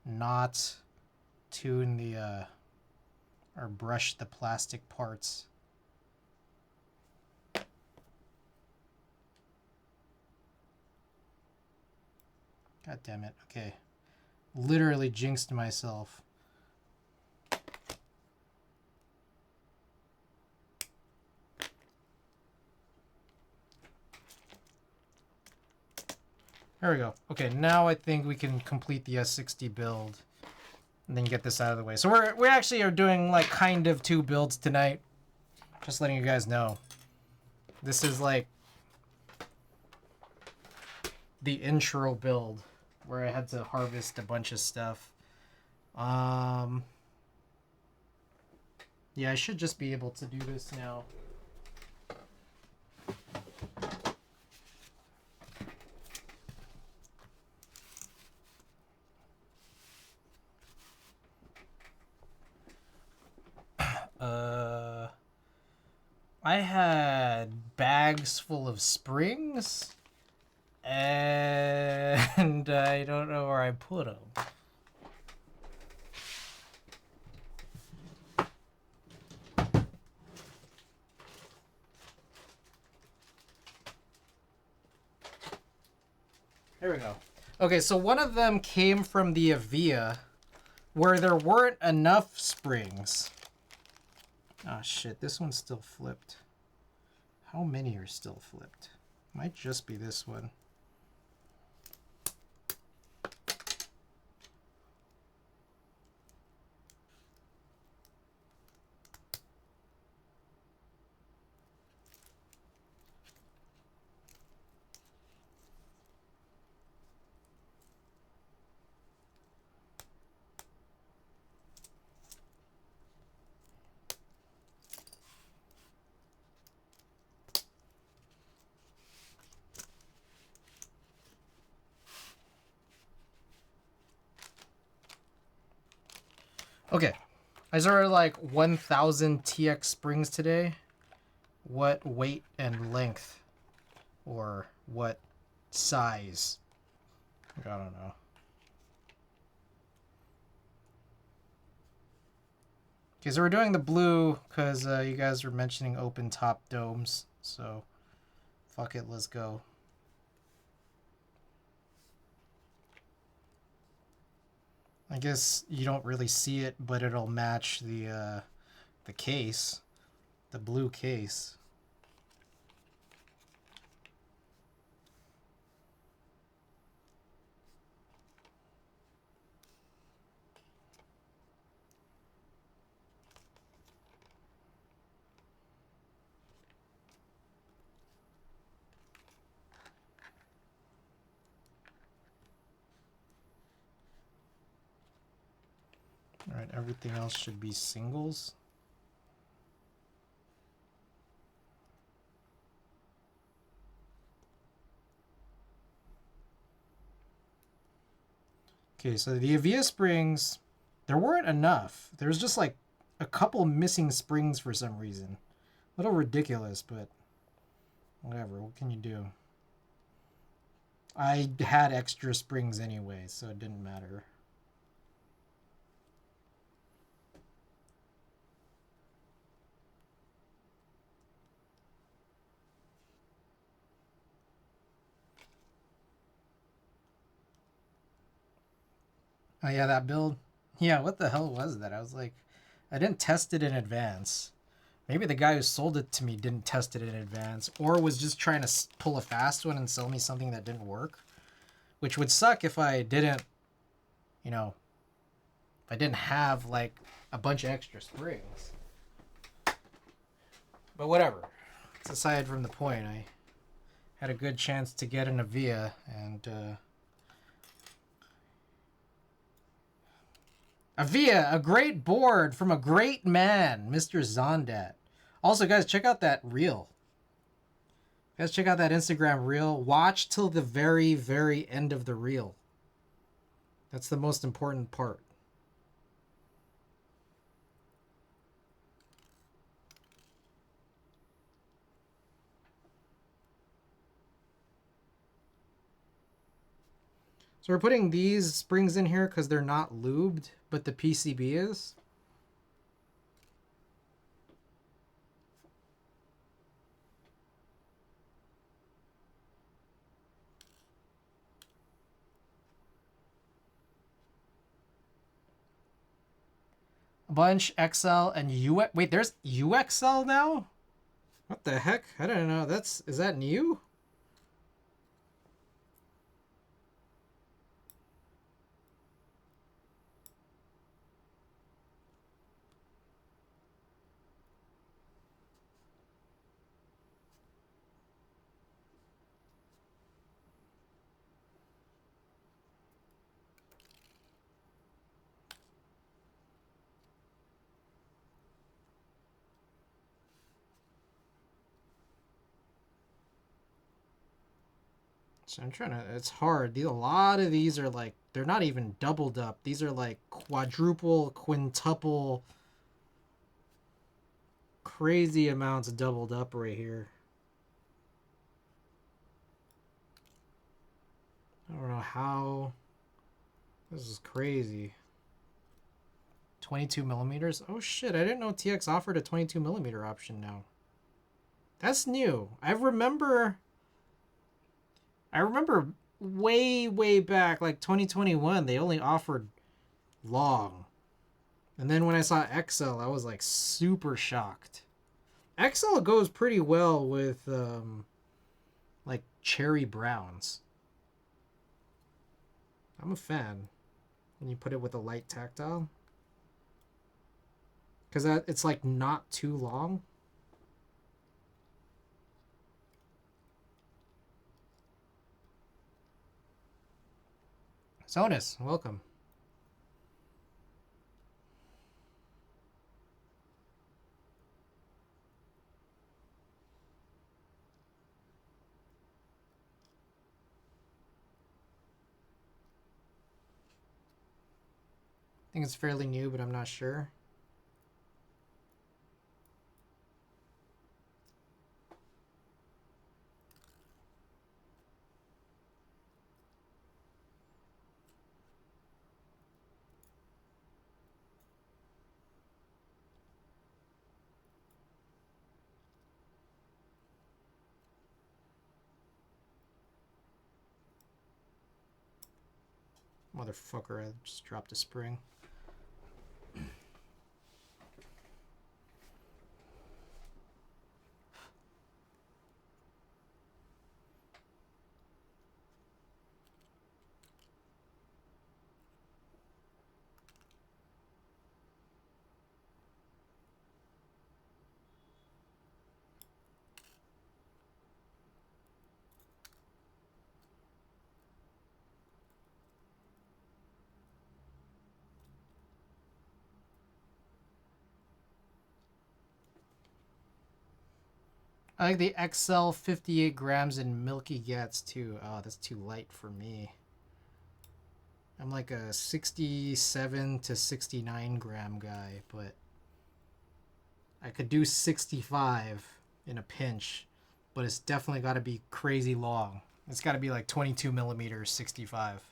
not tune the or brush the plastic parts. God damn it. Okay. Literally jinxed myself. There we go. Okay, now I think we can complete the S60 build and then get this out of the way. So we actually are doing like kind of 2 builds tonight. Just letting you guys know. This is like the intro build where I had to harvest a bunch of stuff. Yeah, I should just be able to do this now. I had bags full of springs, and I don't know where I put them. There we go. Okay, so one of them came from the Avia, where there weren't enough springs. Oh shit, this one's still flipped. How many are still flipped? Might just be this one. Okay. I started like 1,000 TX springs today. What weight and length? Or what size? I don't know. Okay, so we're doing the blue because you guys were mentioning open top domes. So, fuck it, let's go. I guess you don't really see it, but it'll match the case, the blue case. All right, everything else should be singles. Okay, so the Avia springs, there weren't enough. There was just like a couple missing springs for some reason. A little ridiculous, but whatever. What can you do? I had extra springs anyway, so it didn't matter. Oh yeah, that build. Yeah, what the hell was that? I was like, I didn't test it in advance. Maybe the guy who sold it to me didn't test it in advance, or was just trying to pull a fast one and sell me something that didn't work. Which would suck if I didn't, you know, if I didn't have like a bunch of extra springs. But whatever. It's aside from the point. I had a good chance to get an Avia, and Avia, a great board from a great man, Mr. Zondat. Also, guys, check out that reel. Guys, check out that Instagram reel. Watch till the very, very end of the reel. That's the most important part. So we're putting these springs in here because they're not lubed, but the PCB is. A bunch, XL, and UX. Wait, there's UXL now? What the heck? I don't know. Is that new? So I'm trying to. It's hard. A lot of these are like they're not even doubled up. These are like quadruple, quintuple, crazy amounts doubled up right here. I don't know how. This is crazy. 22 millimeters. Oh shit! I didn't know TX offered a 22 millimeter option now. That's new. I remember way, way back, like 2021, they only offered long. And then when I saw XL, I was like super shocked. XL goes pretty well with like cherry browns. I'm a fan when you put it with a light tactile. Because it's like not too long. Sonus, welcome. I think it's fairly new, but I'm not sure. Motherfucker, I just dropped a spring. I like the XL 58 grams in Milky Gets too. Oh, that's too light for me. I'm like a 67 to 69 gram guy, but I could do 65 in a pinch, but it's definitely got to be crazy long. It's got to be like 22 millimeters, 65.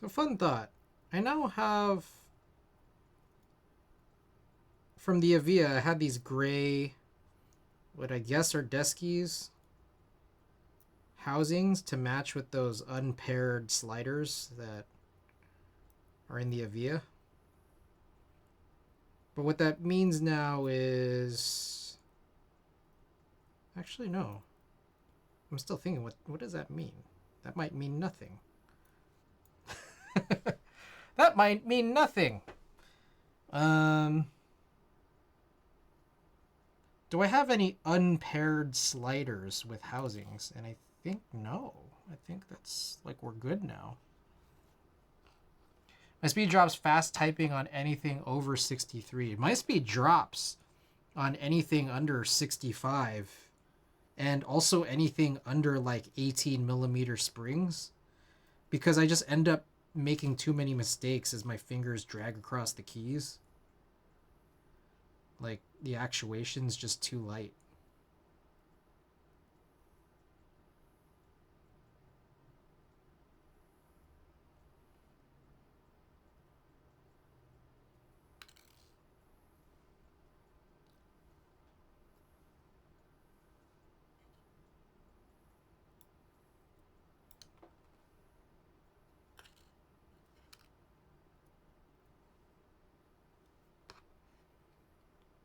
So fun thought. I now have, from the Avia, I had these gray, what I guess are Deskies housings to match with those unpaired sliders that are in the Avia. But what that means now is... Actually, no. I'm still thinking, what does that mean? That might mean nothing. That might mean nothing. Do I have any unpaired sliders with housings? And I think no. I think that's like we're good now. My speed drops fast typing on anything over 63. My speed drops on anything under 65 and also anything under like 18 millimeter springs because I just end up making too many mistakes as my fingers drag across the keys. Like the actuation's just too light.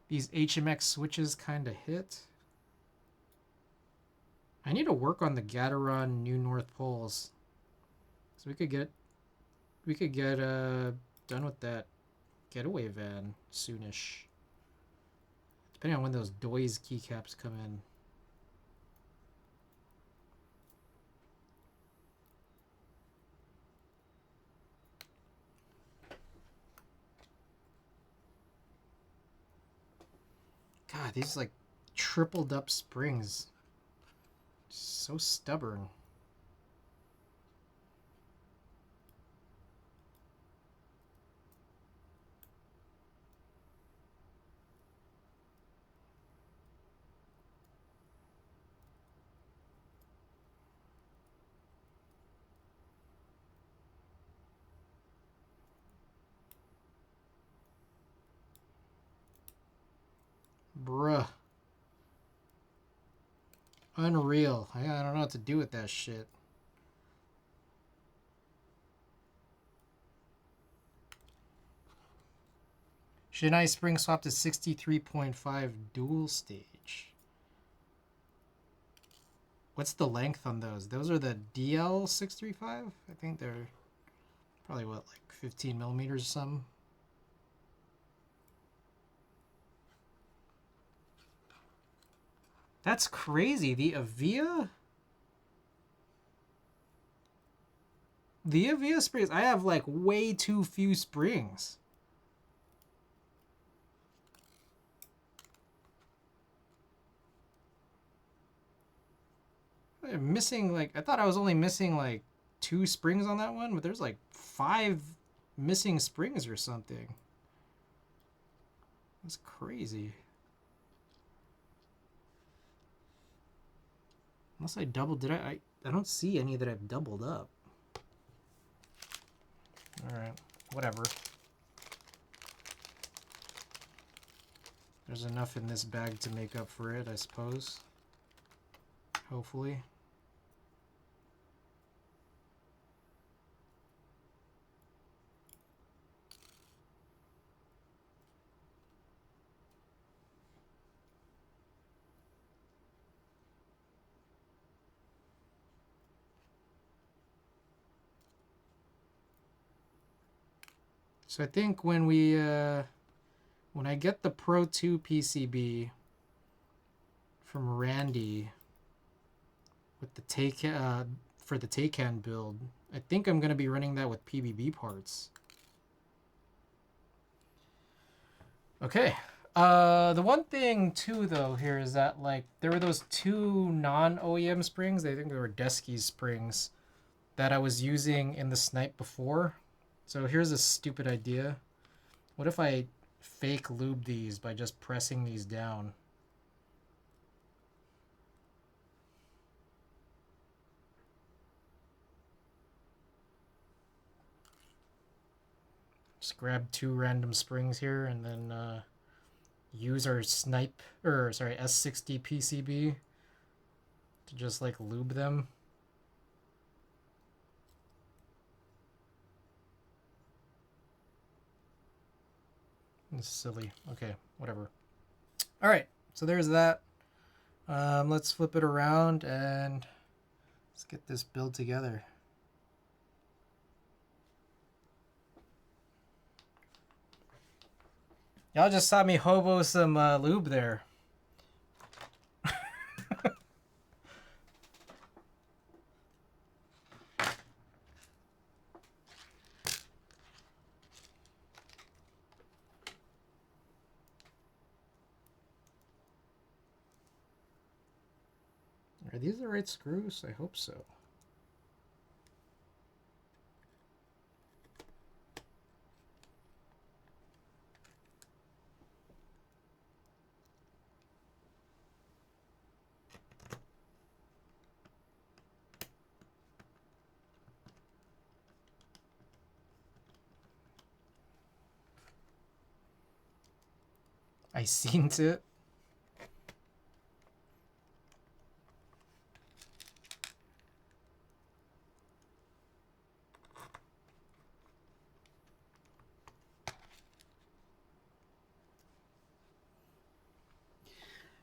These HMX switches kind of hit. I need to work on the Gateron New North poles. So we could get done with that getaway van soonish. Depending on when those Doise keycaps come in. God, these like tripled up springs. So stubborn. Bruh. Unreal. I don't know what to do with that shit. Shinai spring swap to 63.5 dual stage. What's the length on those? Those are the DL635? I think they're probably, what, like 15 millimeters or something? That's crazy. The Avia? The Avia springs. I have, like, way too few springs. I'm missing, like, I thought I was only missing, like, 2 springs on that one, but there's, like, 5 missing springs or something. That's crazy. Unless I doubled, did I don't see any that I've doubled up. Alright, whatever. There's enough in this bag to make up for it, I suppose. Hopefully. So I think when we when I get the Pro 2 PCB from Randy with the for the Taycan build, I think I'm gonna be running that with PBB parts. Okay. The one thing too though here is that like there were those 2 non-OEM springs, I think they were Desky's springs, that I was using in the Snipe before. So here's a stupid idea. What if I fake lube these by just pressing these down? Just grab 2 random springs here and then use our S60 PCB to just like lube them. It's silly. Okay, whatever. All right, so there's that. Let's flip it around and let's get this build together. Y'all just saw me hobo some lube there. Are these the right screws? I hope so. I seen it.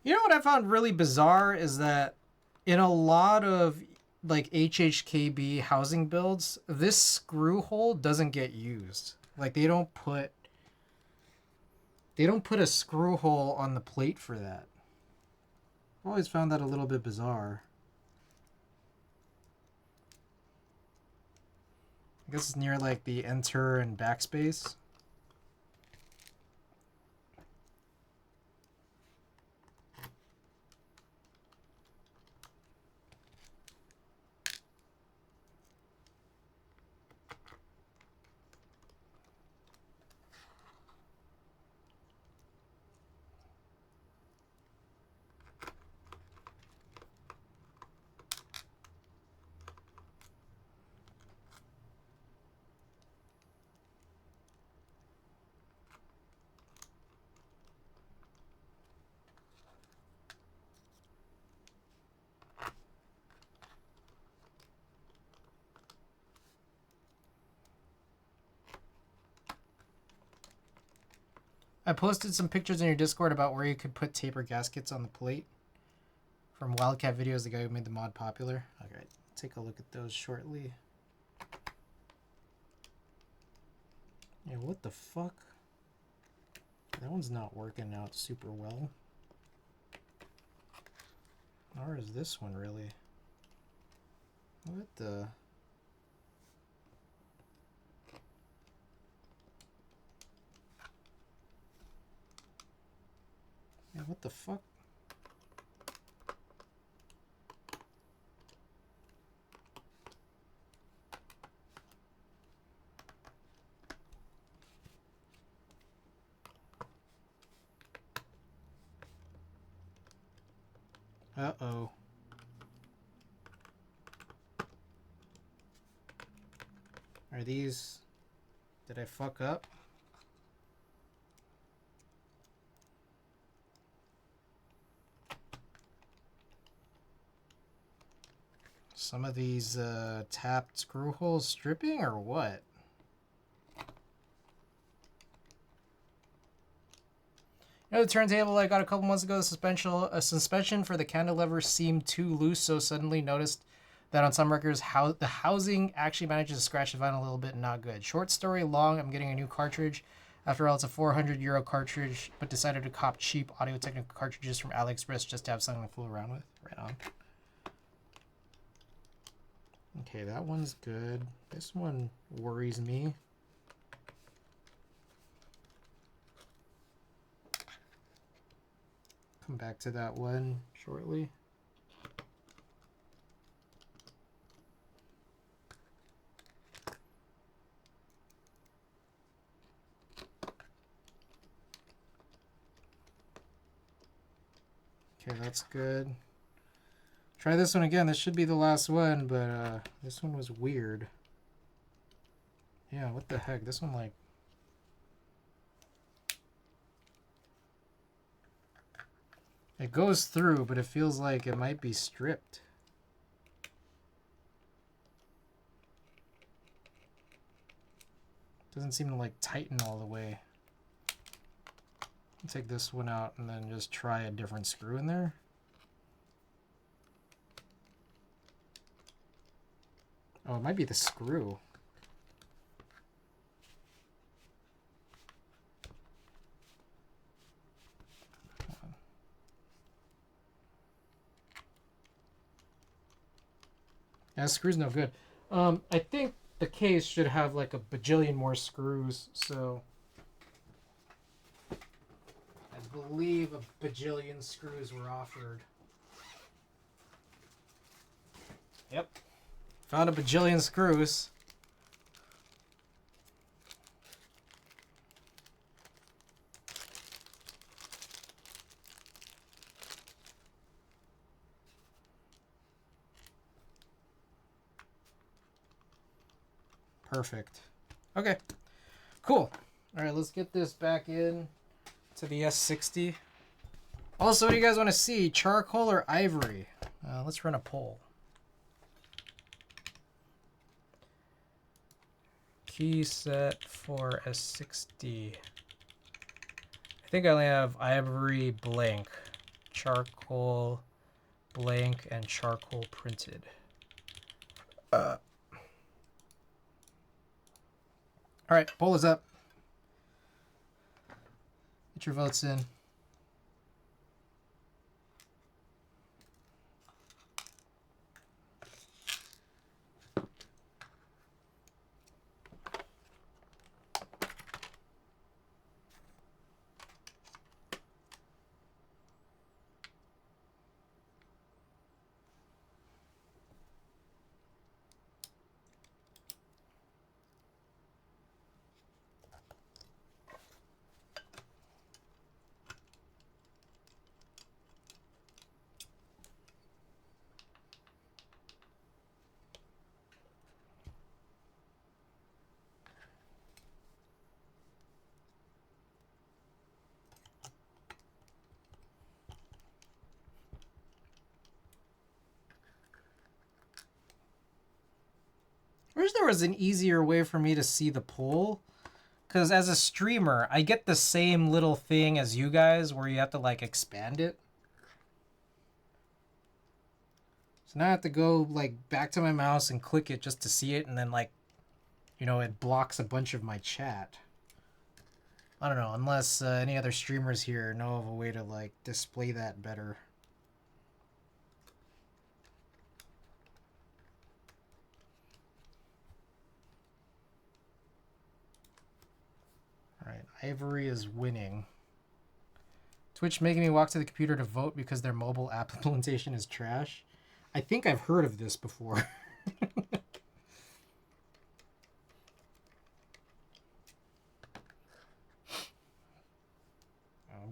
You know what I found really bizarre is that in a lot of like HHKB housing builds, this screw hole doesn't get used. Like they don't put a screw hole on the plate for that. I've always found that a little bit bizarre. I guess it's near like the enter and backspace. I posted some pictures in your Discord about where you could put taper gaskets on the plate. From Wildcat Videos, the guy who made the mod popular. Okay, take a look at those shortly. Yeah, what the fuck? That one's not working out super well. Nor is this one really. What the... Yeah, what the fuck? Uh-oh. Are these... Did I fuck up? Some of these tapped screw holes stripping or what? You know, the turntable I got a couple months ago, the suspension for the cantilever seemed too loose, so suddenly noticed that on some records the housing actually manages to scratch the vinyl a little bit. Not good. Short story long, I'm getting a new cartridge. After all, it's a €400 cartridge, but decided to cop cheap Audio-Technica cartridges from AliExpress just to have something to fool around with. Right on. Okay, that one's good. This one worries me. Come back to that one shortly. Okay, that's good. Try this one again. This should be the last one, but this one was weird. Yeah, what the heck? This one, like... It goes through, but it feels like it might be stripped. Doesn't seem to, like, tighten all the way. I'll take this one out and then just try a different screw in there. Oh, it might be the screw. Yeah, screw's no good. I think the case should have like a bajillion more screws, so I believe a bajillion screws were offered. Yep. Found a bajillion screws. Perfect. Okay. Cool. All right, let's get this back in to the S60. Also, what do you guys want to see? Charcoal or ivory? Let's run a poll. Key set for S60. I think I only have ivory blank, charcoal blank, and charcoal printed. All right, poll is up. Get your votes in. I wish there was an easier way for me to see the poll, Because as a streamer, I get the same little thing as you guys where you have to like expand it. So now I have to go like back to my mouse and click it just to see it, and then like, you know, it blocks a bunch of my chat. I don't know, unless any other streamers here know of a way to like display that better. Alright, Ivory is winning. Twitch making me walk to the computer to vote because their mobile app implementation is trash. I think I've heard of this before. I'm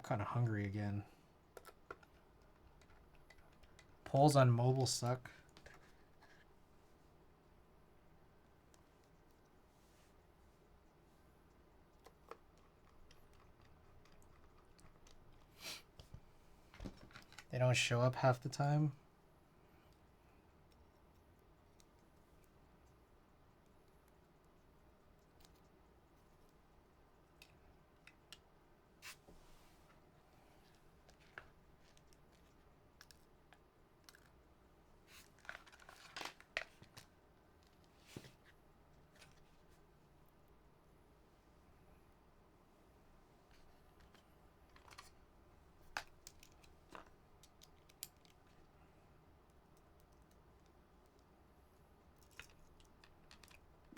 kind of hungry again. Polls on mobile suck. They don't show up half the time.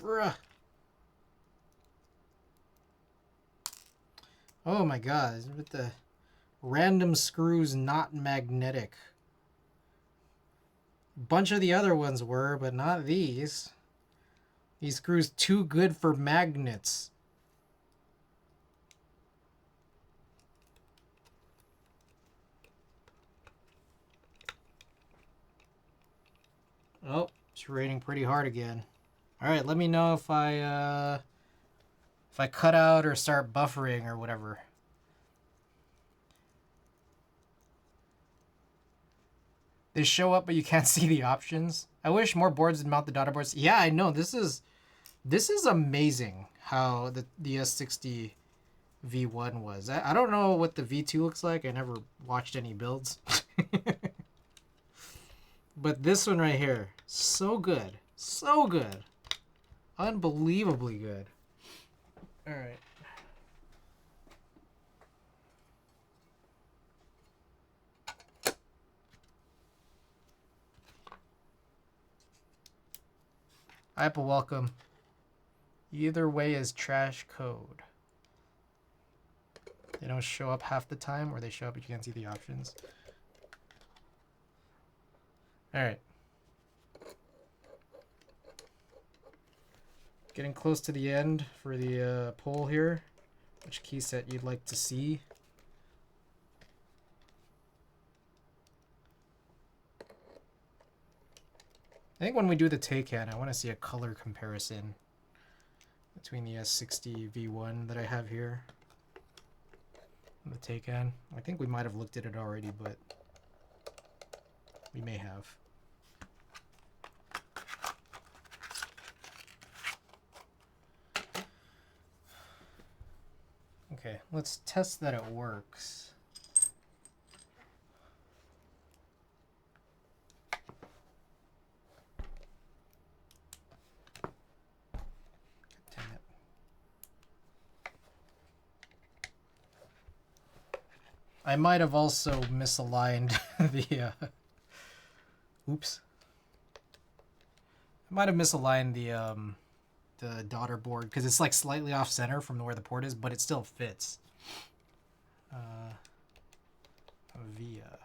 Bruh. Oh my god, with the random screws not magnetic. A bunch of the other ones were, but not these. These screws too good for magnets. Oh, it's raining pretty hard again. Alright, let me know if I cut out or start buffering or whatever. They show up, but you can't see the options. I wish more boards would mount the daughter boards. Yeah, I know. This is amazing how the S60 V1 was. I don't know what the V2 looks like. I never watched any builds. But this one right here, so good. So good. Unbelievably good. All right. Apple, welcome. Either way is trash code. They don't show up half the time, or they show up but you can't see the options. Alright. Getting close to the end for the poll here. Which key set you'd like to see. I think when we do the Taycan, I want to see a color comparison between the S60 V1 that I have here and the Taycan. I think we might have looked at it already, but we may have. Okay, let's test that it works. I might have also misaligned the oops. I might have misaligned the daughter board because it's like slightly off center from where the port is, but it still fits. Via.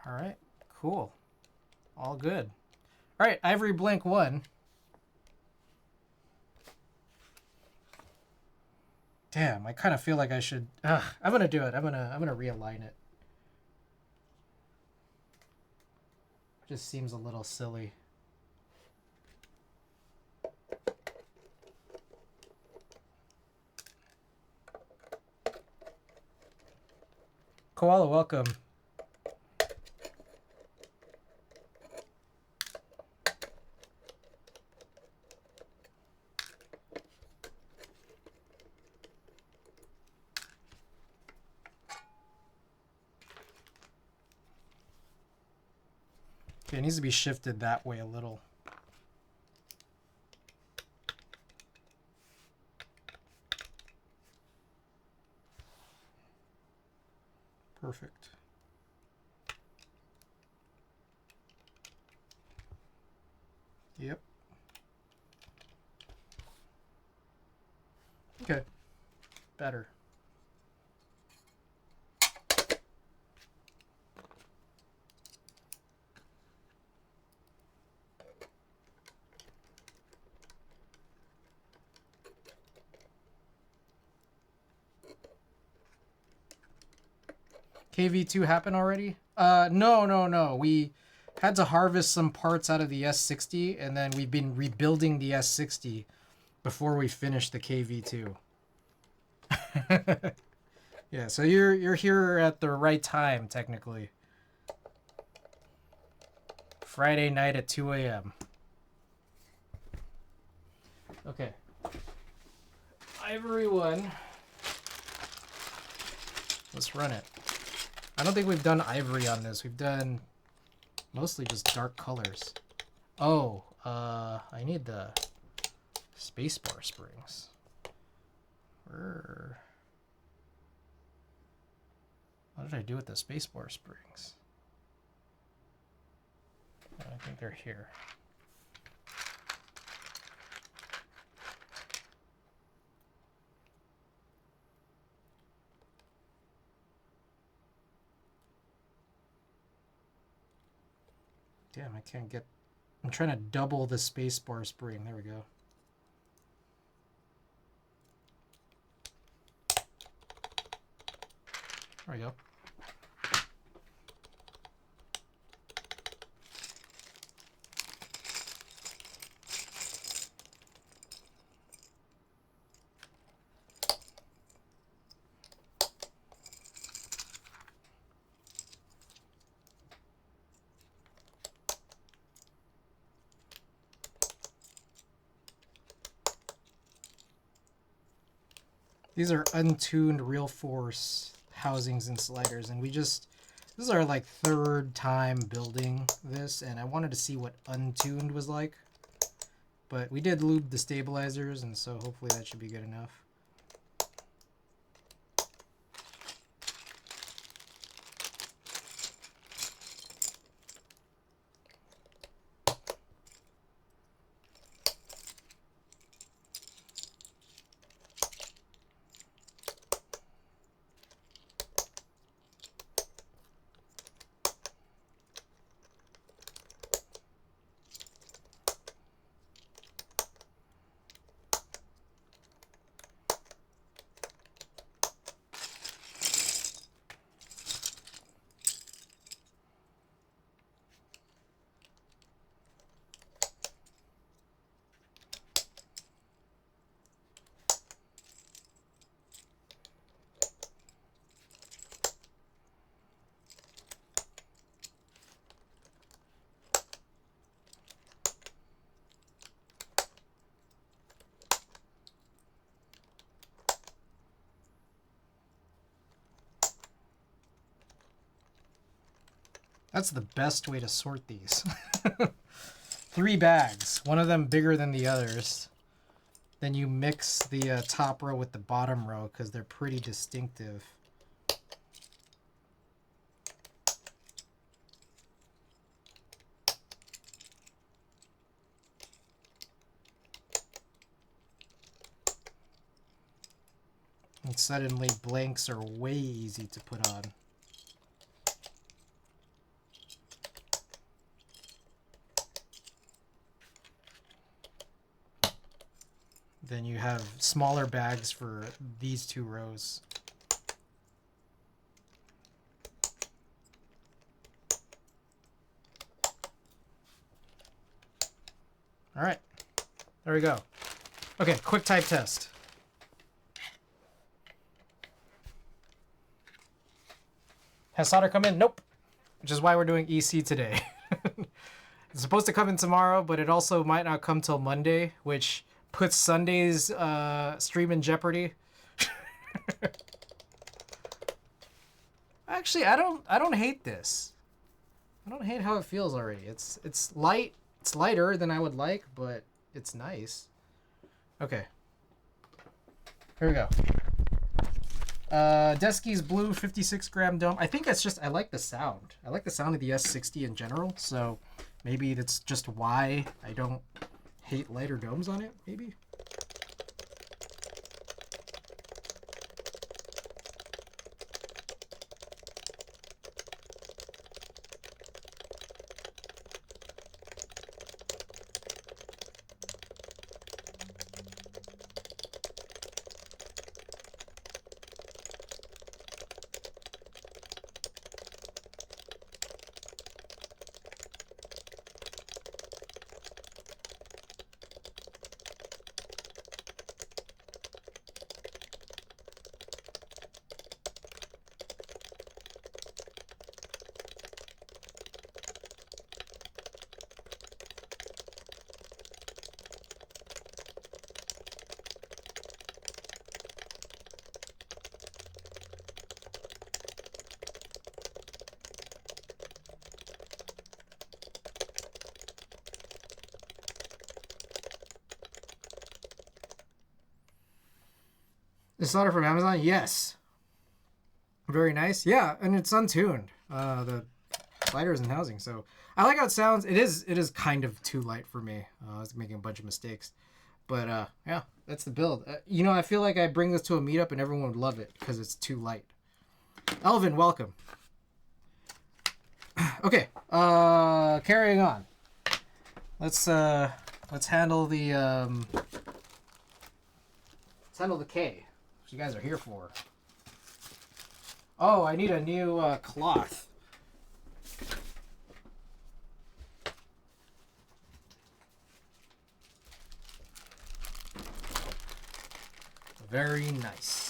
All right, cool. All good. All right, Ivory Blank 1. Damn, I kind of feel like I should. I'm gonna do it. I'm gonna realign it. just seems a little silly. Koala, welcome. Okay, it needs to be shifted that way a little. Perfect. Yep. Okay. Better. KV2 happened already? No. We had to harvest some parts out of the S60, and then we've been rebuilding the S60 before we finished the KV2. Yeah, so you're here at the right time, technically. Friday night at 2 a.m. Okay. Ivory 1. Let's run it. I don't think we've done ivory on this. We've done mostly just dark colors. Oh, I need the spacebar springs. What did I do with the spacebar springs? I think they're here. Damn, I can't get... I'm trying to double the spacebar spring. There we go. There we go. These are untuned real force housings and sliders, and this is our like third time building this, and I wanted to see what untuned was like. But we did lube the stabilizers, and so hopefully that should be good enough. That's the best way to sort these. 3 bags, one of them bigger than the others. Then you mix the top row with the bottom row because they're pretty distinctive. And suddenly blanks are way easy to put on. Then you have smaller bags for these 2 rows. All right. There we go. Okay, quick type test. Has solder come in? Nope. Which is why we're doing EC today. It's supposed to come in tomorrow, but it also might not come till Monday, which puts Sunday's stream in jeopardy. Actually, I don't hate this. I don't hate how it feels already. It's light. It's lighter than I would like, but it's nice. Okay. Here we go. Deskey's blue 56-gram dome. I think that's just, I like the sound. I like the sound of the S60 in general, so maybe that's just why I don't hate lighter domes on it, maybe? This solder from Amazon? Yes. Very nice. Yeah, and it's untuned. The sliders and housing. So I like how it sounds. It is kind of too light for me. I was making a bunch of mistakes. But yeah, that's the build. You know, I feel like I bring this to a meetup and everyone would love it because it's too light. Elvin, welcome. Okay, carrying on. Let's handle the K. What you guys are here for. Oh, I need a new cloth. Very nice.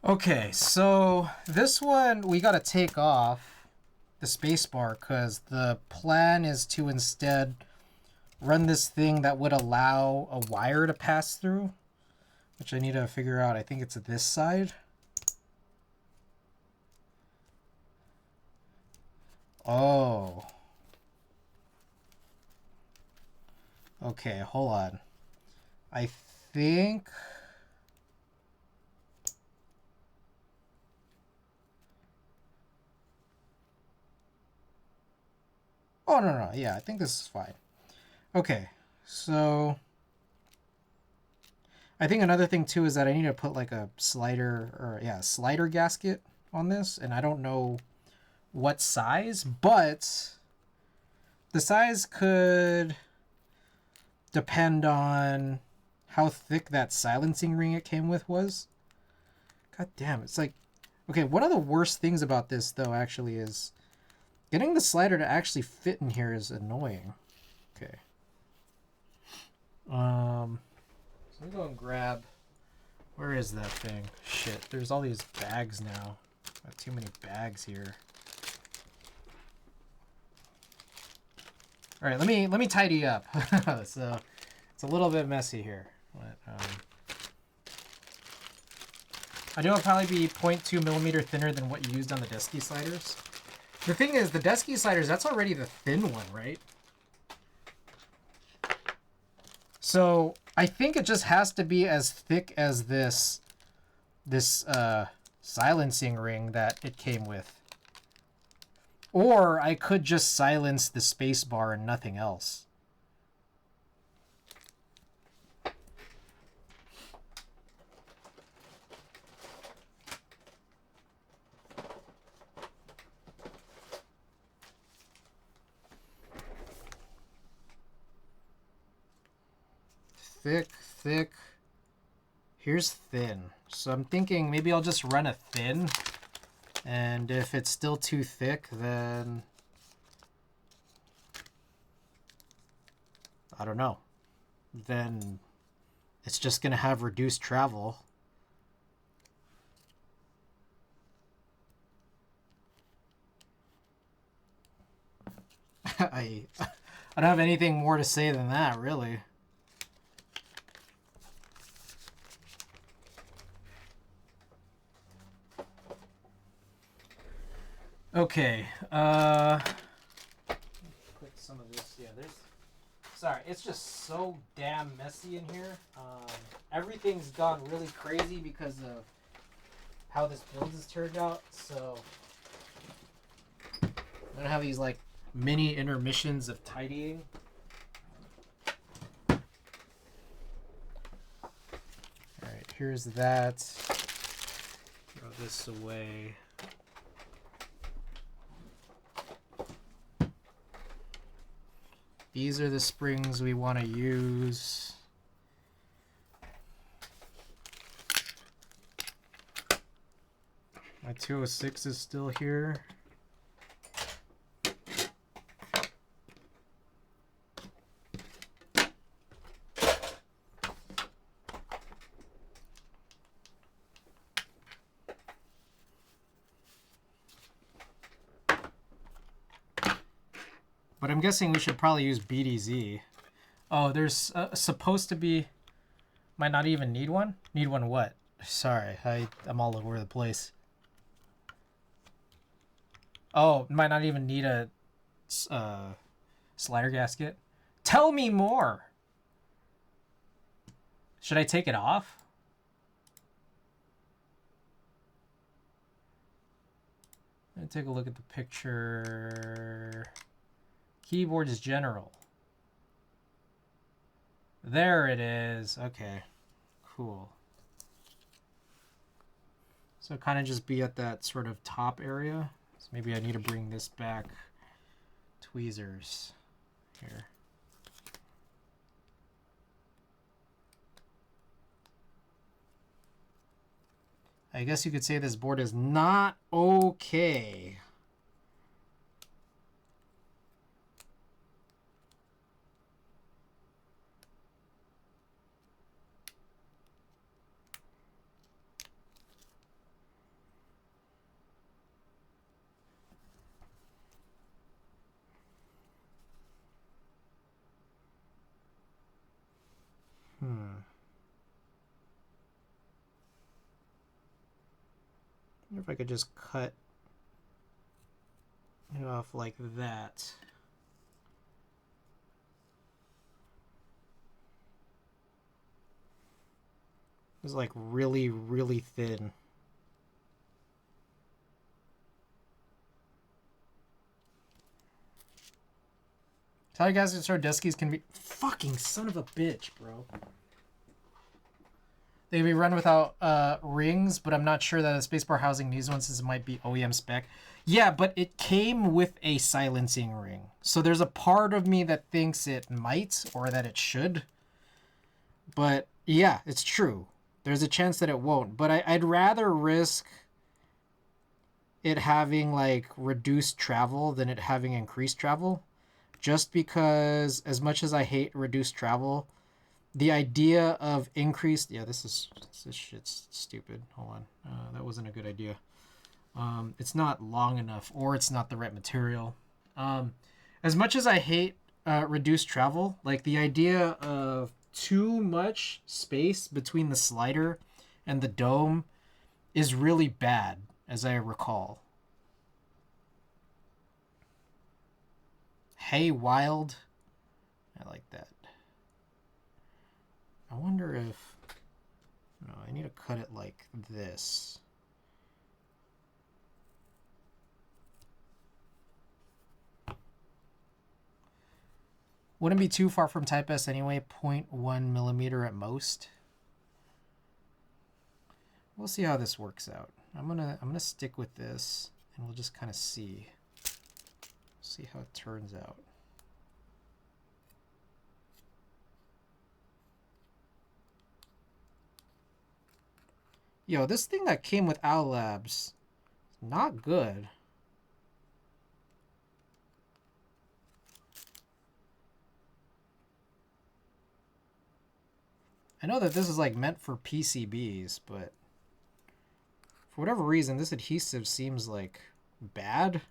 Okay, so this one we gotta take off the spacebar because the plan is to instead run this thing that would allow a wire to pass through, which I need to figure out. I think it's this side. Oh. Okay, hold on. I think... Oh, no. Yeah, I think this is fine. Okay, so... I think another thing, too, is that I need to put, like, a slider, or, yeah, a slider gasket on this, and I don't know what size, but the size could depend on how thick that silencing ring it came with was. God damn, it's like... Okay, one of the worst things about this, though, actually, is... Getting the slider to actually fit in here is annoying. Okay. So let me go and grab... Where is that thing? Shit, there's all these bags now. Got too many bags here. All right, let me tidy up. So it's a little bit messy here. But, I know it'll probably be 0.2 millimeter thinner than what you used on the Deskey sliders. The thing is, the Deskey sliders, that's already the thin one, right? So I think it just has to be as thick as this silencing ring that it came with. Or I could just silence the space bar and nothing else. Thick, thick. Here's thin. So I'm thinking maybe I'll just run a thin. And if it's still too thick, then I don't know. Then it's just going to have reduced travel. I don't have anything more to say than that, really. Okay, click some of this. Yeah, there's... Sorry, it's just so damn messy in here. Everything's gone really crazy because of how this build has turned out, so... I'm gonna have these, like, mini intermissions of tidying. Alright, here's that. Throw this away. These are the springs we want to use. My 206 is still here. But I'm guessing we should probably use BDZ. Oh, there's supposed to be... Might not even need one? Need one what? Sorry, I'm all over the place. Oh, might not even need a slider gasket. Tell me more! Should I take it off? Let me take a look at the picture... Keyboard is general. There it is. Okay. Cool. So kind of just be at that sort of top area. So maybe I need to bring this back. Tweezers. Here. I guess you could say this board is not okay. I wonder if I could just cut it off like that. It's like really, really thin. Tell you guys that Sardeski's can be... Fucking son of a bitch, bro. They can be run without rings, but I'm not sure that a spacebar housing needs one since it might be OEM spec. Yeah, but it came with a silencing ring. So there's a part of me that thinks it might, or that it should. But yeah, it's true. There's a chance that it won't. But I'd rather risk it having like reduced travel than it having increased travel. Just because as much as I hate reduced travel, the idea of increased... Yeah, this shit's stupid. Hold on. That wasn't a good idea. It's not long enough, or it's not the right material. As much as I hate reduced travel, like the idea of too much space between the slider and the dome is really bad, as I recall. Hey, Wild. I like that. I wonder if... No, I need to cut it like this. Wouldn't be too far from Type S anyway, 0.1 millimeter at most. We'll see how this works out. I'm gonna stick with this, and we'll just kind of see how it turns out. Yo, this thing that came with Owl Labs, not good. I know that this is like meant for PCBs, but for whatever reason, this adhesive seems like bad.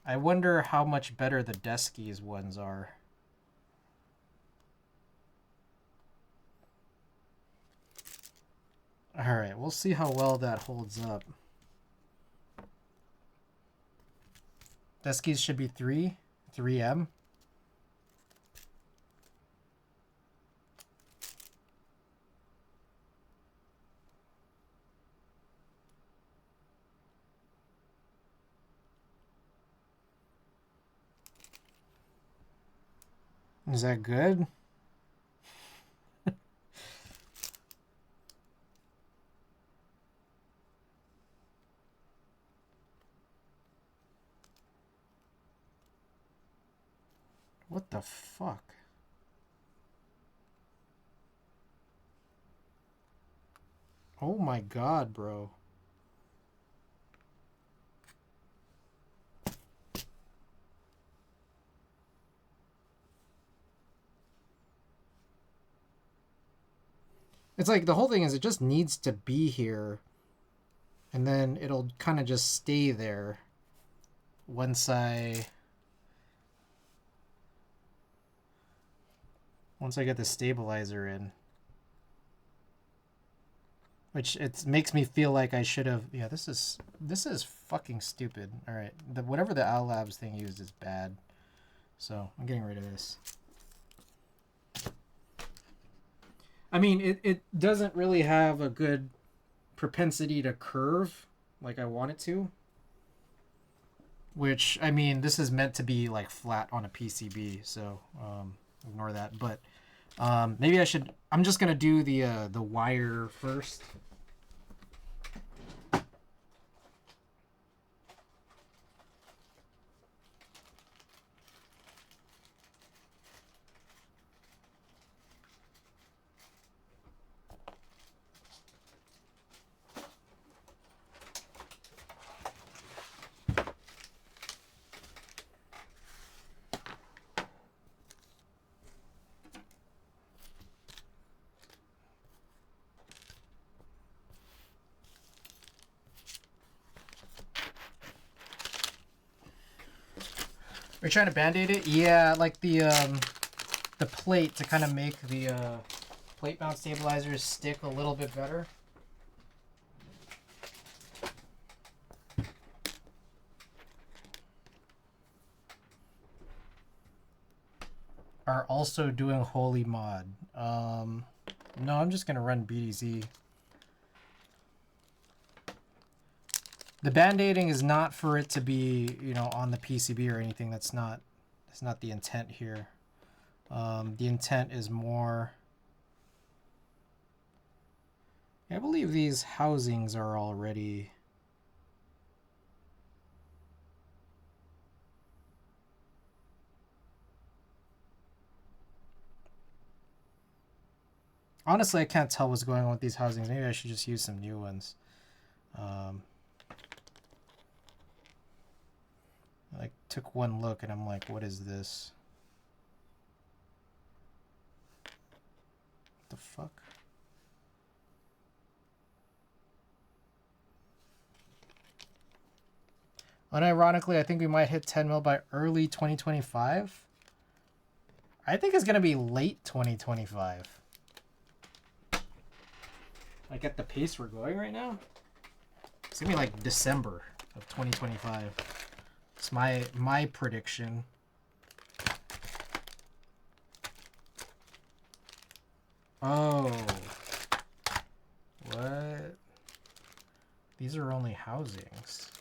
I wonder how much better the Deskies ones are. Alright, we'll see how well that holds up. Deskies should be 3M. Is that good? What the fuck? Oh my god, bro. It's like the whole thing is it just needs to be here, and then it'll kind of just stay there once I get the stabilizer in. Which it makes me feel like I should have. Yeah, this is fucking stupid. All right, whatever the Owl Labs thing used is bad, so I'm getting rid of this. I mean, it doesn't really have a good propensity to curve like I want it to. Which, I mean, this is meant to be like flat on a PCB, so ignore that. But maybe I should. I'm just gonna do the wire first. Are you trying to band-aid it? Yeah, like the plate to kind of make the plate mount stabilizers stick a little bit better. Are also doing Holy Mod. No, I'm just gonna run BDZ. The band-aiding is not for it to be, you know, on the PCB or anything. That's not the intent here. The intent is more. I believe these housings are already. Honestly, I can't tell what's going on with these housings. Maybe I should just use some new ones. I took one look and I'm like, what is this? What the fuck? Unironically, I think we might hit 10 mil by early 2025. I think it's going to be late 2025. Like at the pace we're going right now, it's going to be like December of 2025. It's my prediction. Oh. What? These are only housings.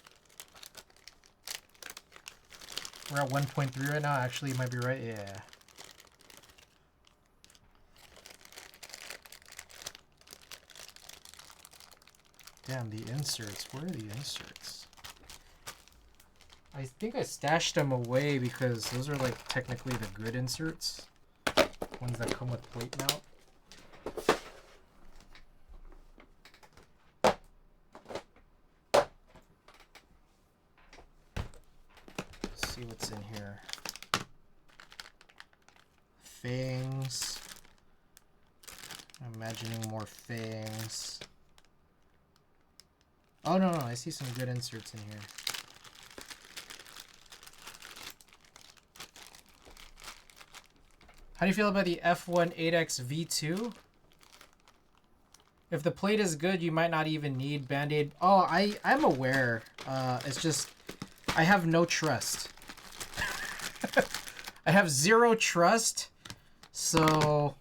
We're at 1.3 right now. Actually, you might be right. Yeah. Damn, the inserts. Where are the inserts? I think I stashed them away because those are like technically the good inserts. Ones that come with plate mount. Let's see what's in here. Fangs. I'm imagining more fangs. Oh no, I see some good inserts in here. How do you feel about the F1 8X V2? If the plate is good, you might not even need Band-Aid. Oh, I'm aware. It's just, I have no trust. I have zero trust. So,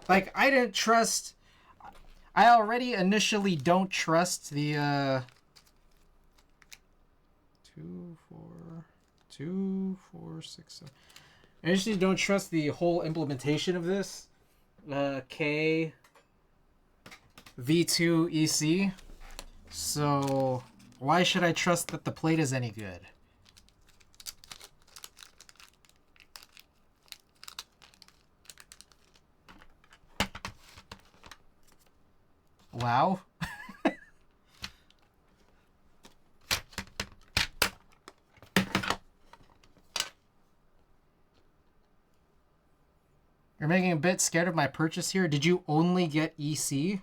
like, I didn't trust. I already initially don't trust the 2, 4, 6, 7. I initially don't trust the whole implementation of this K V2 EC. So why should I trust that the plate is any good? Wow. You're making a bit scared of my purchase here. Did you only get EC?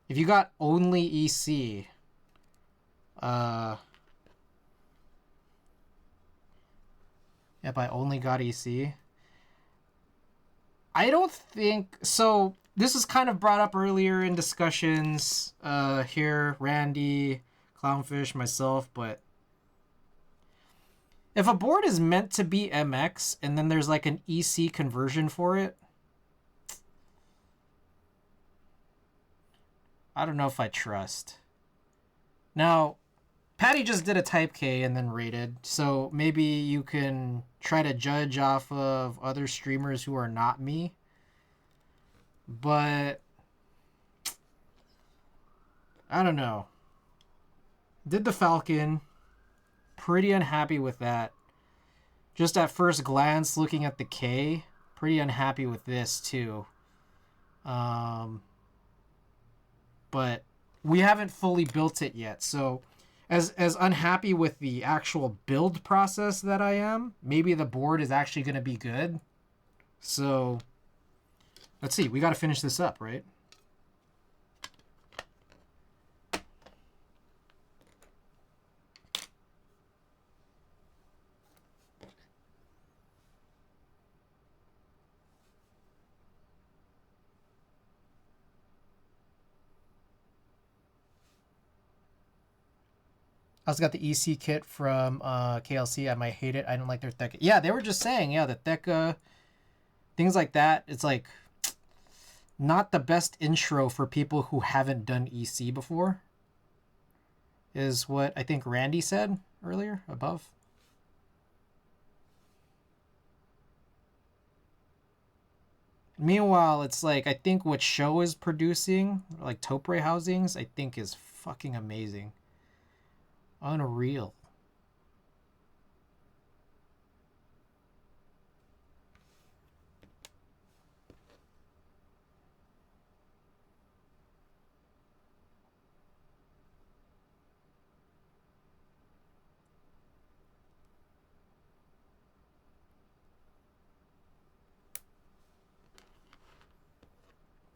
If you got only EC, if I only got EC, I don't think so. This was kind of brought up earlier in discussions here, Randy, Clownfish, myself, but if a board is meant to be MX and then there's like an EC conversion for it, I don't know if I trust. Now, Patty just did a Type K and then rated, so maybe you can try to judge off of other streamers who are not me. But I don't know. Did the Falcon. Pretty unhappy with that. Just at first glance, looking at the K, pretty unhappy with this too. But we haven't fully built it yet, so as unhappy with the actual build process that I am, maybe the board is actually going to be good. So let's see. We got to finish this up, right? I also got the EC kit from KLC. I might hate it. I don't like their Theka. Yeah, they were just saying, yeah, the Theka, things like that. It's like not the best intro for people who haven't done EC before, is what I think Randy said earlier above. Meanwhile, it's like, I think what Show is producing, like Topre housings, I think is fucking amazing. Unreal.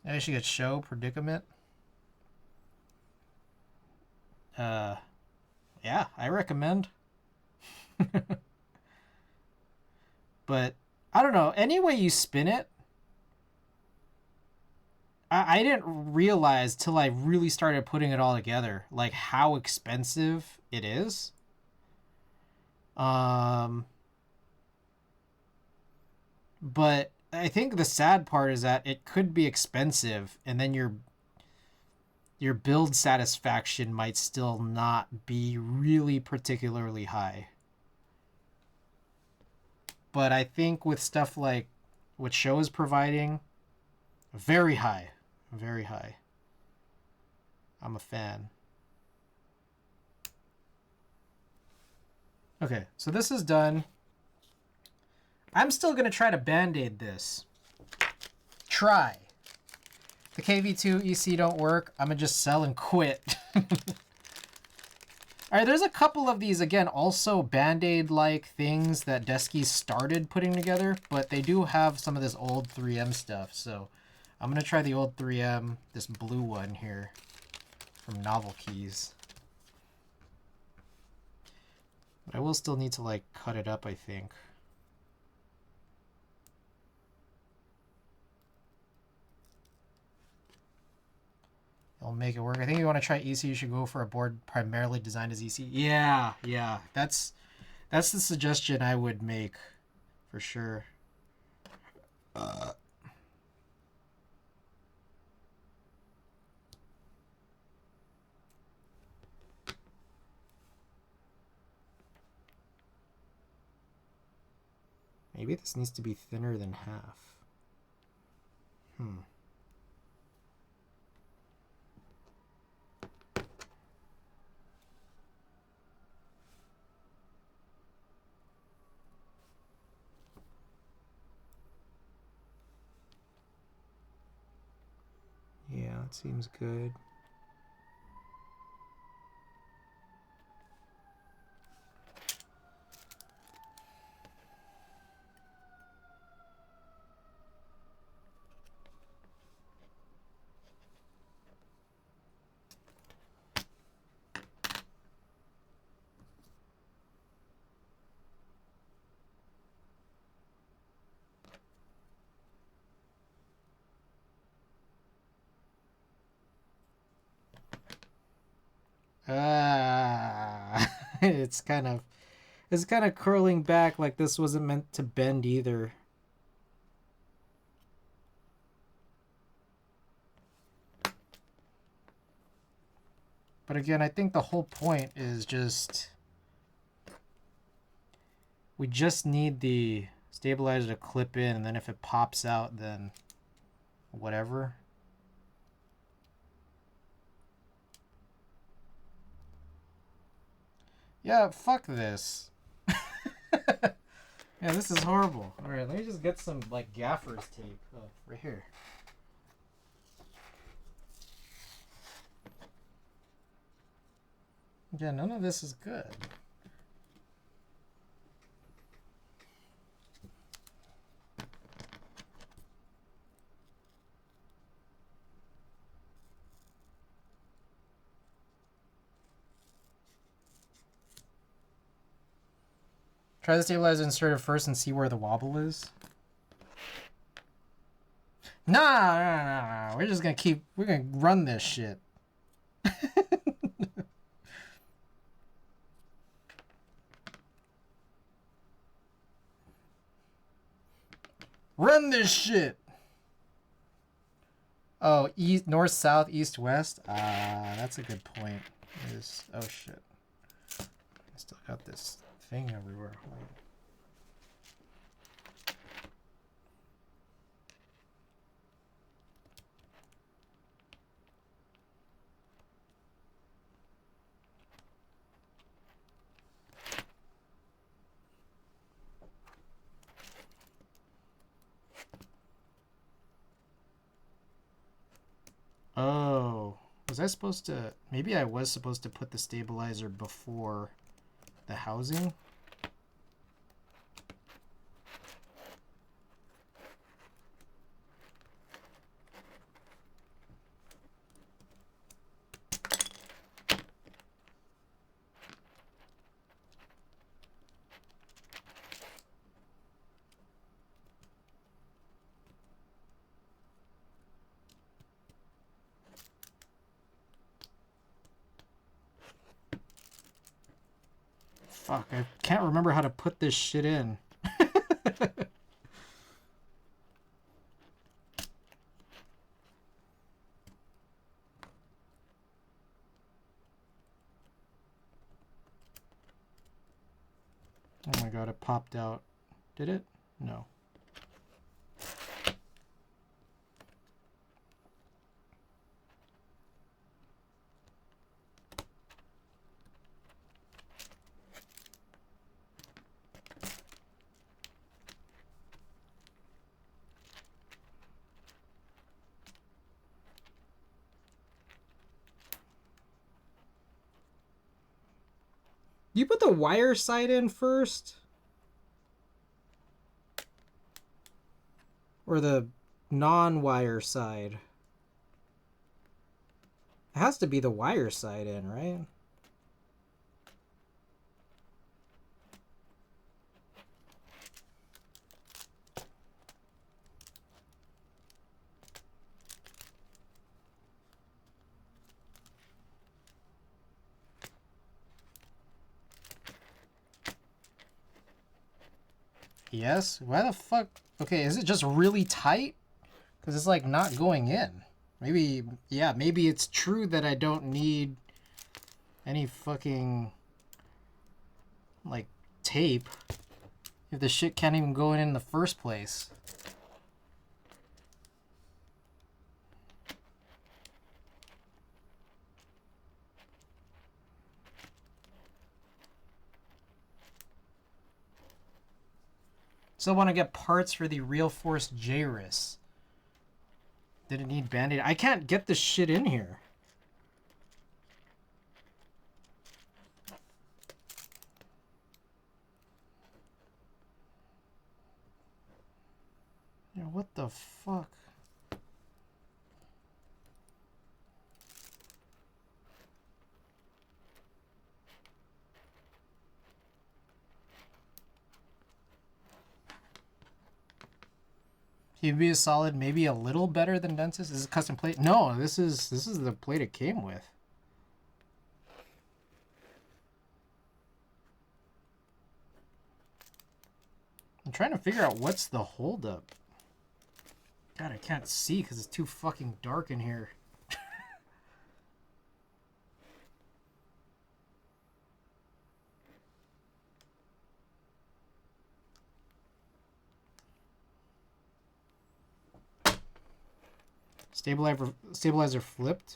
I should get Show Predicament. Yeah, I recommend. But I don't know. Any way you spin it, I didn't realize till I really started putting it all together, like how expensive it is. But I think the sad part is that it could be expensive, and then you're your build satisfaction might still not be really particularly high. But I think with stuff like what Show is providing, very high. Very high. I'm a fan. Okay, so this is done. I'm still going to try to band-aid this. Try. If the KV2 EC don't work, I'm going to just sell and quit. Alright, there's a couple of these, again, also Band-Aid-like things that Desky started putting together, but they do have some of this old 3M stuff, so I'm going to try the old 3M, this blue one here, from Novel Keys. But I will still need to, like, cut it up, I think. It'll make it work. I think if you want to try EC, you should go for a board primarily designed as EC. Yeah. That's the suggestion I would make, for sure. Maybe this needs to be thinner than half. Yeah, that seems good. It's kind of curling back like this wasn't meant to bend either. But again, I think the whole point is just we just need the stabilizer to clip in, and then if it pops out, then whatever. Yeah, fuck this. Yeah, this is horrible. Alright, let me just get some, like, gaffer's tape. Oh, right here. Yeah, none of this is good. Try the stabilizer inserted first and see where the wobble is. Nah. We're just gonna we're gonna run this shit. Run this shit. Oh, east, north, south, east, west. That's a good point. Oh shit. I still got this thing everywhere. Wait. Oh, was I supposed to? Maybe I was supposed to put the stabilizer before the housing. Fuck, I can't remember how to put this shit in. Oh my god, it popped out. Did it? No. You put the wire side in first? Or the non-wire side? It has to be the wire side in, right? Yes? Why the fuck? Okay, is it just really tight? Because it's like not going in. Maybe, yeah, maybe it's true that I don't need any fucking, like, tape if the shit can't even go in the first place. Still want to get parts for the Real Force J-Ris. Did it need Band-Aid? I can't get this shit in here. Yeah, what the fuck? He'd be a solid, maybe a little better than Dentist. Is this custom plate? No, this is the plate it came with. I'm trying to figure out what's the holdup. God, I can't see because it's too fucking dark in here. Stabilizer flipped?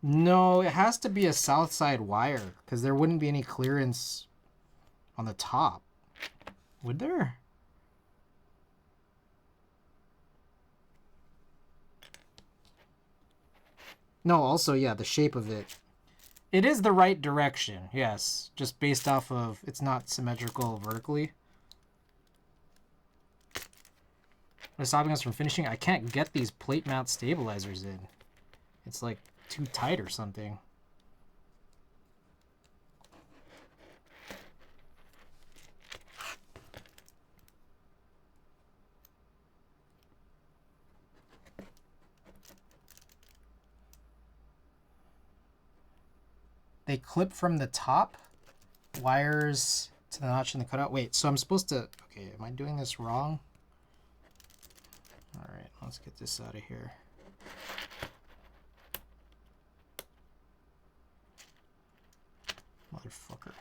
No, it has to be a south side wire because there wouldn't be any clearance on the top. Would there? No, also, yeah, the shape of it. It is the right direction, yes. Just based off of it's not symmetrical vertically. What's stopping us from finishing? I can't get these plate mount stabilizers in. It's like too tight or something. They clip from the top, wires to the notch in the cutout. Wait, so I'm supposed to... Okay, am I doing this wrong? All right, let's get this out of here. Motherfucker.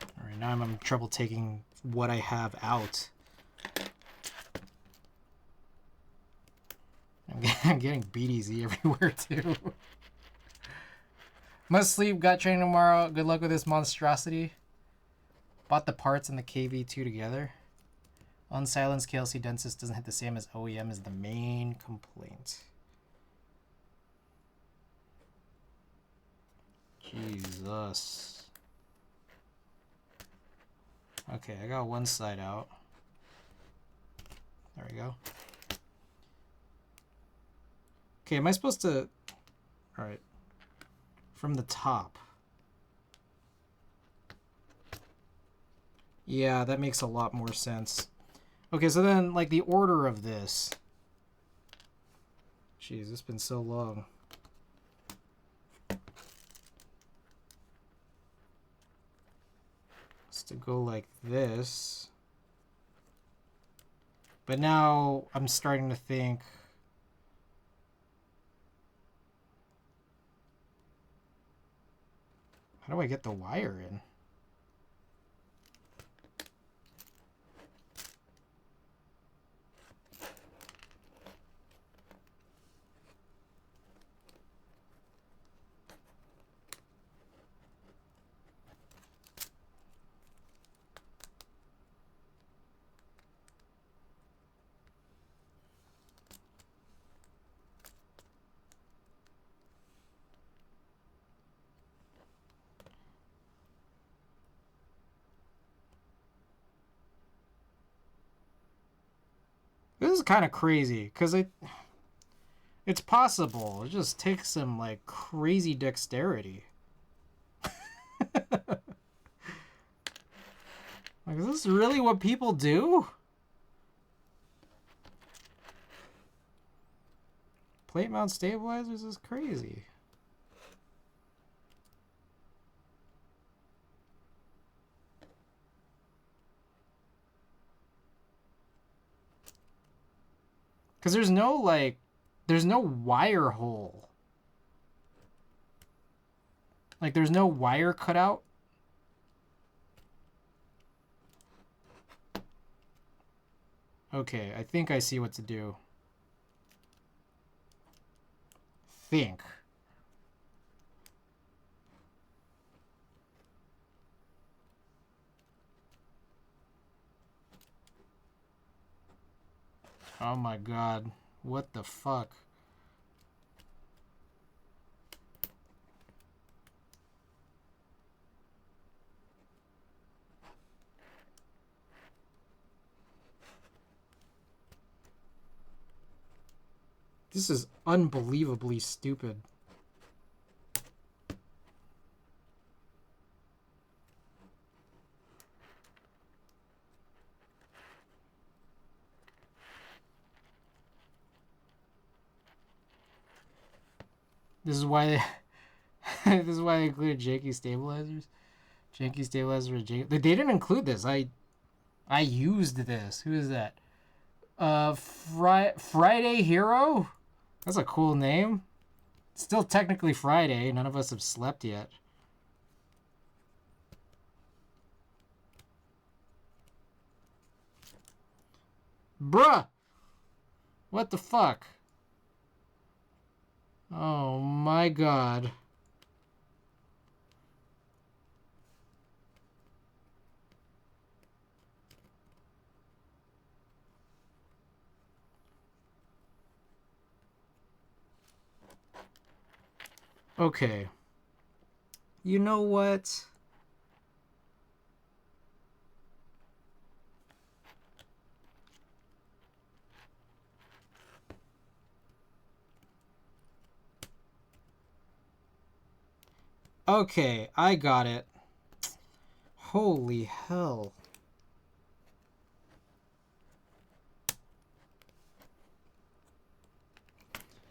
All right, now I'm having trouble taking what I have out. I'm getting BDZ everywhere too. Must sleep, got training tomorrow. Good luck with this monstrosity. Bought the parts and the KV2 together. Unsilenced KLC Densist doesn't hit the same as OEM is the main complaint. Jesus. Okay, I got one side out. There we go. Okay, am I supposed to... Alright. From the top. Yeah, that makes a lot more sense. Okay, so then, like, the order of this... Jeez, it's been so long. It's to go like this. But now I'm starting to think... How do I get the wire in? This is kind of crazy, because it's possible. It just takes some, like, crazy dexterity. Like, is this really what people do? Plate mount stabilizers is crazy. Because there's no, like, there's no wire hole. Like, there's no wire cut out. Okay, I think I see what to do. Think. Oh my god. What the fuck? This is unbelievably stupid. This is why this is why they included janky stabilizers. Janky stabilizers. They didn't include this. I used this. Who is that? Friday Hero? That's a cool name. It's still technically Friday. None of us have slept yet. Bruh! What the fuck? Oh my god. Okay. You know what? Okay, I got it. Holy hell.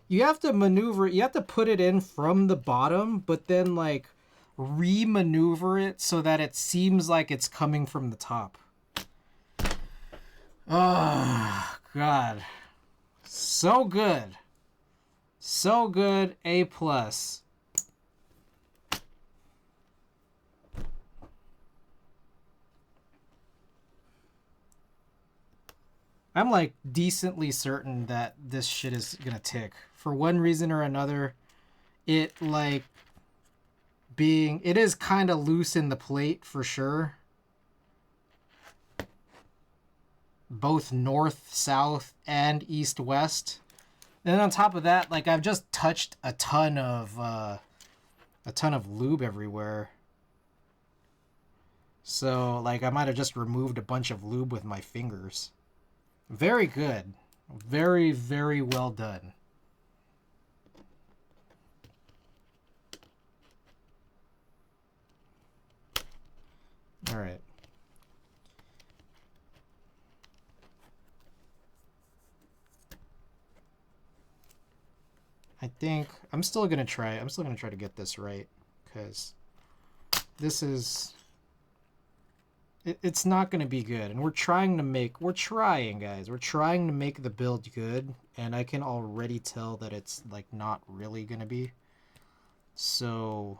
You have to maneuver, you have to put it in from the bottom, but then, like, re-maneuver it so that it seems like it's coming from the top. Oh, God. So good. So good. A+. I'm, like, decently certain that this shit is gonna tick. For one reason or another, it, like, it is kind of loose in the plate, for sure. Both north, south, and east, west. And then on top of that, like, I've just touched a ton of lube everywhere. So, like, I might have just removed a bunch of lube with my fingers. Very good. Very, very well done. All right. I think I'm still gonna try to get this right, because this is it's not gonna be good, and we're trying, guys. We're trying to make the build good, and I can already tell that it's, like, not really gonna be. So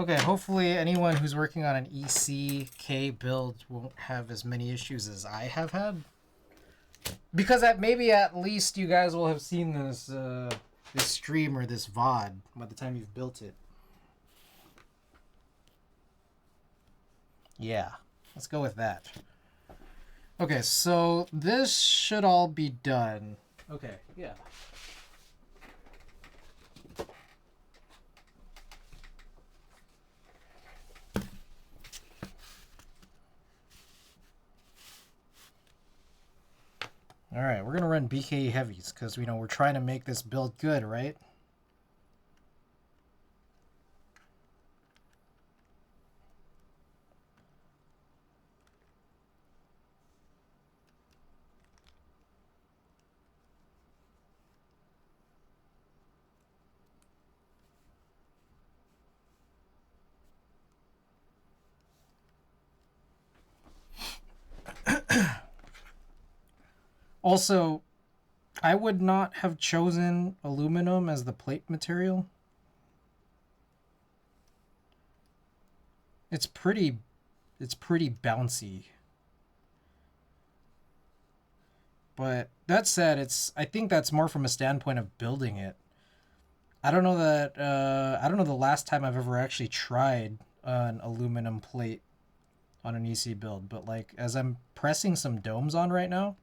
Okay, hopefully anyone who's working on an ECK build won't have as many issues as I have had. Because maybe at least you guys will have seen this this stream or this VOD by the time you've built it. Yeah, let's go with that. Okay, so this should all be done. Okay, yeah. All right, we're gonna run BKE heavies because we're trying to make this build good, right? Also, I would not have chosen aluminum as the plate material. It's pretty bouncy. But that said, I think that's more from a standpoint of building it. I don't know the last time I've ever actually tried an aluminum plate on an EC build, but like as I'm pressing some domes on right now,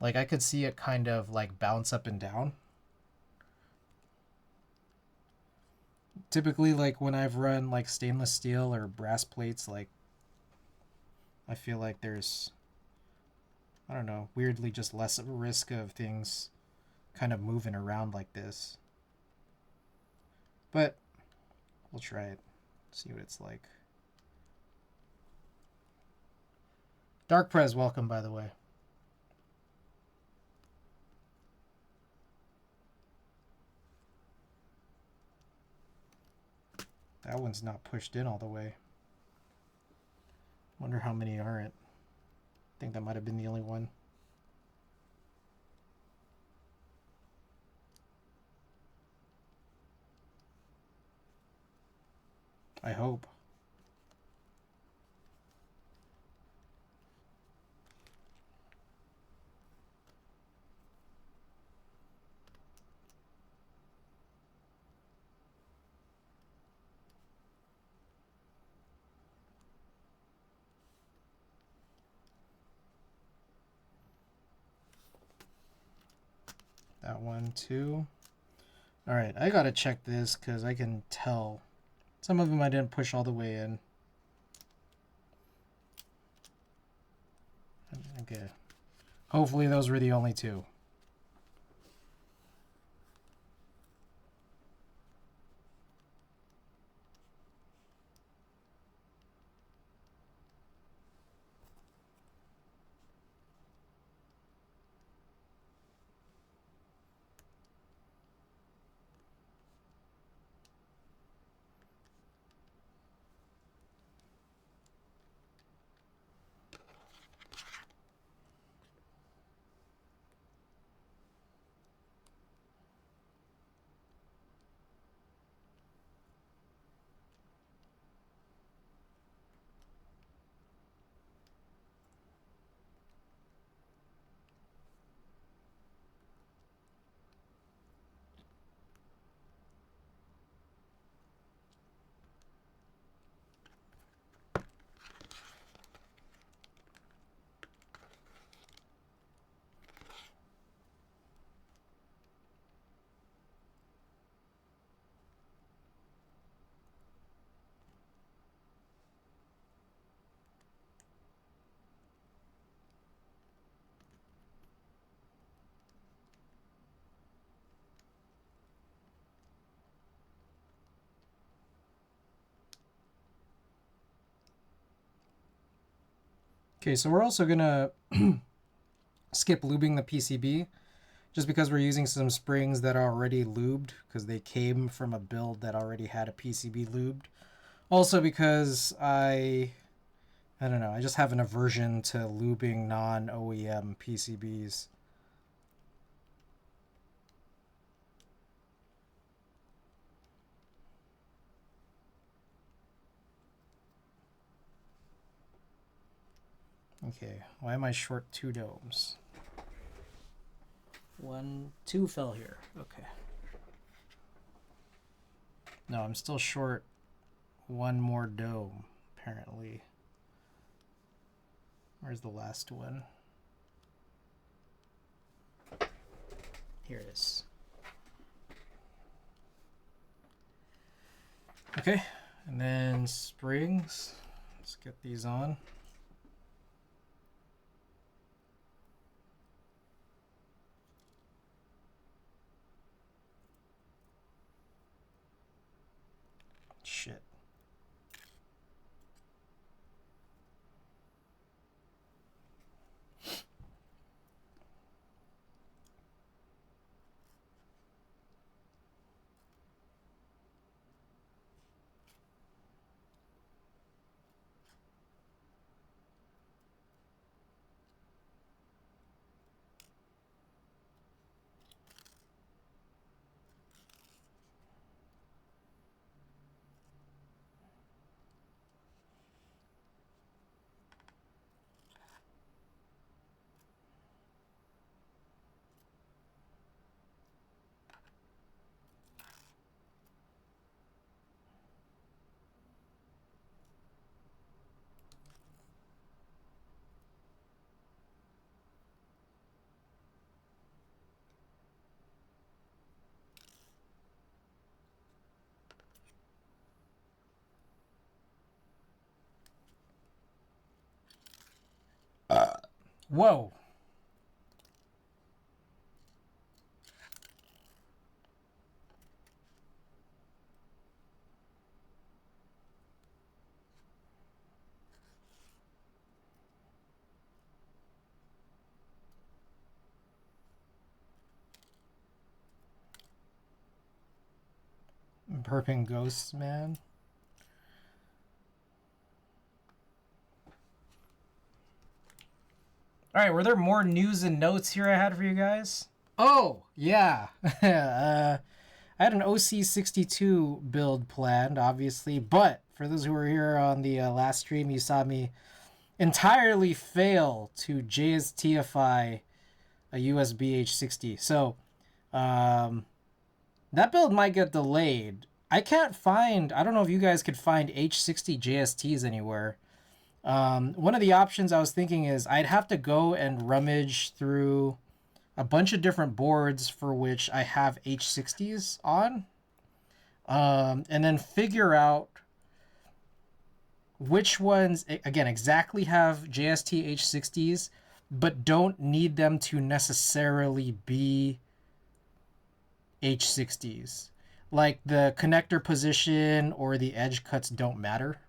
like I could see it kind of like bounce up and down. Typically, like when I've run like stainless steel or brass plates, like I feel like there's, I don't know, weirdly just less of a risk of things kind of moving around like this. But we'll try it, see what it's like. Dark Prez, welcome, by the way. That one's not pushed in all the way. Wonder how many aren't. I think that might have been the only one. I hope. That one too. All right, I gotta check this because I can tell some of them I didn't push all the way in. Okay. Hopefully those were the only two. Okay, so we're also gonna skip lubing the PCB just because we're using some springs that are already lubed because they came from a build that already had a PCB lubed. Also because I don't know, I just have an aversion to lubing non-OEM PCBs. Okay, why am I short 2 domes? 1, 2 fell here. Okay. No, I'm still short 1 more dome, apparently. Where's the last one? Here it is. Okay, and then springs. Let's get these on. Shit. Whoa. Burping ghosts, man. All right, were there more news and notes here I had for you guys? Oh, yeah. I had an OC62 build planned, obviously, but for those who were here on the last stream, you saw me entirely fail to JSTify a USB H60. So, that build might get delayed. I can't find, I don't know if you guys could find H60 JSTs anywhere. One of the options I was thinking is I'd have to go and rummage through a bunch of different boards for which I have H60s on, and then figure out which ones, again, exactly have JST H60s, but don't need them to necessarily be H60s. Like the connector position or the edge cuts don't matter.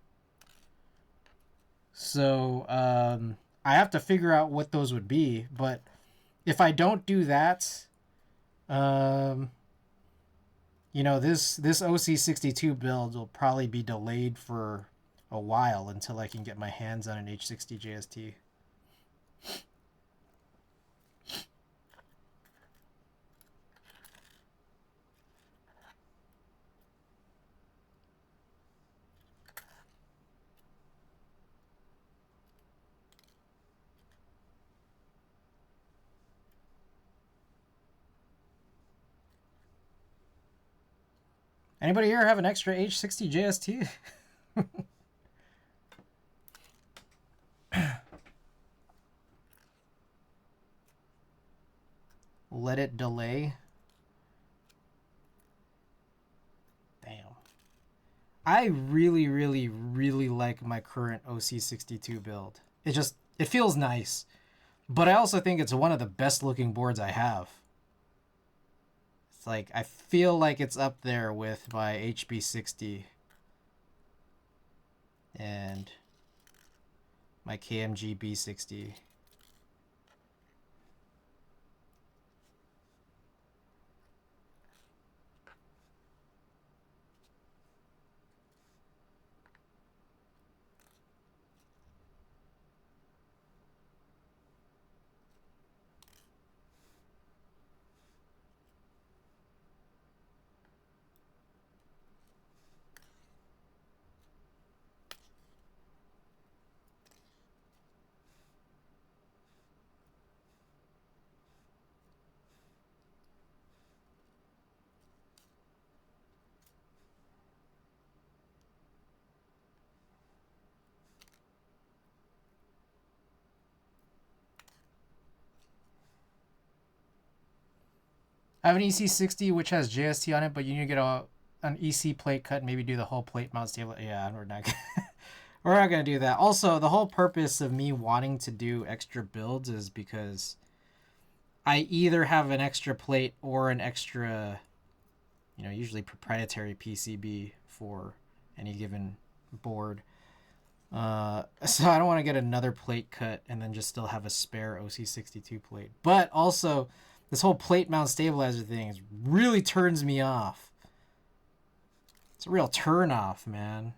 So I have to figure out what those would be. But if I don't do that, you know, this OC62 build will probably be delayed for a while until I can get my hands on an H60 JST. Anybody here have an extra H60 JST? Let it delay. Damn. I really, really, really like my current OC62 build. It feels nice. But I also think it's one of the best looking boards I have. It's like, I feel like it's up there with my HB60 and my KMG B60. I have an EC60 which has JST on it, but you need to get an EC plate cut and maybe do the whole plate mount stable. Yeah, we're not we're not gonna do that. Also, the whole purpose of me wanting to do extra builds is because I either have an extra plate or an extra, usually proprietary PCB for any given board. So I don't want to get another plate cut and then just still have a spare OC62 plate. But also, this whole plate mount stabilizer thing really turns me off. It's a real turn off, man.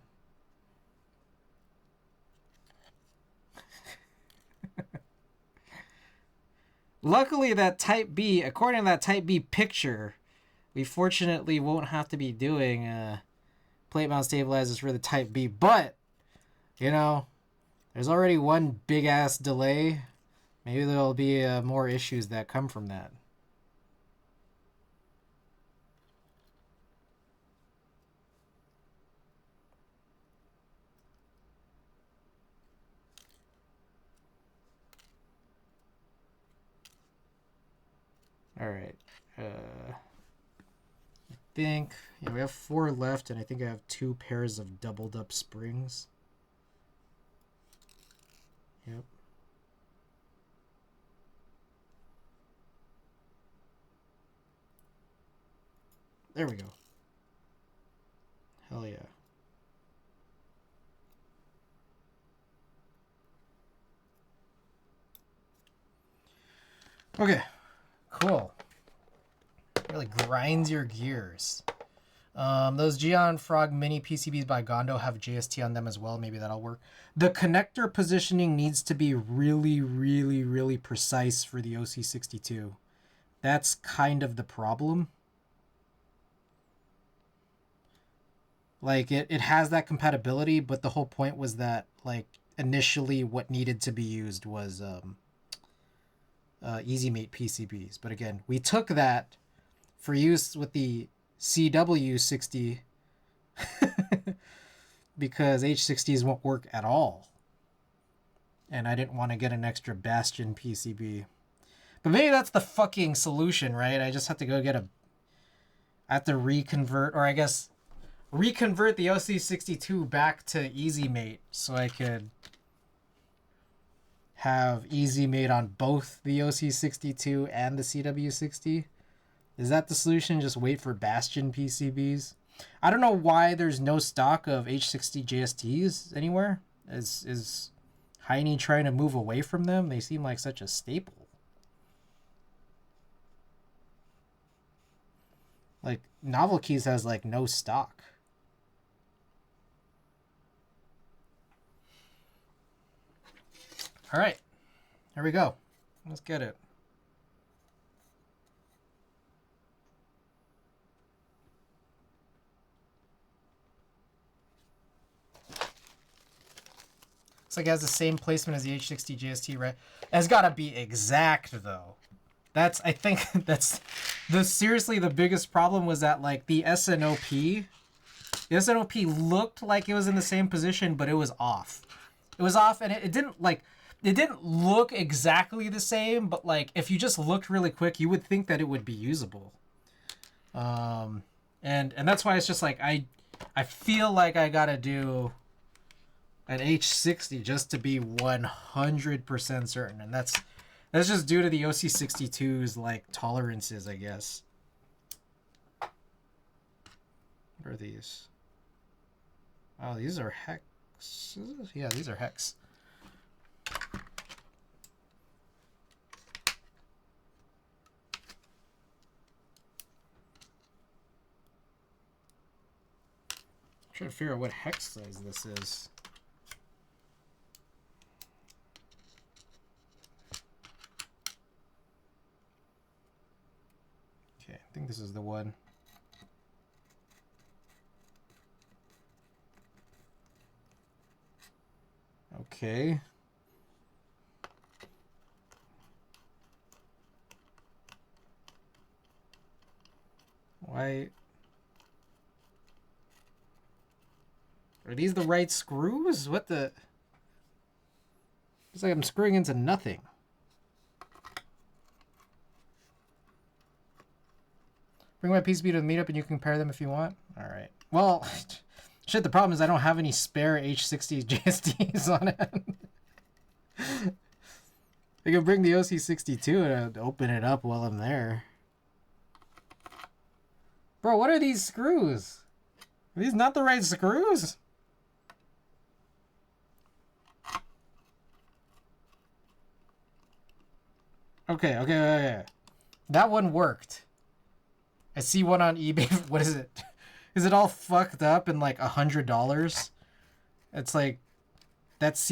Luckily, that Type B, according to that Type B picture, we fortunately won't have to be doing plate mount stabilizers for the Type B. But, there's already one big-ass delay. Maybe there'll be more issues that come from that. All right. I think we have 4 left, and I think I have 2 pairs of doubled up springs. Yep. There we go. Hell yeah. Okay. Cool. Really grinds your gears. Those Geon Frog mini PCBs by Gondo have JST on them as well. Maybe that'll work. The connector positioning needs to be really, really, really precise for the OC62. That's kind of the problem. Like, it has that compatibility, but the whole point was that, like, initially what needed to be used was EasyMate PCBs. But again, we took that for use with the CW60 because H60s won't work at all. And I didn't want to get an extra Bastion PCB. But maybe that's the fucking solution, right? I just have to go get I have to reconvert, or I guess reconvert the OC62 back to EasyMate so I could have EasyMate on both the OC62 and the CW60. Is that the solution? Just wait for Bastion PCBs? I don't know why there's no stock of H60 JSTs anywhere. Is Heine trying to move away from them? They seem like such a staple. Like, Novel Keys has, like, no stock. All right. Here we go. Let's get it. Looks like it has the same placement as the H60 JST, right? It's got to be exact, though. I think that's seriously the biggest problem was that, like, the SNOP looked like it was in the same position, but it was off. It was off, and it didn't look exactly the same, but, like, if you just looked really quick, you would think that it would be usable. And that's why it's just like I feel like I gotta do an H60 just to be 100% certain, and that's just due to the OC62's, like, tolerances, I guess. What are these? Oh, these are hex. Yeah, these are hex. I'm trying to figure out what hex size this is. Okay, I think this is the one. Okay. Why? Are these the right screws? What the? It's like I'm screwing into nothing. Bring my PCB to the meetup and you can compare them if you want. All right. Well, shit, the problem is I don't have any spare H60 JSTs on it. I can bring the OC62 and open it up while I'm there. Bro, what are these screws? Are these not the right screws? Okay. That one worked. I see one on eBay. What is it? Is it all fucked up and like $100? It's like, that's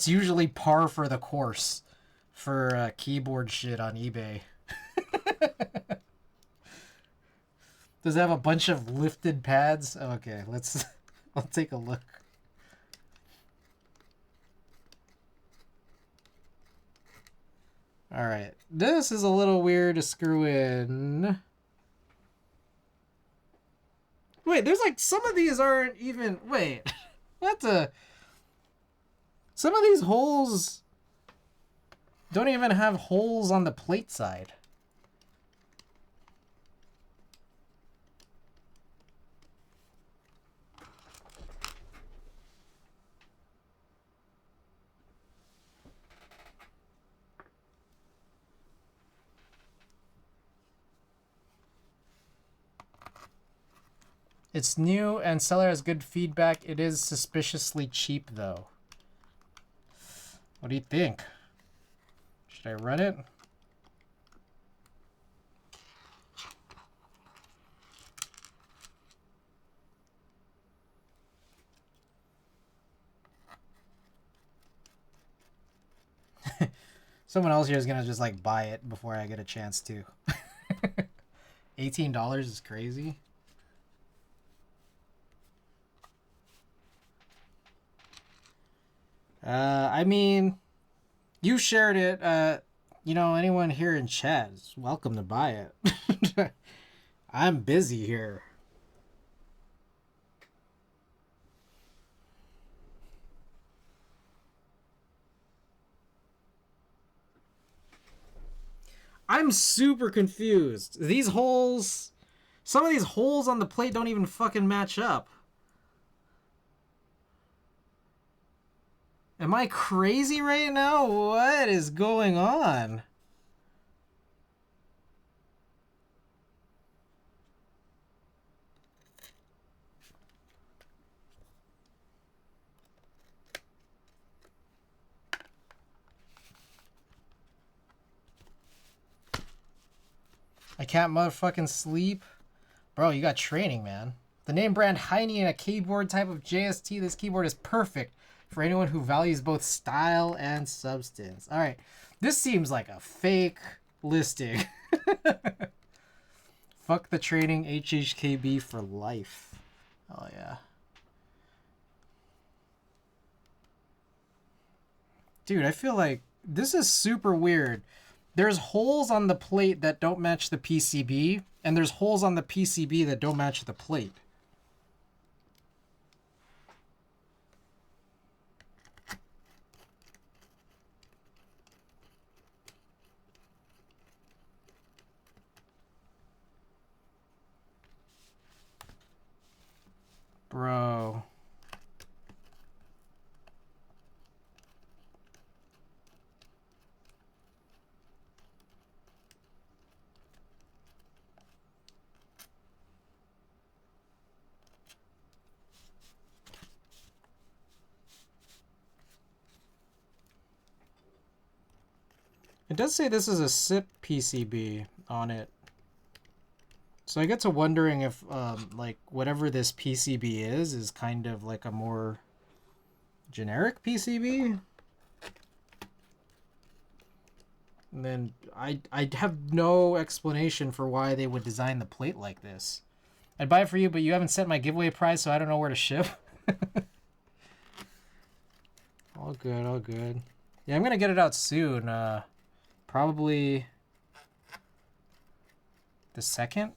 usually par for the course for keyboard shit on eBay. Does it have a bunch of lifted pads? Okay, I'll take a look. Alright, this is a little weird to screw in. Wait, there's like, some of these aren't even, wait, some of these holes don't even have holes on the plate side. It's new and seller has good feedback. It is suspiciously cheap though. What do you think? Should I run it? Someone else here is gonna just like buy it before I get a chance to. $18 is crazy. I mean, you shared it. You know, anyone here in chat is welcome to buy it. I'm busy here. I'm super confused. These holes, some of these holes on the plate don't even fucking match up. Am I crazy right now? What is going on? I can't motherfucking sleep. Bro, you got training, man. The name brand Heine and a keyboard type of JST. This keyboard is perfect for anyone who values both style and substance. All right. This seems like a fake listing. Fuck the training, HHKB for life. Oh, yeah. Dude, I feel like this is super weird. There's holes on the plate that don't match the PCB, and there's holes on the PCB that don't match the plate. Bro. It does say this is a SIP PCB on it. So I get to wondering if, like, whatever this PCB is kind of like a more generic PCB. And then I have no explanation for why they would design the plate like this. I'd buy it for you, but you haven't set my giveaway price, so I don't know where to ship. All good, all good. Yeah, I'm gonna get it out soon. Probably the 2nd.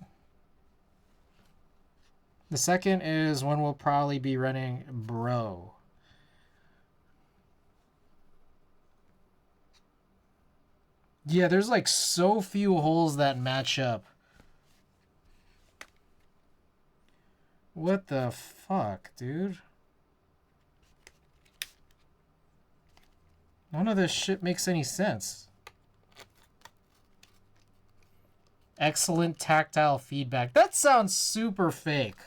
The 2nd is when we'll probably be running Bro. Yeah, there's like so few holes that match up What the fuck, dude? None of this shit makes any sense. Excellent tactile feedback. That sounds super fake.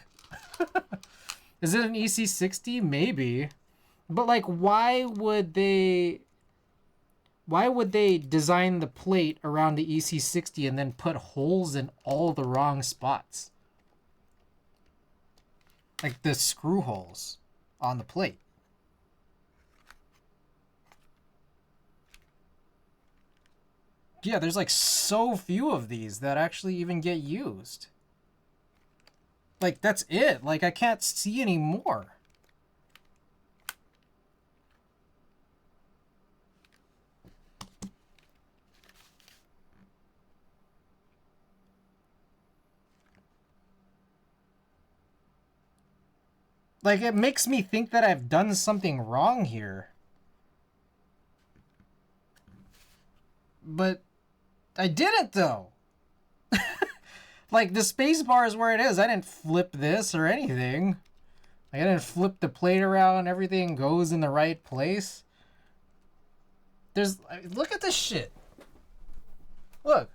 Is it an EC60? Maybe. But like, why would they design the plate around the EC60 and then put holes in all the wrong spots? Like the screw holes on the plate. Yeah, there's like so few of these that actually even get used. Like, that's it. Like, I can't see any more. Like, it makes me think that I've done something wrong here. But I didn't, though. Like, the space bar is where it is. I didn't flip this or anything. Like, I didn't flip the plate around. Everything goes in the right place. There's... Look at this shit. Look.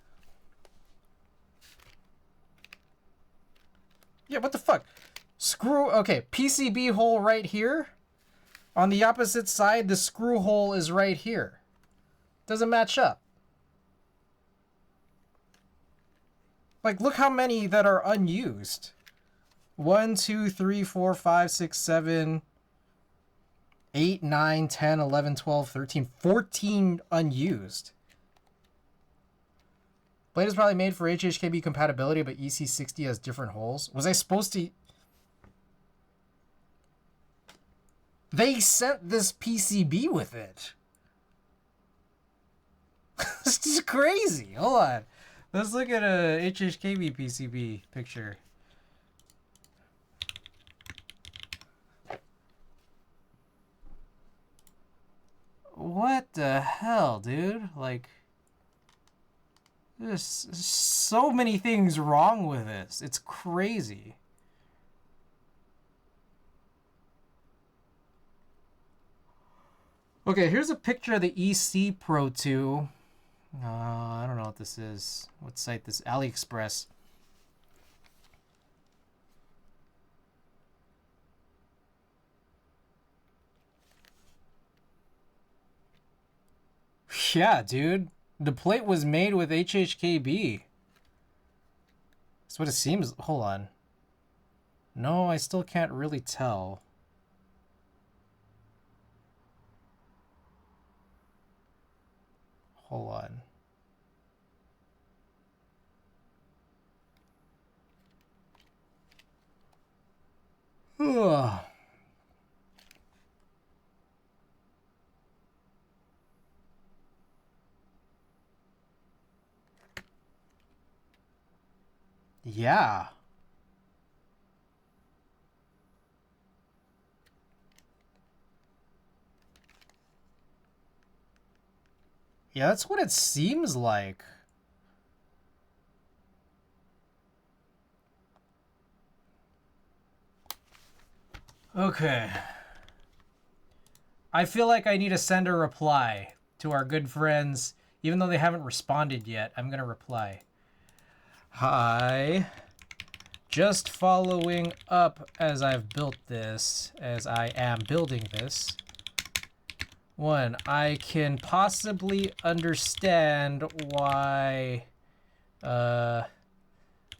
Yeah, what the fuck? Screw... Okay, PCB hole right here. On the opposite side, the screw hole is right here. Doesn't match up. Like, look how many that are unused. 1, 2, 3, 4, 5, 6, 7, 8, 9, 10, 11, 12, 13, 14 unused. Blade is probably made for HHKB compatibility, but EC60 has different holes. Was I supposed to... They sent this PCB with it. This is crazy. Hold on. Let's look at a HHKB PCB picture. What the hell, dude? Like, there's so many things wrong with this. It's crazy. Okay, here's a picture of the EC Pro 2. I don't know what this is. What site this? AliExpress. Yeah, dude. The plate was made with HHKB. That's what it seems. Hold on. No, I still can't really tell. Hold on. Ugh. Yeah. Yeah, that's what it seems like. Okay. I feel like I need to send a reply to our good friends. Even though they haven't responded yet, I'm going to reply. Hi. Just following up as I've built this, as I am building this. 1, I can possibly understand why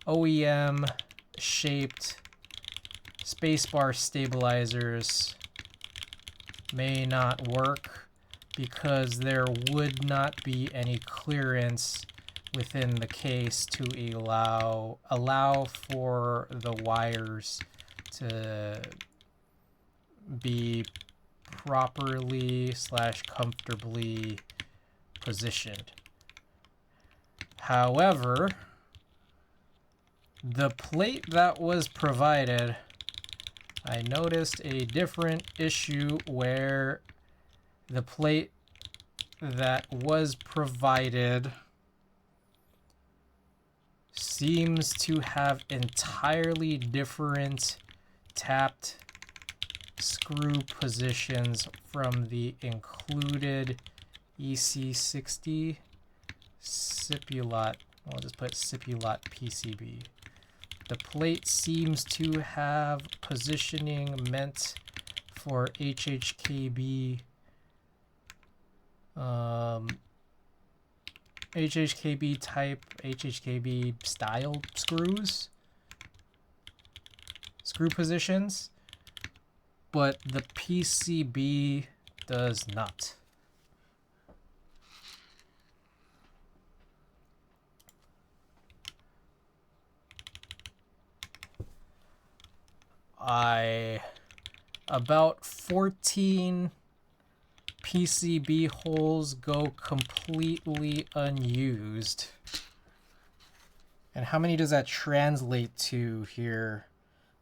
OEM shaped spacebar stabilizers may not work because there would not be any clearance within the case to allow for the wires to be properly / comfortably positioned. However, the plate that was provided, I noticed a different issue where the plate that was provided seems to have entirely different tapped screw positions from the included EC60 Sipulot. I'll just put Sipulot PCB. The plate seems to have positioning meant for HHKB HHKB type, HHKB style screw positions, but the PCB does not. About 14 PCB holes go completely unused. And how many does that translate to here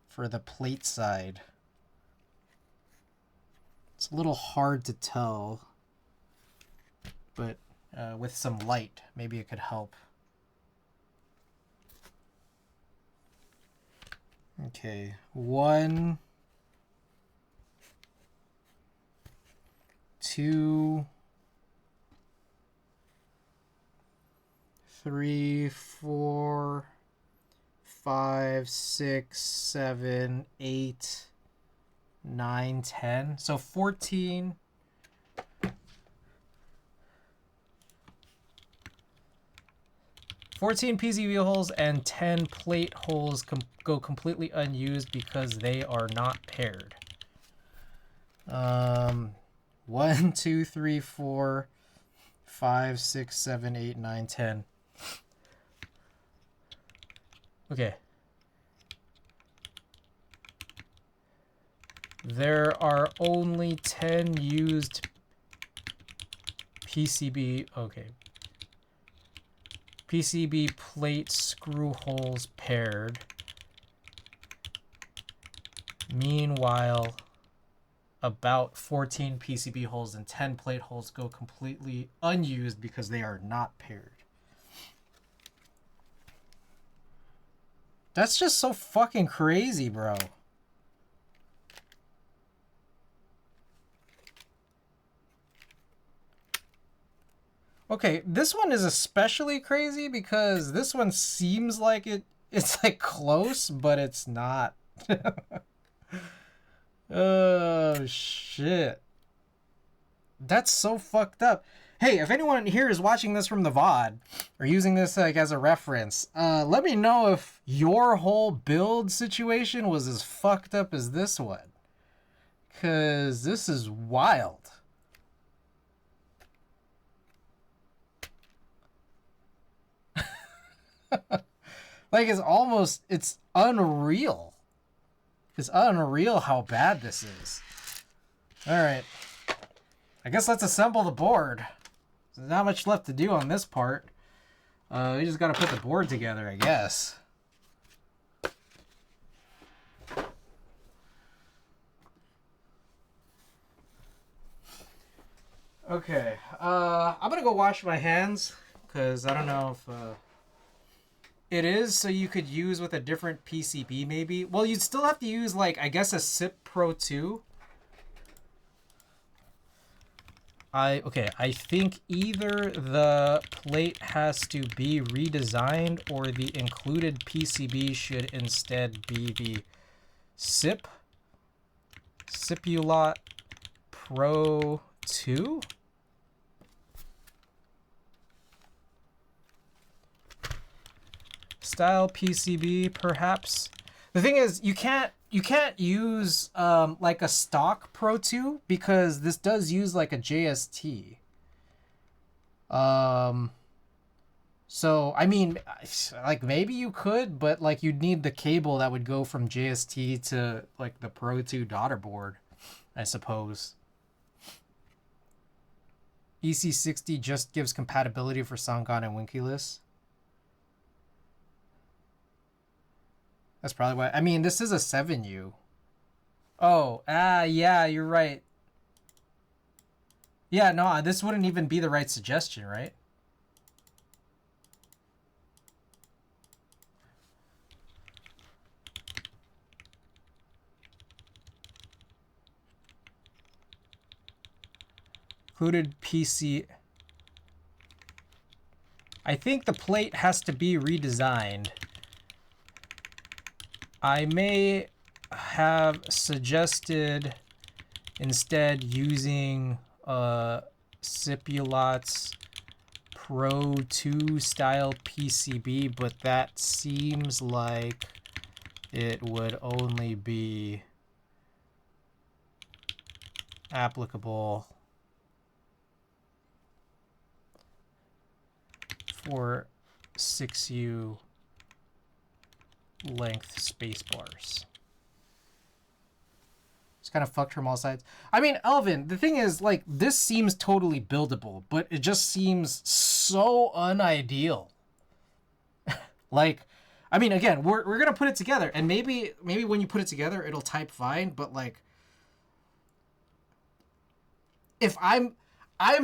for the plate side? It's a little hard to tell, but with some light, maybe it could help. Okay, 1, 2, 3, 4, 5, 6, 7, 8, 9, 10. So 14. 14 PCB holes and 10 plate holes go completely unused because they are not paired. 1, 2, 3, 4, 5, 6, 7, 8, 9, 10. Okay. There are only 10 used PCB. Okay. PCB plate screw holes paired. Meanwhile, about 14 PCB holes and 10 plate holes go completely unused because they are not paired. That's just so fucking crazy, bro. Okay, this one is especially crazy because this one seems like it's like close, but it's not. Oh, shit. That's so fucked up. Hey, if anyone here is watching this from the VOD or using this like as a reference, let me know if your whole build situation was as fucked up as this one. 'Cause this is wild. Like, it's unreal. It's unreal how bad this is. Alright. I guess let's assemble the board. There's not much left to do on this part. We just gotta put the board together, I guess. Okay. I'm gonna go wash my hands, because I don't know if... It is so you could use with a different PCB maybe. Well, you'd still have to use like, I guess a SIP Pro 2. I think either the plate has to be redesigned or the included PCB should instead be the Sipulot Pro 2. Style PCB, perhaps. The thing is, you can't use like a stock Pro 2 because this does use like a JST. So I mean, like maybe you could, but like you'd need the cable that would go from JST to like the Pro 2 daughter board, I suppose. EC60 just gives compatibility for Sangan and Winkeyless. That's probably why. I mean, this is a 7U. Oh, yeah, you're right. Yeah, no, this wouldn't even be the right suggestion, right? Included PC. I think the plate has to be redesigned. I may have suggested instead using Cipulot's Pro 2 style PCB, but that seems like it would only be applicable for 6U length spacebars. It's kind of fucked from all sides. I mean, Elvin, the thing is, like, this seems totally buildable, but it just seems so unideal. Like, I mean, again, we're gonna put it together, and maybe when you put it together, it'll type fine, but like, if I'm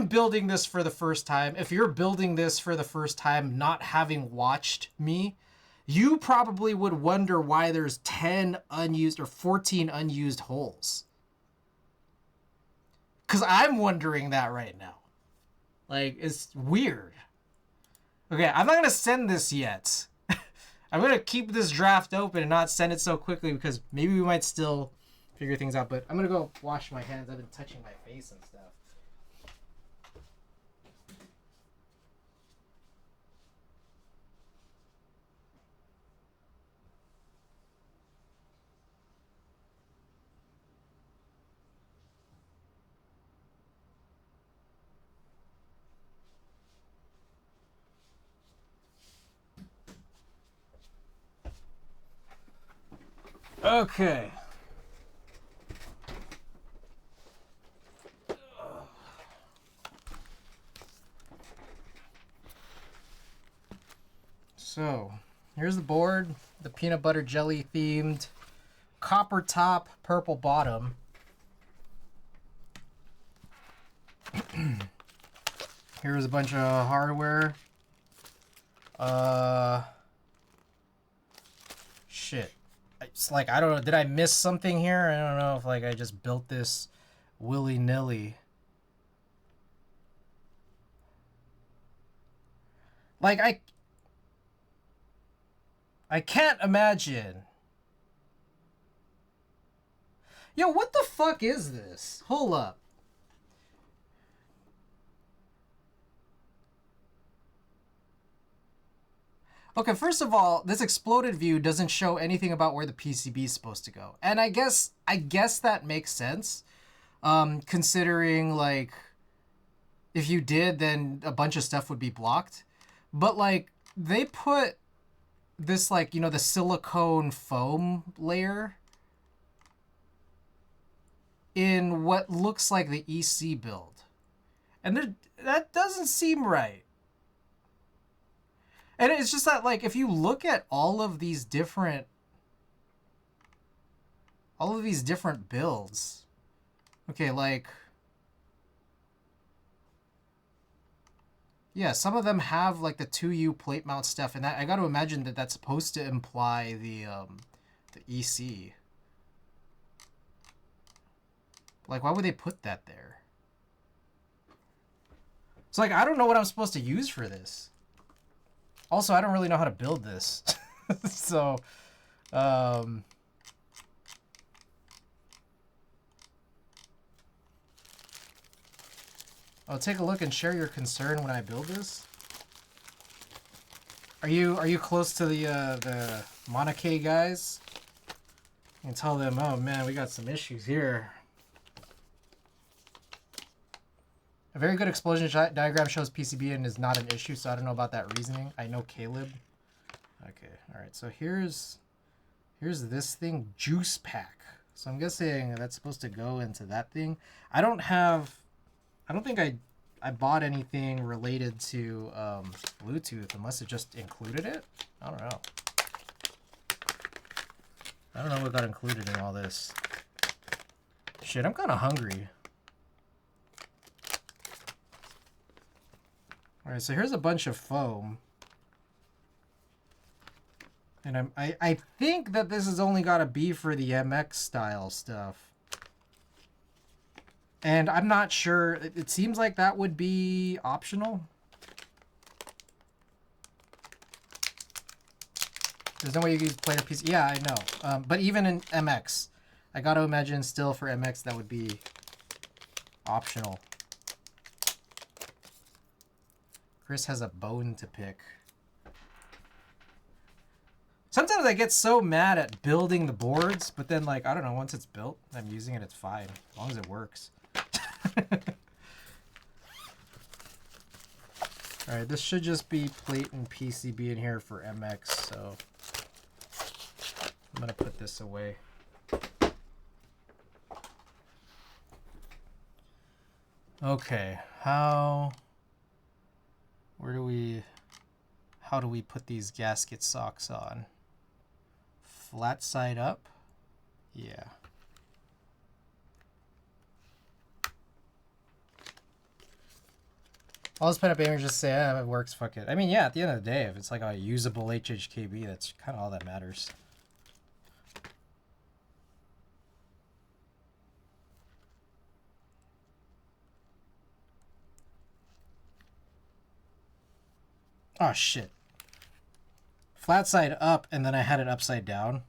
building this for the first time, if you're building this for the first time, not having watched me, you probably would wonder why there's 10 unused or 14 unused holes. Because I'm wondering that right now. Like, it's weird. Okay, I'm not going to send this yet. I'm going to keep this draft open and not send it so quickly because maybe we might still figure things out. But I'm going to go wash my hands. I've been touching my face and stuff. Okay. So, here's the board. The peanut butter jelly themed copper top, purple bottom. Here's a bunch of hardware. Shit. It's like, I don't know, did I miss something here? I don't know if like I just built this willy-nilly. Like, I can't imagine. Yo, what the fuck is this? Hold up. Okay, first of all, this exploded view doesn't show anything about where the PCB is supposed to go. And I guess that makes sense. Considering, like, if you did, then a bunch of stuff would be blocked. But, like, they put this, like, you know, the silicone foam layer in what looks like the EC build. And that doesn't seem right. And it's just that, like, if you look at all of these different builds, okay, like, yeah, some of them have like the 2U plate mount stuff, and that I got to imagine that that's supposed to imply the EC. Like, why would they put that there? It's like, I don't know what I'm supposed to use for this. Also, I don't really know how to build this. So, I'll take a look and share your concern when I build this. Are you close to the Monarchy guys? You can tell them, oh man, we got some issues here. A very good explosion diagram shows PCB and is not an issue, so I don't know about that reasoning. I know Caleb. Okay, all right. So here's this thing, juice pack. So I'm guessing that's supposed to go into that thing. I don't think I bought anything related to Bluetooth unless it just included it. I don't know. I don't know what got included in all this. Shit, I'm kind of hungry. All right, so here's a bunch of foam. And I think that this has only got to be for the MX style stuff. And I'm not sure. It seems like that would be optional. There's no way you can use player PC. Yeah, I know. But even in MX, I got to imagine still for MX that would be optional. Chris has a bone to pick. Sometimes I get so mad at building the boards, but then, like, I don't know, once it's built, I'm using it, it's fine. As long as it works. Alright, this should just be plate and PCB in here for MX, so I'm going to put this away. Okay, how do we put these gasket socks on? Flat side up? Yeah. I'll just put up image and just say, it works, fuck it. I mean, yeah, at the end of the day, if it's like a usable HHKB, that's kind of all that matters. Oh, shit. Flat side up, and then I had it upside down.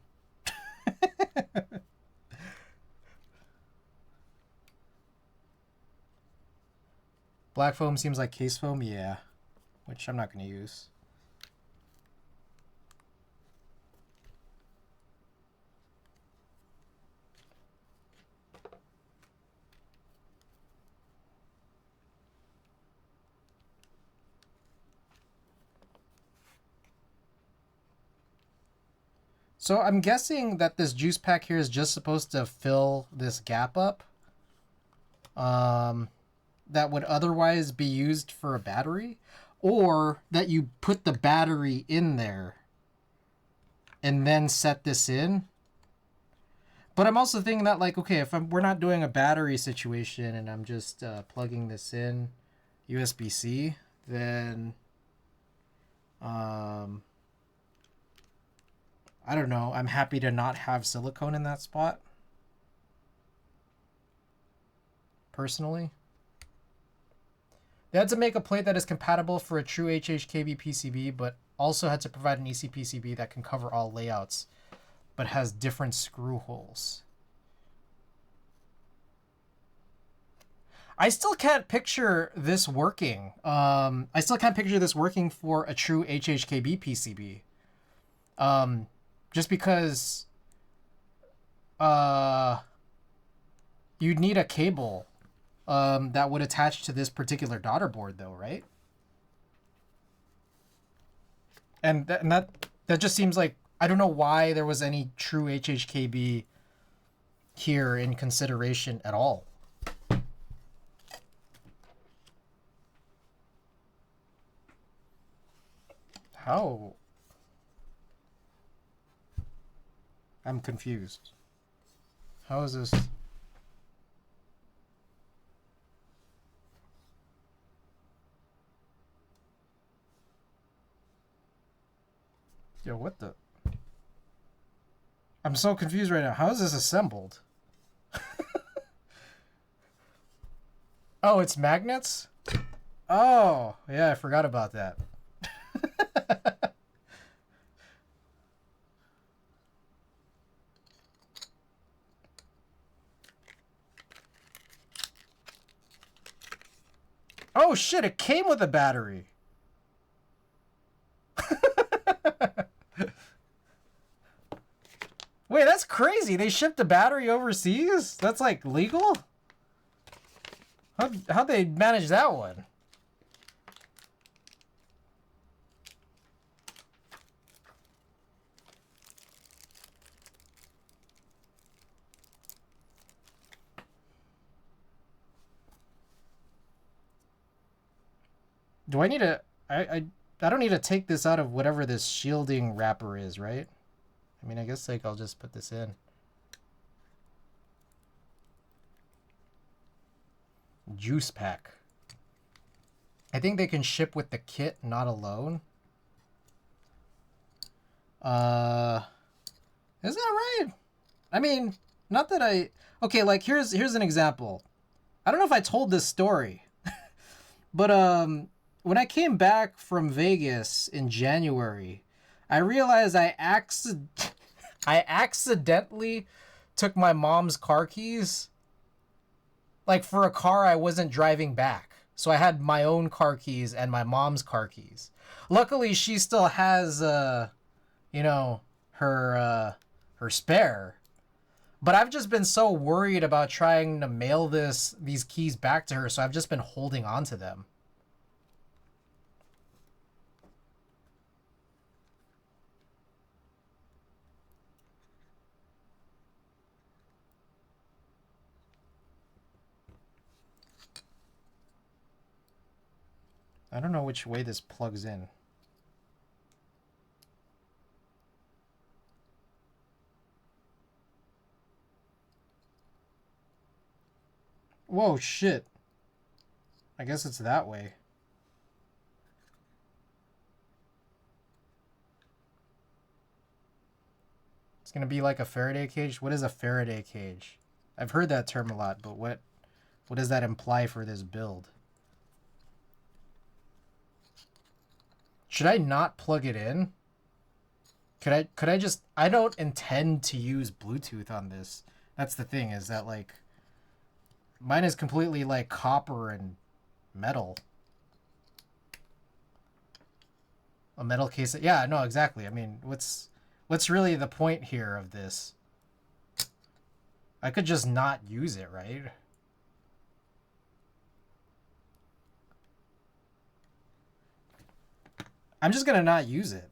Black foam seems like case foam, yeah. Which I'm not going to use. So I'm guessing that this juice pack here is just supposed to fill this gap up. That would otherwise be used for a battery. Or that you put the battery in there and then set this in. But I'm also thinking that, like, okay, if we're not doing a battery situation and I'm just plugging this in USB-C, then I don't know. I'm happy to not have silicone in that spot. Personally. They had to make a plate that is compatible for a true HHKB PCB, but also had to provide an ECPCB that can cover all layouts, but has different screw holes. I still can't picture this working. I still can't picture this working for a true HHKB PCB. Just because you'd need a cable that would attach to this particular daughter board, though, right? And that just seems like, I don't know why there was any true HHKB here in consideration at all. How? I'm confused. How is this? Yo, what the? I'm so confused right now. How is this assembled? Oh, it's magnets? Oh, yeah, I forgot about that. Oh shit, it came with a battery. Wait, that's crazy. They shipped a battery overseas? That's like legal? How'd they manage that one? Do I need to... I don't need to take this out of whatever this shielding wrapper is, right? I mean, I guess like I'll just put this in. Juice pack. I think they can ship with the kit, not alone. Is that right? I mean, not that I... Okay, like here's an example. I don't know if I told this story, but when I came back from Vegas in January, I realized I accidentally took my mom's car keys, like for a car I wasn't driving back. So I had my own car keys and my mom's car keys. Luckily, she still has, you know, her spare. But I've just been so worried about trying to mail these keys back to her, so I've just been holding on to them. I don't know which way this plugs in. Whoa, shit. I guess it's that way. It's gonna be like a Faraday cage? What is a Faraday cage? I've heard that term a lot, but what does that imply for this build? Should I not plug it in? Could I just... I don't intend to use Bluetooth on this. That's the thing, is that, like... Mine is completely, like, copper and metal. A metal case... Yeah, no, exactly. I mean, what's really the point here of this? I could just not use it, right? I'm just gonna not use it.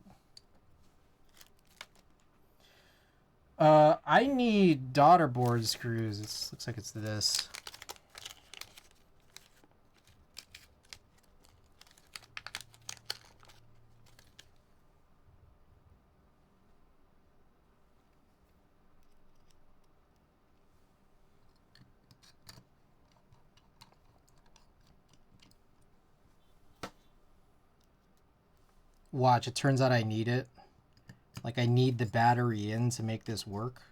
I need daughter board screws. It looks like it's this. Watch, it turns out I need it. Like, I need the battery in to make this work.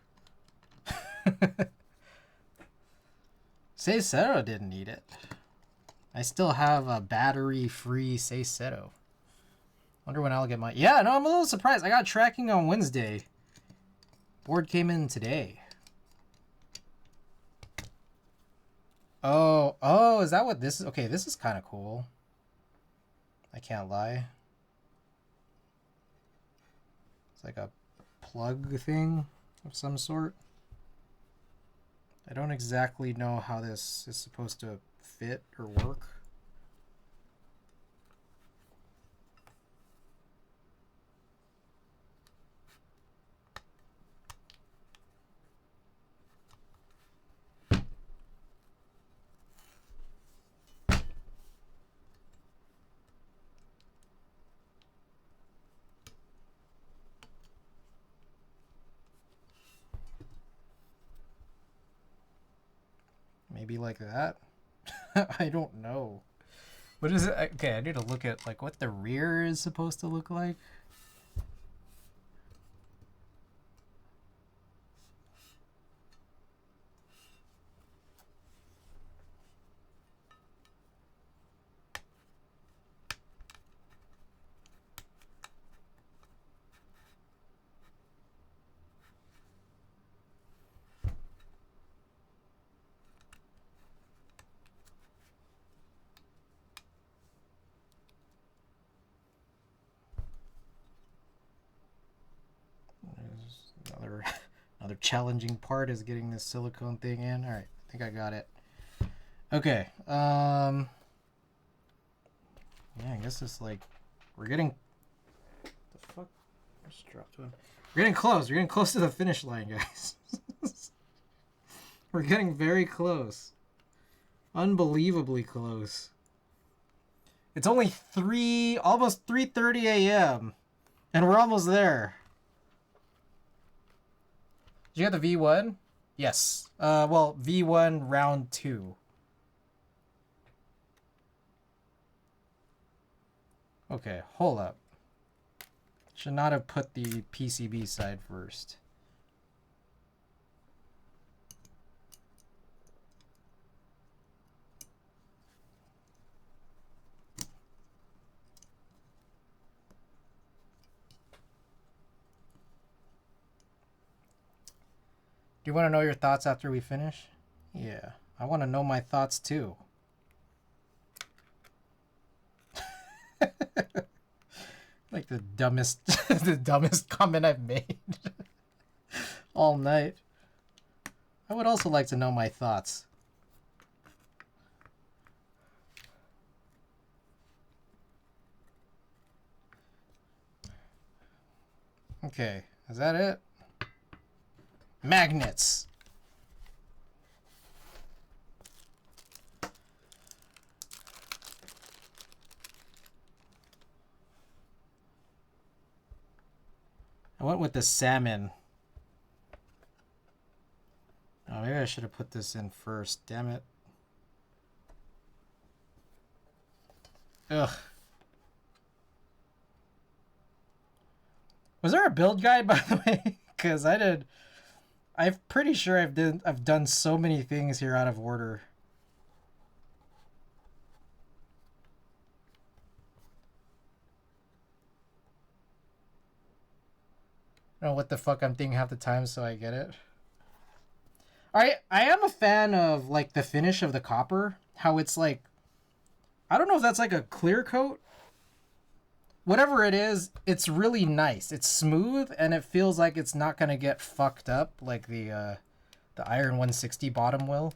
Seisero didn't need it. I still have a battery-free Seisero. Wonder when I'll get my... Yeah, no, I'm a little surprised. I got tracking on Wednesday. Board came in today. Oh, is that what this is? Okay, this is kind of cool. I can't lie. It's like a plug thing of some sort. I don't exactly know how this is supposed to fit or work. Maybe like that? I don't know. What is it? Okay, I need to look at like what the rear is supposed to look like. Another challenging part is getting this silicone thing in. All right, I think I got it. Okay. Yeah, I guess it's like we're getting. The fuck? I just dropped one. We're getting close. We're getting close to the finish line, guys. We're getting very close. Unbelievably close. It's only almost 3:30 a.m. and we're almost there. Did you get the V1? Yes. Well, V1 round 2. Okay, hold up. Should not have put the PCB side first. you want to know your thoughts after we finish? Yeah, I want to know my thoughts too. Like the dumbest, the dumbest comment I've made all night. I would also like to know my thoughts. Okay, is that it? Magnets. I went with the salmon. Oh, maybe I should have put this in first. Damn it. Ugh. Was there a build guide, by the way? Because I'm pretty sure I've done so many things here out of order. I don't know what the fuck I'm thinking half the time, so I get it. I am a fan of like the finish of the copper. How it's like, I don't know if that's like a clear coat. Whatever it is, it's really nice. It's smooth and it feels like it's not gonna get fucked up like the Iron 160 bottom will.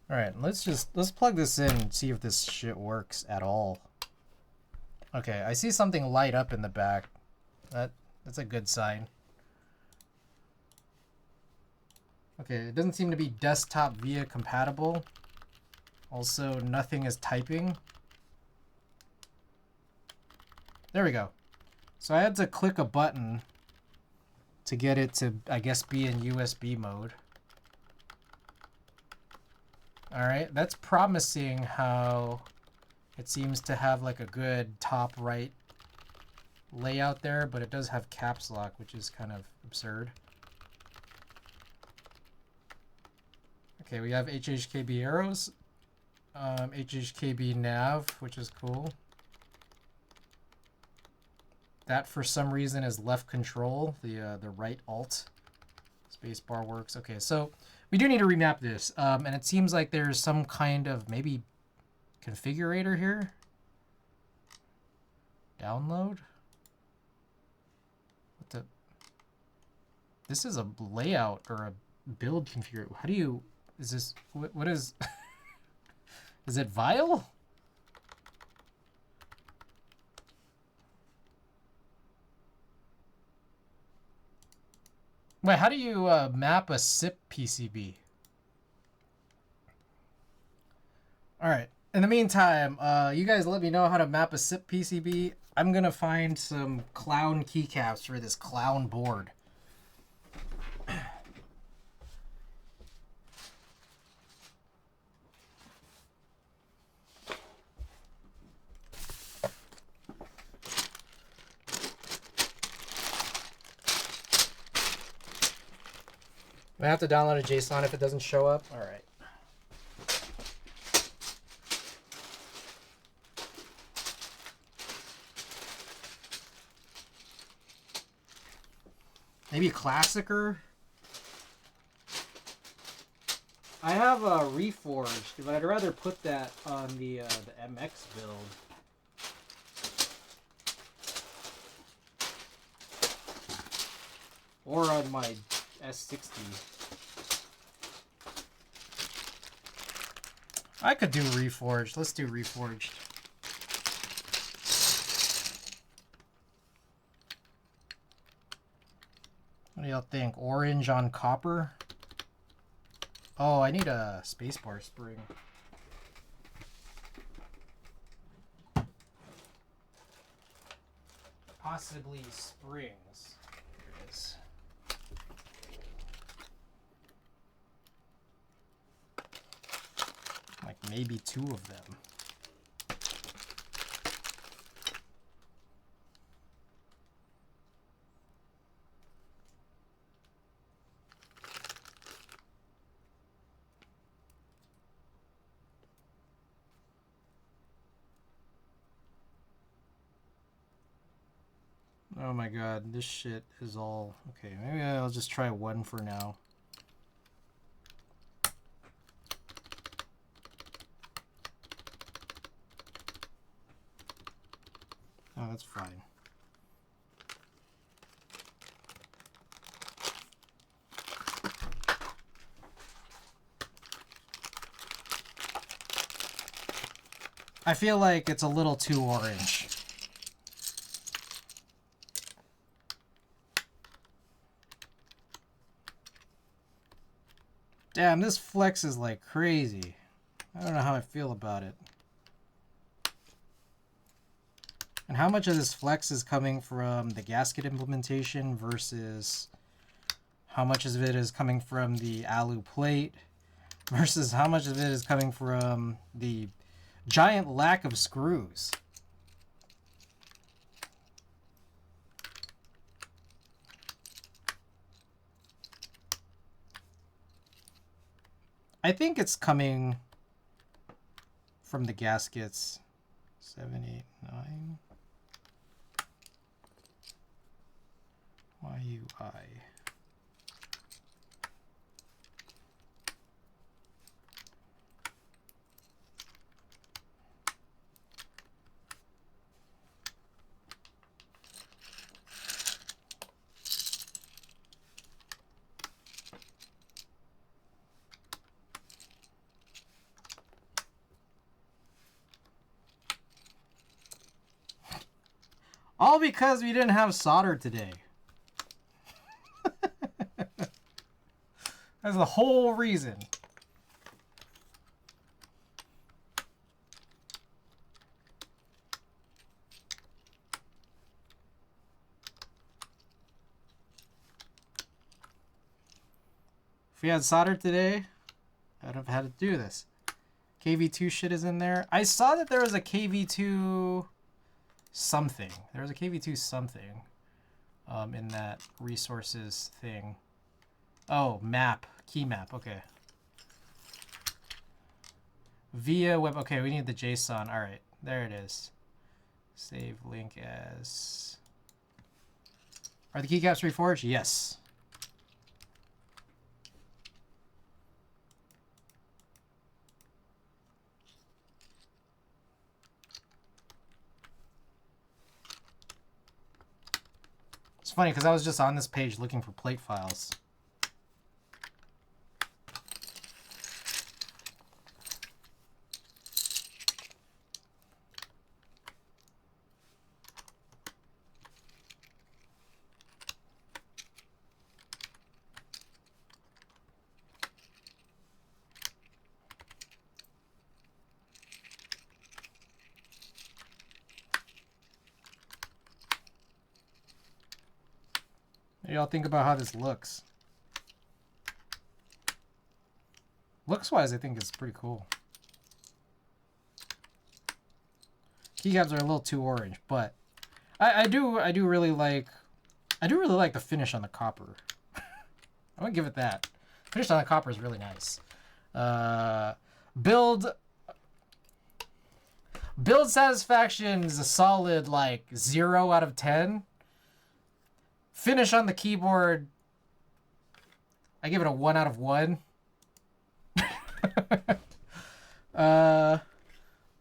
All right, let's plug this in and see if this shit works at all. Okay, I see something light up in the back. That's a good sign. Okay, it doesn't seem to be desktop VIA compatible. Also, nothing is typing. There we go. So I had to click a button to get it to, I guess, be in USB mode. Alright, that's promising how it seems to have like a good top right layout there, but it does have caps lock, which is kind of absurd. Okay, we have HHKB arrows, HHKB nav, which is cool. That for some reason is left control, the right alt. Spacebar works. Okay, so we do need to remap this, and it seems like there's some kind of maybe configurator here. Download. What the? This is a layout or a build configurator. How do you? Is this what is? Is it Vile? Wait, how do you map a SIP PCB? All right. In the meantime, you guys let me know how to map a SIP PCB. I'm gonna find some clown keycaps for this clown board. I have to download a JSON if it doesn't show up. All right. Maybe Classicer. I have a Reforged, but I'd rather put that on the MX build. Or on my S60. I could do Reforged. Let's do Reforged. What do y'all think? Orange on copper? Oh, I need a spacebar spring. Possibly springs. Here it is. Like maybe 2 of them. Oh my god, this shit is all... Okay, maybe I'll just try one for now. Oh, that's fine. I feel like it's a little too orange. Damn, this flex is like crazy. I don't know how I feel about it. And how much of this flex is coming from the gasket implementation versus how much of it is coming from the alu plate versus how much of it is coming from the giant lack of screws. I think it's coming from the gaskets. 7, 8, 9. YUI. All because we didn't have solder today. That's the whole reason. If we had solder today, I'd have had to do this. KV2 shit is in there. I saw that there was a KV2 something. There was a KV2 something in that resources thing. Oh, map. Key map. Okay. Via web. Okay, we need the JSON. All right. There it is. Save link as... Are the keycaps reforged? Yes. It's funny because I was just on this page looking for plate files. What do y'all think about how this looks? Looks-wise, I think it's pretty cool. Keycaps are a little too orange, but I do really like the finish on the copper. I'm gonna give it that. Finish on the copper is really nice. Build satisfaction is a solid like 0 out of 10. Finish on the keyboard, I give it a 1 out of 1.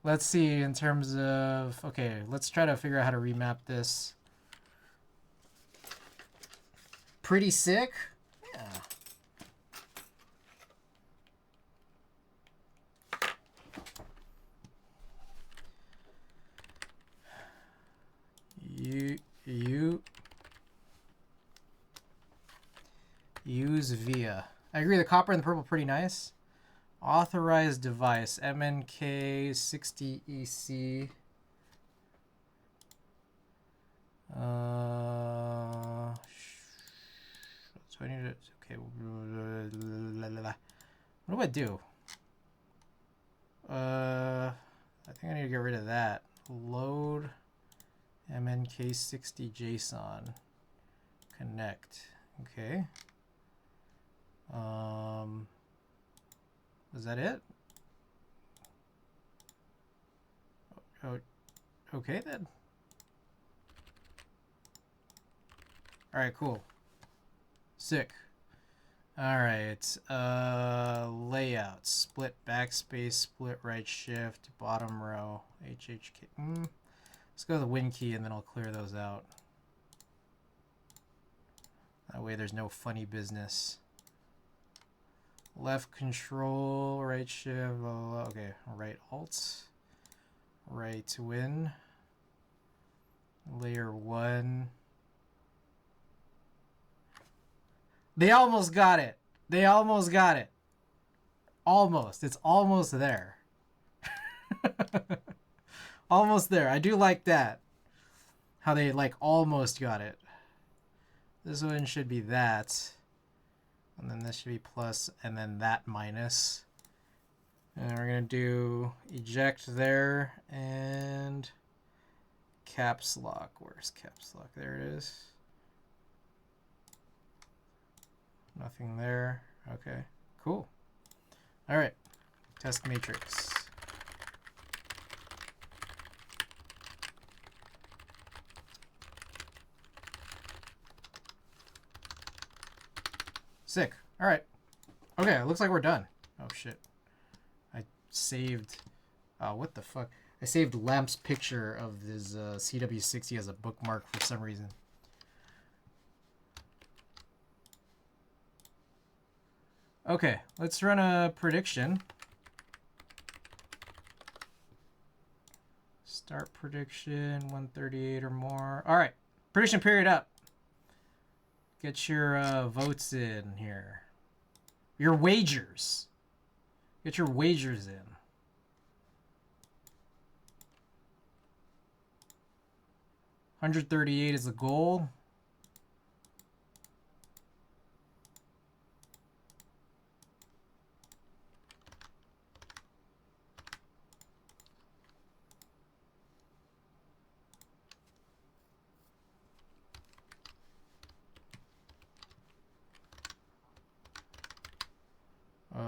Let's see in terms of... Okay, let's try to figure out how to remap this. Pretty sick. Yeah. Use via. I agree, the copper and the purple pretty nice. Authorized device, MNK60EC. So I need to, okay. What do I do? I think I need to get rid of that. Load MNK60 JSON. Connect. Okay. Is that it? Oh, okay then. All right, cool. Sick. All right. Layout. Split backspace, split right shift, bottom row, HHK. Let's go to the Win key and then I'll clear those out. That way there's no funny business. Left control, right shift, okay, right alt, right Win, layer 1. They almost got it. They almost got it. Almost. It's almost there. Almost there. I do like that. How they like almost got it. This one should be that. And then this should be plus, and then that minus. And we're going to do eject there and caps lock. Where's caps lock? There it is. Nothing there. Okay, cool. All right, test matrix. Sick. All right. Okay, it looks like we're done. Oh shit. I saved. Oh, what the fuck? I saved Lamp's picture of this CW60 as a bookmark for some reason. Okay, let's run a prediction. Start prediction 138 or more. All right, prediction period up. Get your votes in here. Your wagers. Get your wagers in. $138 is the goal.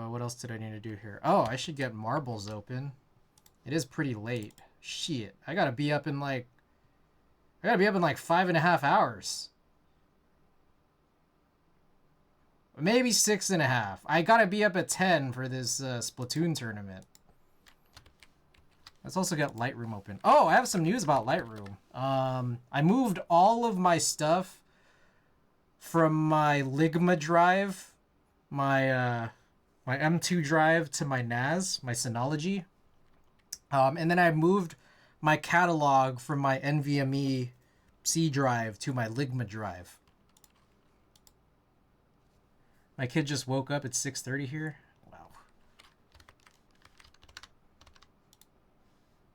What else did I need to do here? Oh, I should get marbles open. It is pretty late. Shit. I gotta be up in like 5.5 hours. Maybe 6.5. I gotta be up at 10 for this Splatoon tournament. Let's also get Lightroom open. Oh, I have some news about Lightroom. I moved all of my stuff from my Ligma drive, my M2 drive, to my NAS, my Synology. And then I moved my catalog from my NVMe C drive to my Ligma drive. My kid just woke up at 6:30 here. Wow.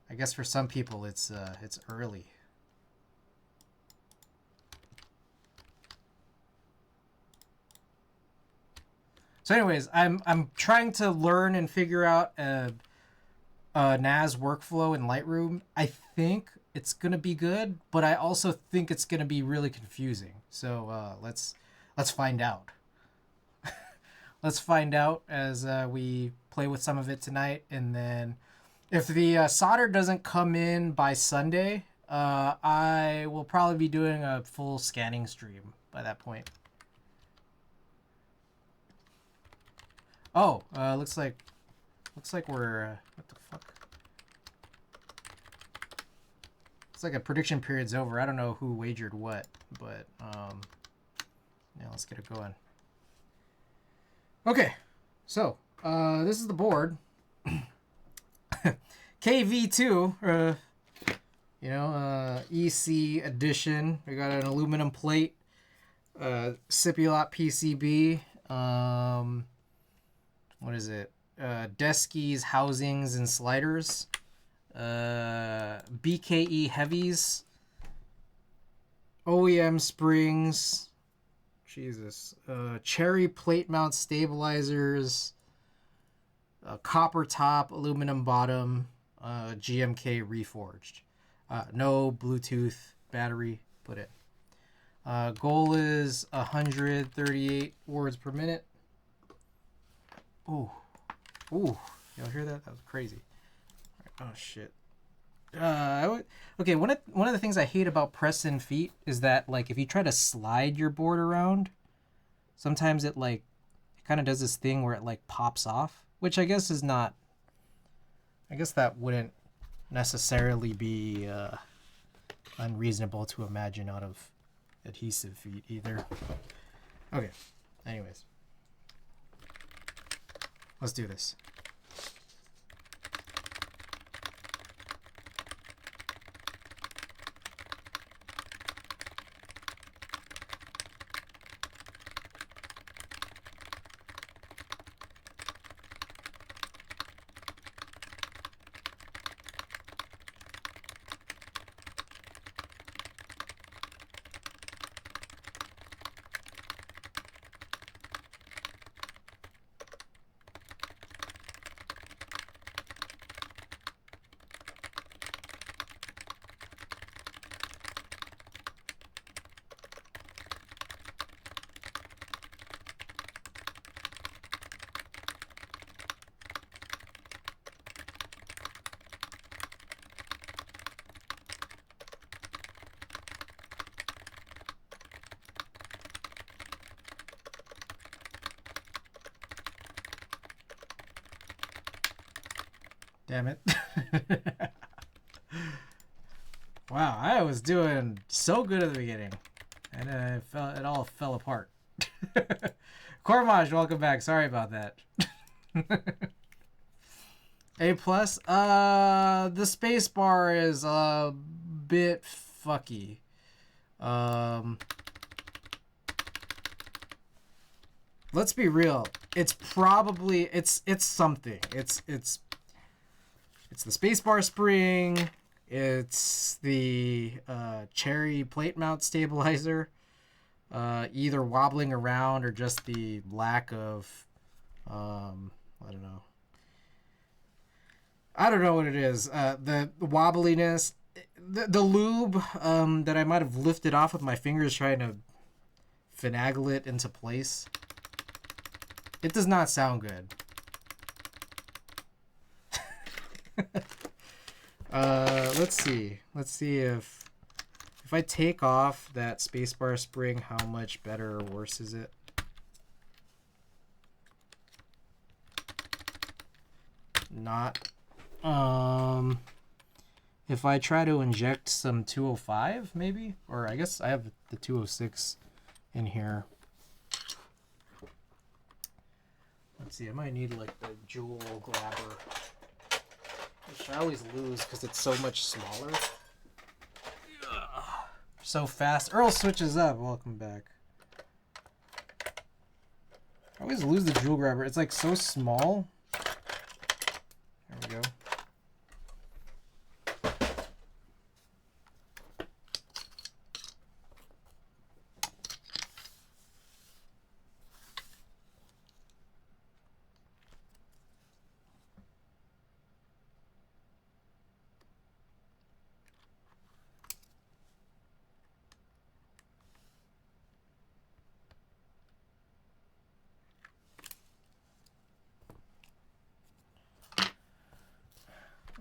I guess for some people it's early. So anyways, I'm trying to learn and figure out a NAS workflow in Lightroom. I think it's gonna be good, but I also think it's gonna be really confusing. So let's find out. Let's find out as we play with some of it tonight, and then if the solder doesn't come in by Sunday, I will probably be doing a full scanning stream by that point. Oh, looks like we're what the fuck? Looks like a prediction period's over. I don't know who wagered what, but yeah, let's get it going. Okay, so this is the board. KV2, EC edition. We got an aluminum plate, Cipulot PCB. What is it? Deskies, housings, and sliders. BKE heavies. OEM springs. Jesus. Cherry plate mount stabilizers. Copper top, aluminum bottom. GMK reforged. No Bluetooth battery put in. Goal is 138 words per minute. Ooh. Ooh. Y'all hear that? That was crazy. Oh, shit. Okay, one of the things I hate about press and feet is that like if you try to slide your board around, sometimes it like it kind of does this thing where it like pops off, which I guess is not. I guess that wouldn't necessarily be unreasonable to imagine out of adhesive feet either. Okay, anyways, let's do this. Damn it. Wow, I was doing so good at the beginning. And then it all fell apart. Cormage, welcome back. Sorry about that. A plus. The space bar is a bit fucky. Let's be real. It's probably it's something. It's the spacebar spring. It's the cherry plate mount stabilizer, either wobbling around or just the lack of, I don't know. I don't know what it is. The wobbliness, the lube that I might have lifted off with my fingers trying to finagle it into place. It does not sound good. Let's see. Let's see if I take off that spacebar spring, how much better or worse is it? Not. If I try to inject some 205, maybe? Or I guess I have the 206 in here. Let's see, I might need like the jewel grabber, which I always lose because it's so much smaller. So fast. Earl switches up. Welcome back. I always lose the jewel grabber. It's like so small. There we go.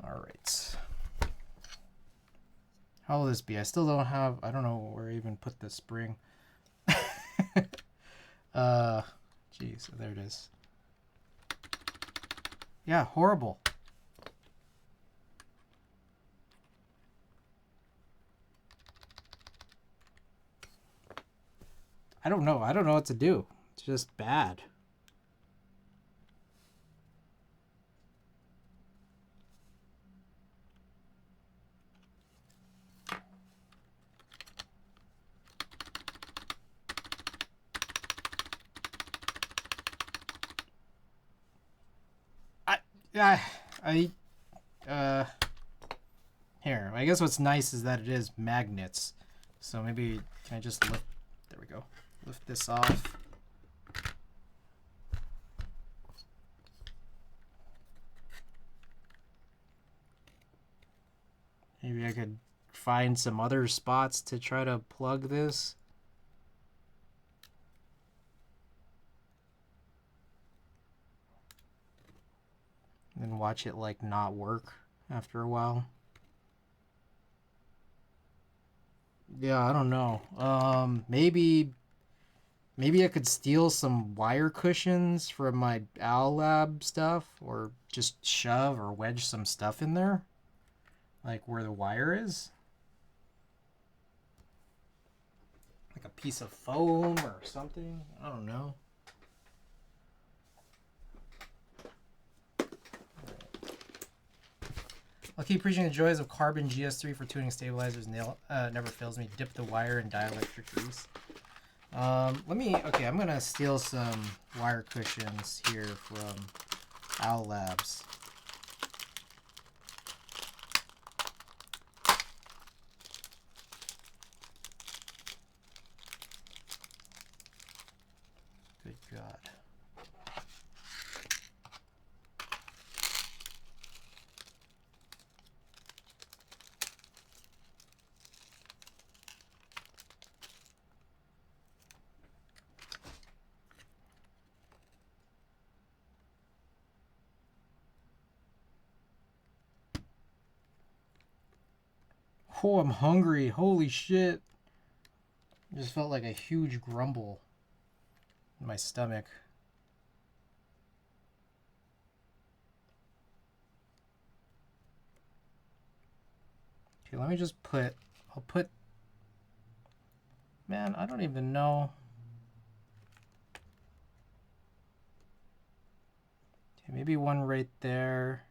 Alright. How will this be? I still don't have... I don't know where I even put the spring. Jeez, there it is. Yeah, horrible. I don't know. I don't know what to do. It's just bad. Here, I guess what's nice is that it is magnets. So maybe, can I just lift, there we go. Lift this off. Maybe I could find some other spots to try to plug this. And watch it like not work after a while. Yeah, I don't know. Maybe I could steal some wire cushions from my Owl Lab stuff, or just shove or wedge some stuff in there, like where the wire is, like a piece of foam or something. I don't know. I'll keep preaching the joys of carbon GS3 for tuning stabilizers. Never fails me. Dip the wire in dielectric grease. Okay, I'm gonna steal some wire cushions here from Owl Labs. Good God. Oh, I'm hungry. Holy shit. I just felt like a huge grumble in my stomach. Okay, let me just man, I don't even know. Okay, maybe one right there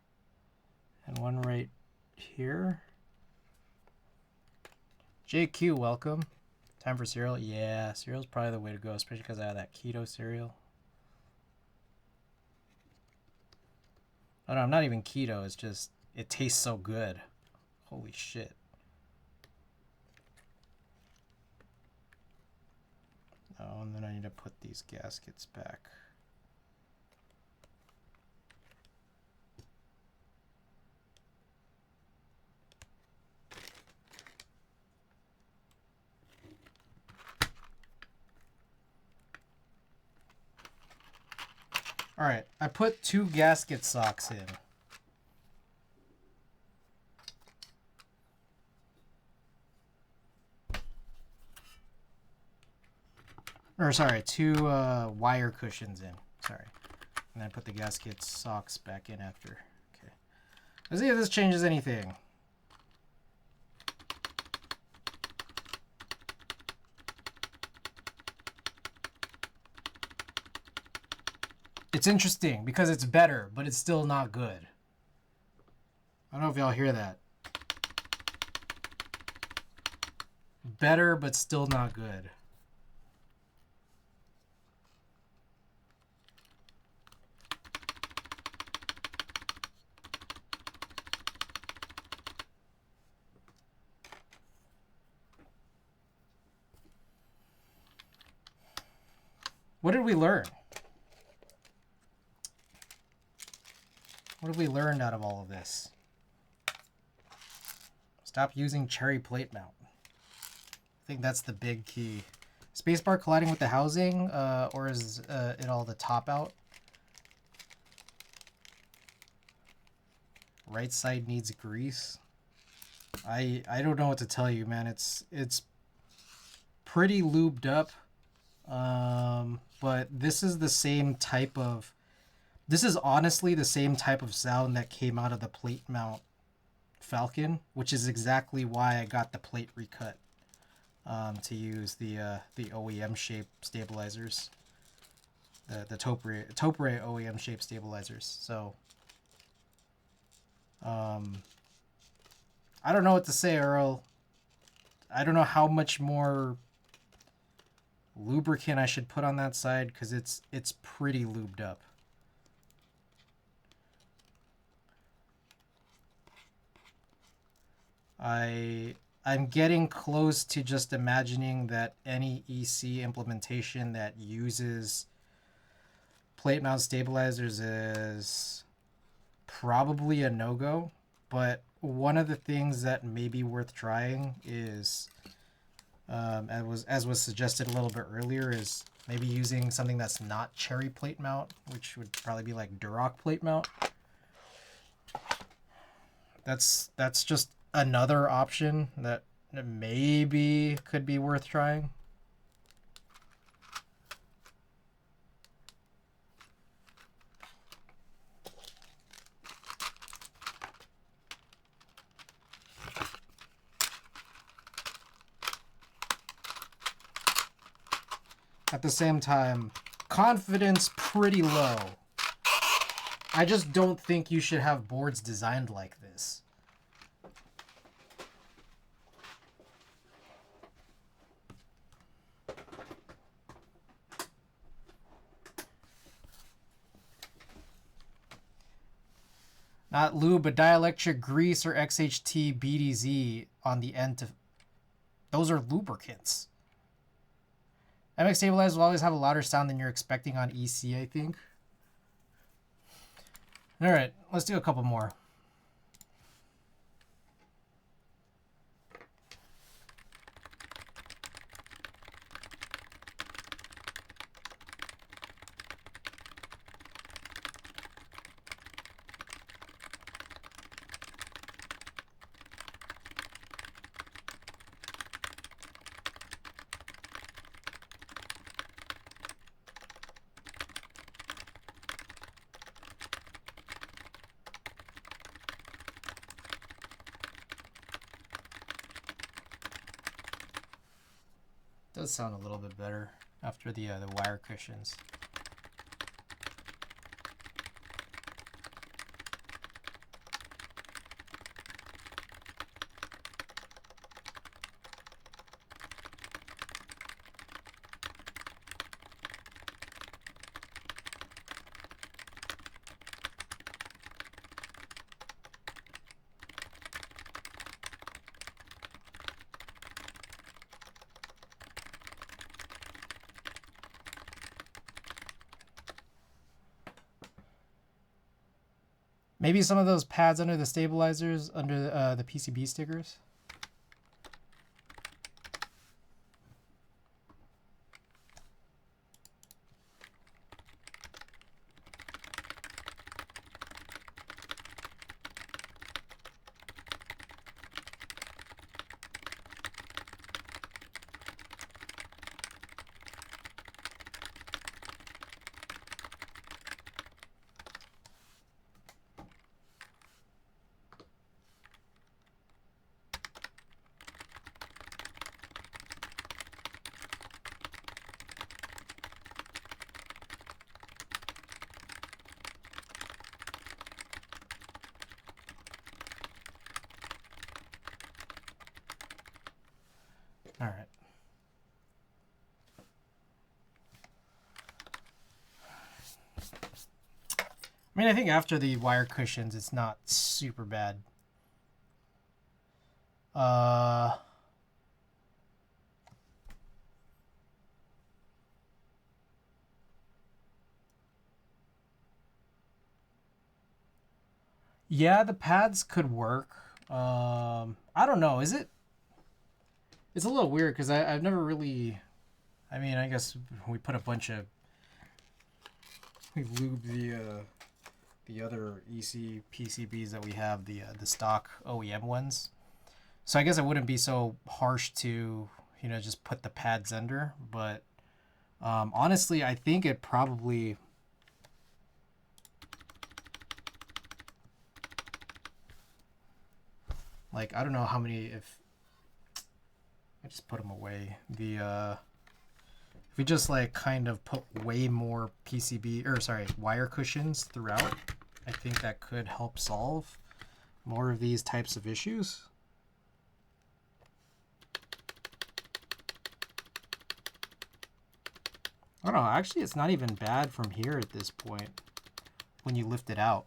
and one right here. JQ, welcome. Time for cereal? Yeah, cereal's probably the way to go, especially because I have that keto cereal. Oh no, I'm not even keto, it's just, it tastes so good. Holy shit. Oh, and then I need to put these gaskets back. All right, I put 2 gasket socks in. Or sorry, 2 wire cushions in. Sorry. And I put the gasket socks back in after. Okay. Let's see if this changes anything. It's interesting because it's better, but it's still not good. I don't know if y'all hear that. Better, but still not good. What did we learn? What have we learned out of all of this? Stop using cherry plate mount. I think that's the big key. Spacebar colliding with the housing, or is it all the top out? Right side needs grease. I don't know what to tell you, man. It's pretty lubed up, but this is the same type of. This is honestly the same type of sound that came out of the plate mount Falcon, which is exactly why I got the plate recut to use the OEM shape stabilizers, the Topre OEM shape stabilizers. So I don't know what to say, Earl. I don't know how much more lubricant I should put on that side because it's pretty lubed up. I'm getting close to just imagining that any EC implementation that uses plate mount stabilizers is probably a no-go. But one of the things that may be worth trying is, as was suggested a little bit earlier, is maybe using something that's not cherry plate mount, which would probably be like Duroc plate mount. That's just another option that maybe could be worth trying. At the same time, confidence pretty low. I just don't think you should have boards designed like this. Not lube, but dielectric grease or XHT BDZ on the end to... Those are lubricants. MX stabilizers will always have a louder sound than you're expecting on EC, I think. Alright, let's do a couple more. Does sound a little bit better after the wire cushions. Maybe some of those pads under the stabilizers, under the PCB stickers. All right. I mean, I think after the wire cushions, it's not super bad. Yeah, the pads could work. I don't know. Is it? It's a little weird because I've never really... I mean, I guess we put a bunch of... We lubed the other EC PCBs that we have, the stock OEM ones. So I guess it wouldn't be so harsh to, you know, just put the pads under. But honestly, I think it probably... Like, I don't know how many, if I just put them away. If we just like kind of put way more PCB, or sorry, wire cushions throughout, I think that could help solve more of these types of issues. I don't know, actually it's not even bad from here at this point when you lift it out.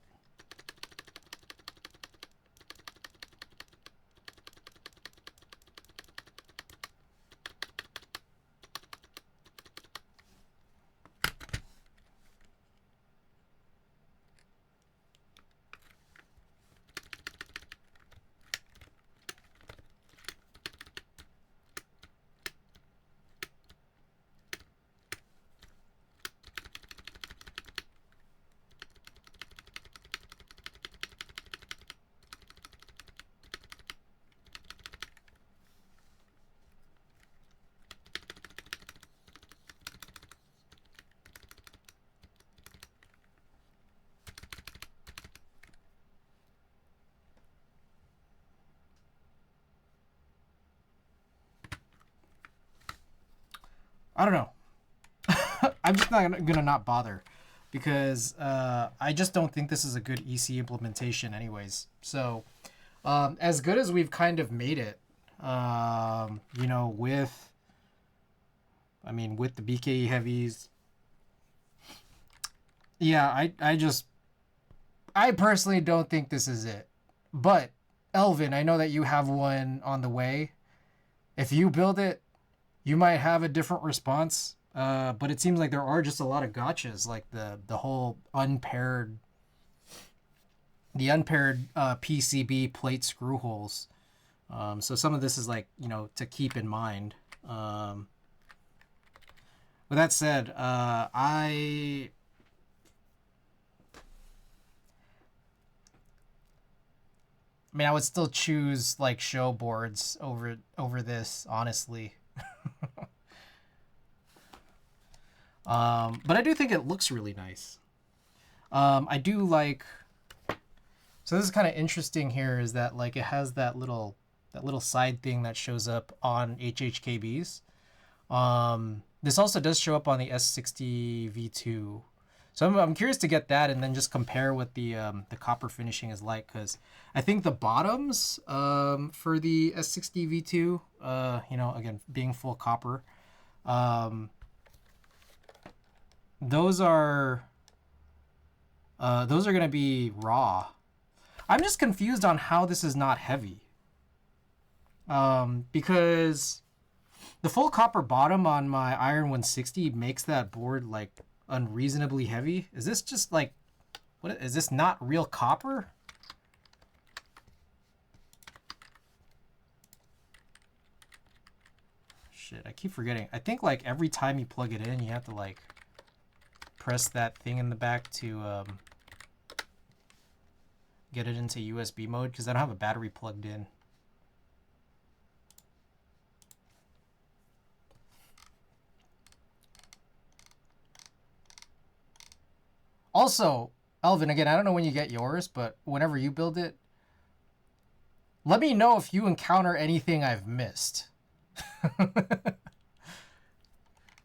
I don't know. I'm just not gonna not bother because I just don't think this is a good EC implementation anyways. So as good as we've kind of made it, you know, with the BKE heavies, yeah, I personally don't think this is it. But Elvin, I know that you have one on the way. If you build it, you might have a different response. But it seems like there are just a lot of gotchas, like the whole unpaired PCB plate screw holes. So some of this is like, you know, to keep in mind. With that said, I mean, I would still choose like show boards over this, honestly. But I do think it looks really nice. I do like. So this is kind of interesting here, is that like it has that little side thing that shows up on HHKBs. This also does show up on the S60 V2. So I'm curious to get that and then just compare what the copper finishing is like, because I think the bottoms for the S60 V2, you know, again being full copper, those are gonna be raw. I'm just confused on how this is not heavy. Because the full copper bottom on my Iron 160 makes that board like unreasonably heavy. Is this just like, what is this, not real copper? Shit, I keep forgetting. I think like every time you plug it in, you have to like press that thing in the back to get it into USB mode, because I don't have a battery plugged in. Also, Elvin, again, I don't know when you get yours, but whenever you build it, let me know if you encounter anything I've missed.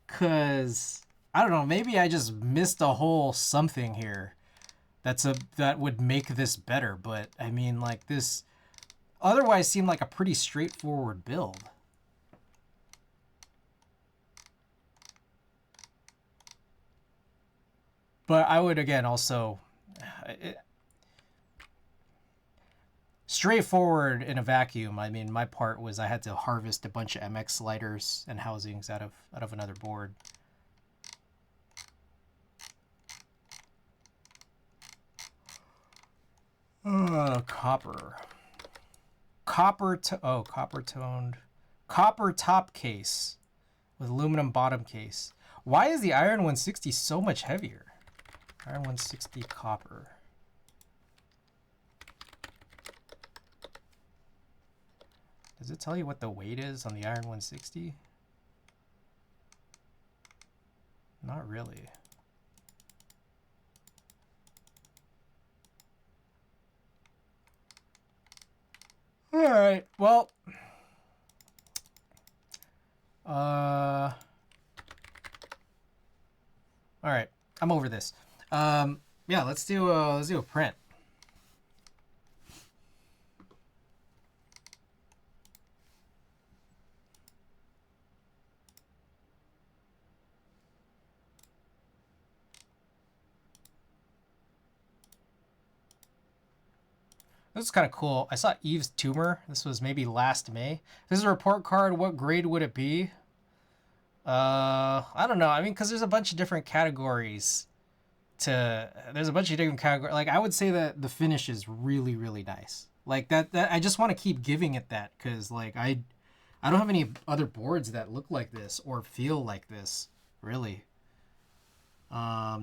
Cause I don't know, maybe I just missed a whole something here that would make this better, but I mean, like, this otherwise seemed like a pretty straightforward build. But I would, again, also straightforward in a vacuum. I mean, my part was I had to harvest a bunch of MX sliders and housings out of another board. Copper. Copper toned. Copper top case with aluminum bottom case. Why is the Iron 160 so much heavier? Iron 160 copper. Does it tell you what the weight is on the Iron 160? Not really. All right, well, all right, I'm over this. Yeah, let's do a print. This is kind of cool. I saw Eve's tumor. This was maybe last May. This is a report card. What grade would it be? I don't know. I mean, because there's a bunch of different categories. There's a bunch of different categories. Like, I would say that the finish is really, really nice. Like that I just want to keep giving it that, because like I don't have any other boards that look like this or feel like this, really.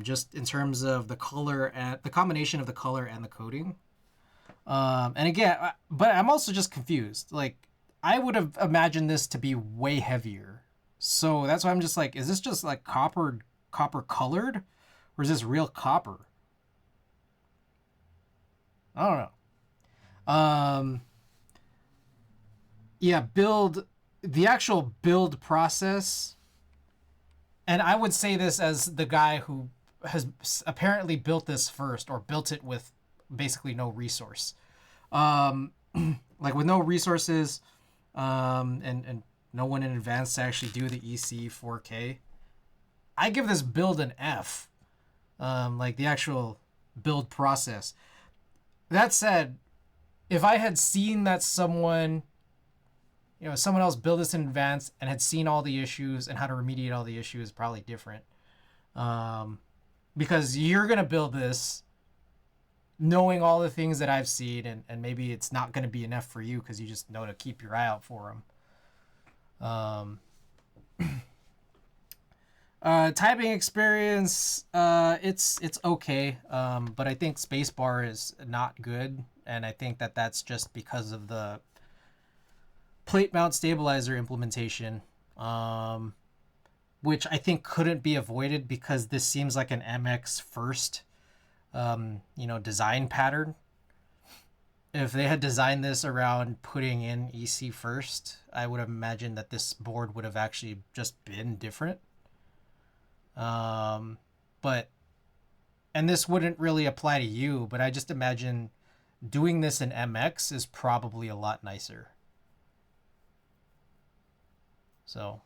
Just in terms of the color and the combination of the color and the coating. And again, but I'm also just confused. Like, I would have imagined this to be way heavier. So that's why I'm just like, is this just like copper colored? Or is this real copper? I don't know. Yeah, the actual build process and I would say this as the guy who has apparently built this first, or built it with basically no resource. Um, like with no resources, and no one in advance to actually do the EC 4K. I give this build an F. Like the actual build process. That said, if I had seen that someone else build this in advance and had seen all the issues and how to remediate all the issues, probably different. Because you're going to build this knowing all the things that I've seen, and maybe it's not going to be enough for you because you just know to keep your eye out for them. Typing experience, it's okay, but I think spacebar is not good, and I think that that's just because of the plate mount stabilizer implementation, which I think couldn't be avoided because this seems like an MX first, design pattern. If they had designed this around putting in EC first, I would imagine that this board would have actually just been different. But, and this wouldn't really apply to you, but I just imagine doing this in MX is probably a lot nicer. So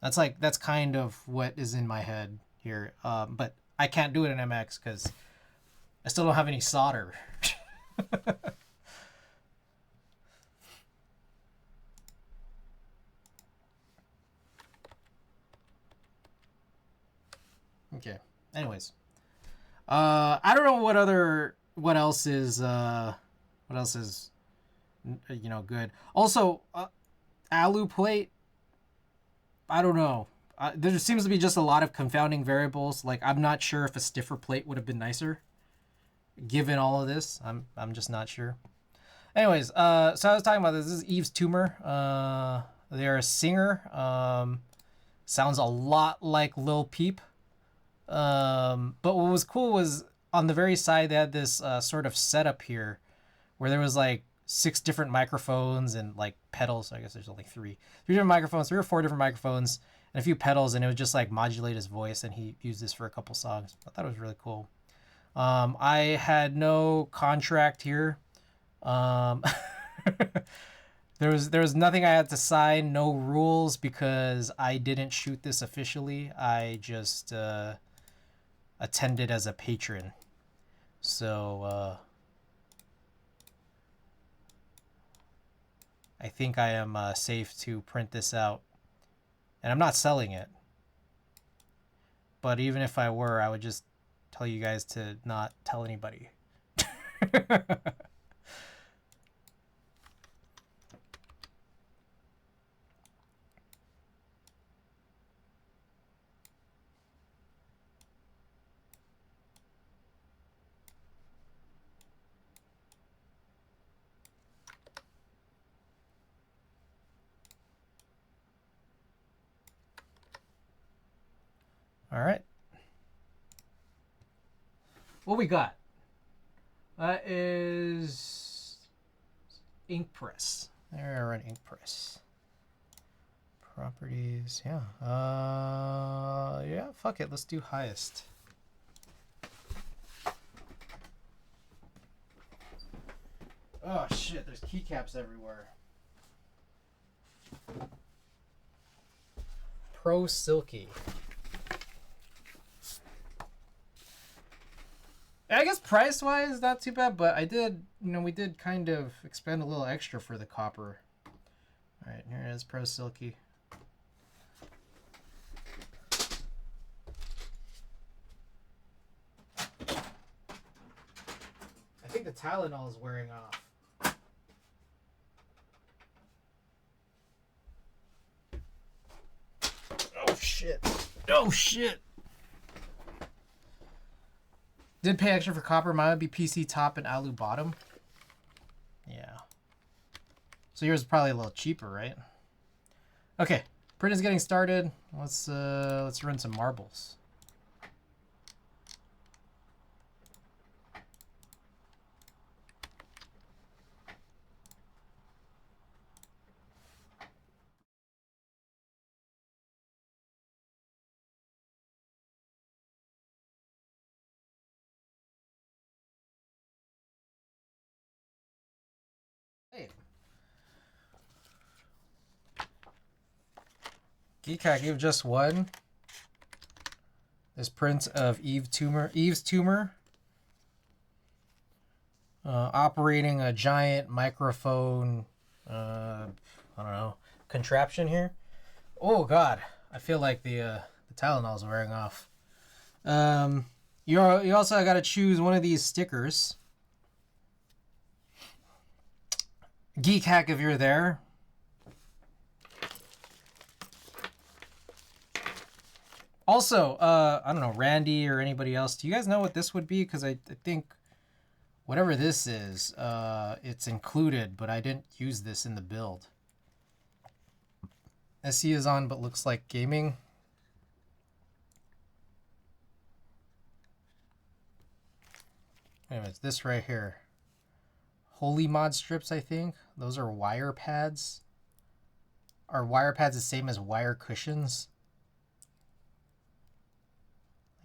that's kind of what is in my head here. But I can't do it in MX because I still don't have any solder. Okay. Anyways, I don't know what else is good. Also, alu plate. I don't know. There seems to be just a lot of confounding variables. Like I'm not sure if a stiffer plate would have been nicer, given all of this. I'm just not sure. Anyways, so I was talking about this. This is Eve's Tumor. They're a singer. Sounds a lot like Lil Peep. But what was cool was on the very side they had this sort of setup here, where there was like 6 different microphones and like pedals. I guess there's only 3 different microphones, 3 or 4 different microphones, and a few pedals, and it would just like modulate his voice. And he used this for a couple songs. I thought it was really cool. I had no contract here. There was nothing I had to sign, no rules, because I didn't shoot this officially. I just attended as a patron. So I think I am safe to print this out. And I'm not selling it. But even if I were, I would just tell you guys to not tell anybody. All right. What we got? That is ink press. There, an ink press. Properties, yeah. Yeah, fuck it. Let's do highest. Oh shit, there's keycaps everywhere. Pro Silky. I guess price-wise, not too bad, but we did kind of expend a little extra for the copper. All right, here it is, Pro Silky. I think the Tylenol is wearing off. Oh shit. Oh shit. Did pay extra for copper. Mine would be PC top and alu bottom. Yeah. So yours is probably a little cheaper, right? Okay. Print is getting started. Let's run some marbles. Geekhack, you've just won this print of Eve's tumor. Operating a giant microphone, I don't know, contraption here. Oh God, I feel like the Tylenol's wearing off. You also got to choose one of these stickers. Geek Hack, if you're there. Also, I don't know, Randy or anybody else, do you guys know what this would be? Because I think whatever this is, it's included, but I didn't use this in the build. SE is on, but looks like gaming. Anyways, this right here. Holy mod strips, I think. Those are wire pads. Are wire pads the same as wire cushions?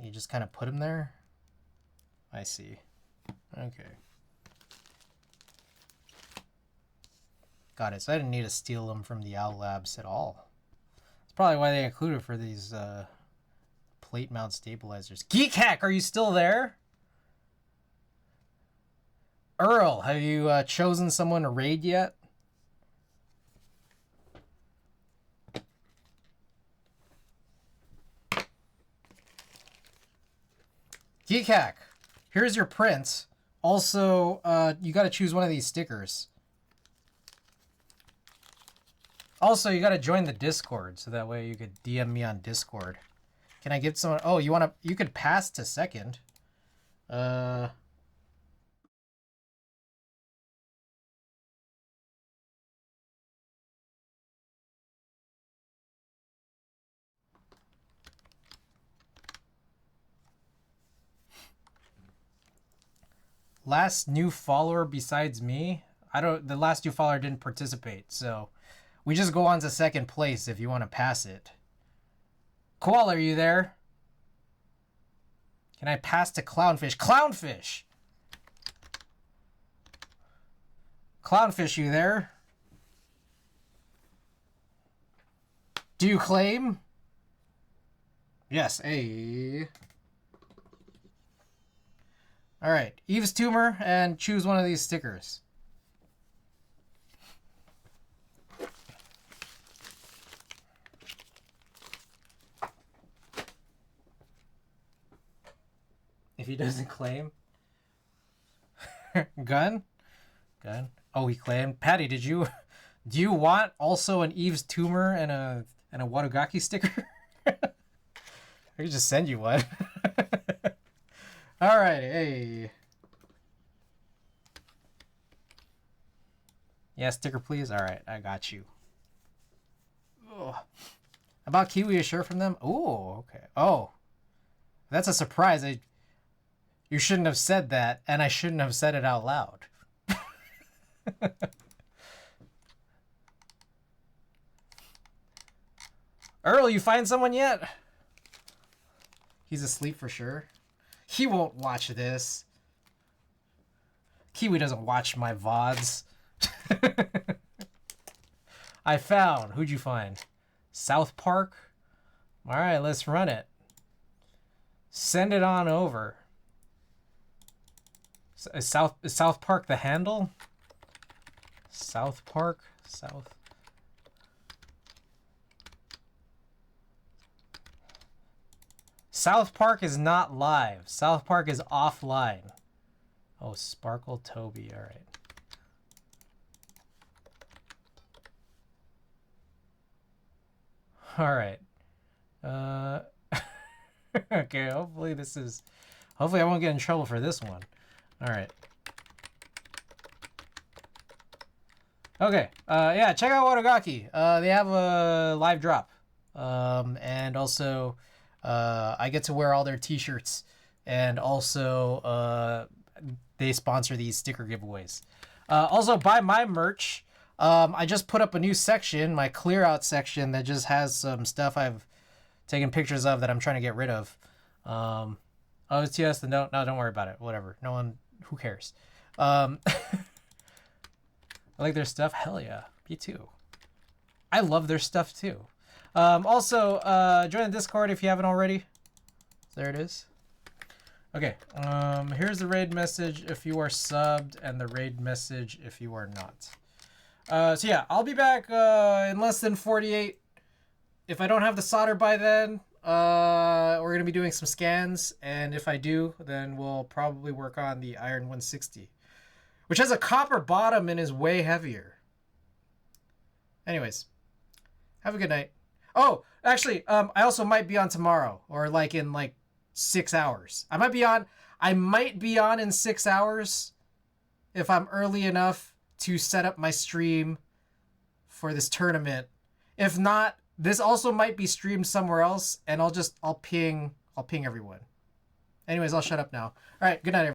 You just kind of put them there? I see. Okay. Got it. So I didn't need to steal them from the Owl Labs at all. That's probably why they included for these plate mount stabilizers. Geek Hack, are you still there? Earl, have you chosen someone to raid yet? Geek Hack, here's your print. Also, you got to choose one of these stickers. Also, you got to join the Discord, so that way you could DM me on Discord. Can I get someone? Oh, you could pass to second. Last new follower besides me? The last new follower didn't participate, so we just go on to second place if you want to pass it. Koala, are you there? Can I pass to Clownfish? Clownfish! Clownfish, you there? Do you claim? Yes, hey. All right, Eve's tumor, and choose one of these stickers. If he doesn't claim. Gun? Oh, he claimed. Patty, do you want also an Eve's tumor and a Watogaki sticker? I could just send you one. All right, hey. Yeah, sticker, please. All right, I got you. Ugh. About Kiwi, a shirt from them? Oh, okay. Oh, that's a surprise. You shouldn't have said that, and I shouldn't have said it out loud. Earl, you find someone yet? He's asleep for sure. He won't watch this. Kiwi doesn't watch my VODs. I found. Who'd you find? South Park? Alright, let's run it. Send it on over. Is South Park the handle? South Park? South Park is not live. South Park is offline. Oh, Sparkle Toby. All right. All right. Okay, hopefully I won't get in trouble for this one. All right. Okay. Yeah, check out Watogaki. They have a live drop. And also I get to wear all their t-shirts, and also they sponsor these sticker giveaways. Also, buy my merch. I just put up a new section, my clear out section, that just has some stuff I've taken pictures of that I'm trying to get rid of. OTS, no, don't worry about it. Whatever. No one, who cares? I like their stuff. Hell yeah. Me too. I love their stuff too. Also, join the Discord if you haven't already. There it is. Okay, here's the raid message if you are subbed, and the raid message if you are not. So yeah, I'll be back in less than 48. If I don't have the solder by then, we're going to be doing some scans, and if I do, then we'll probably work on the Iron 160, which has a copper bottom and is way heavier. Anyways, have a good night. Oh, actually, I also might be on tomorrow, or like in like 6 hours. I might be on in 6 hours if I'm early enough to set up my stream for this tournament. If not, this also might be streamed somewhere else, and I'll ping everyone. Anyways, I'll shut up now. All right, good night, everyone.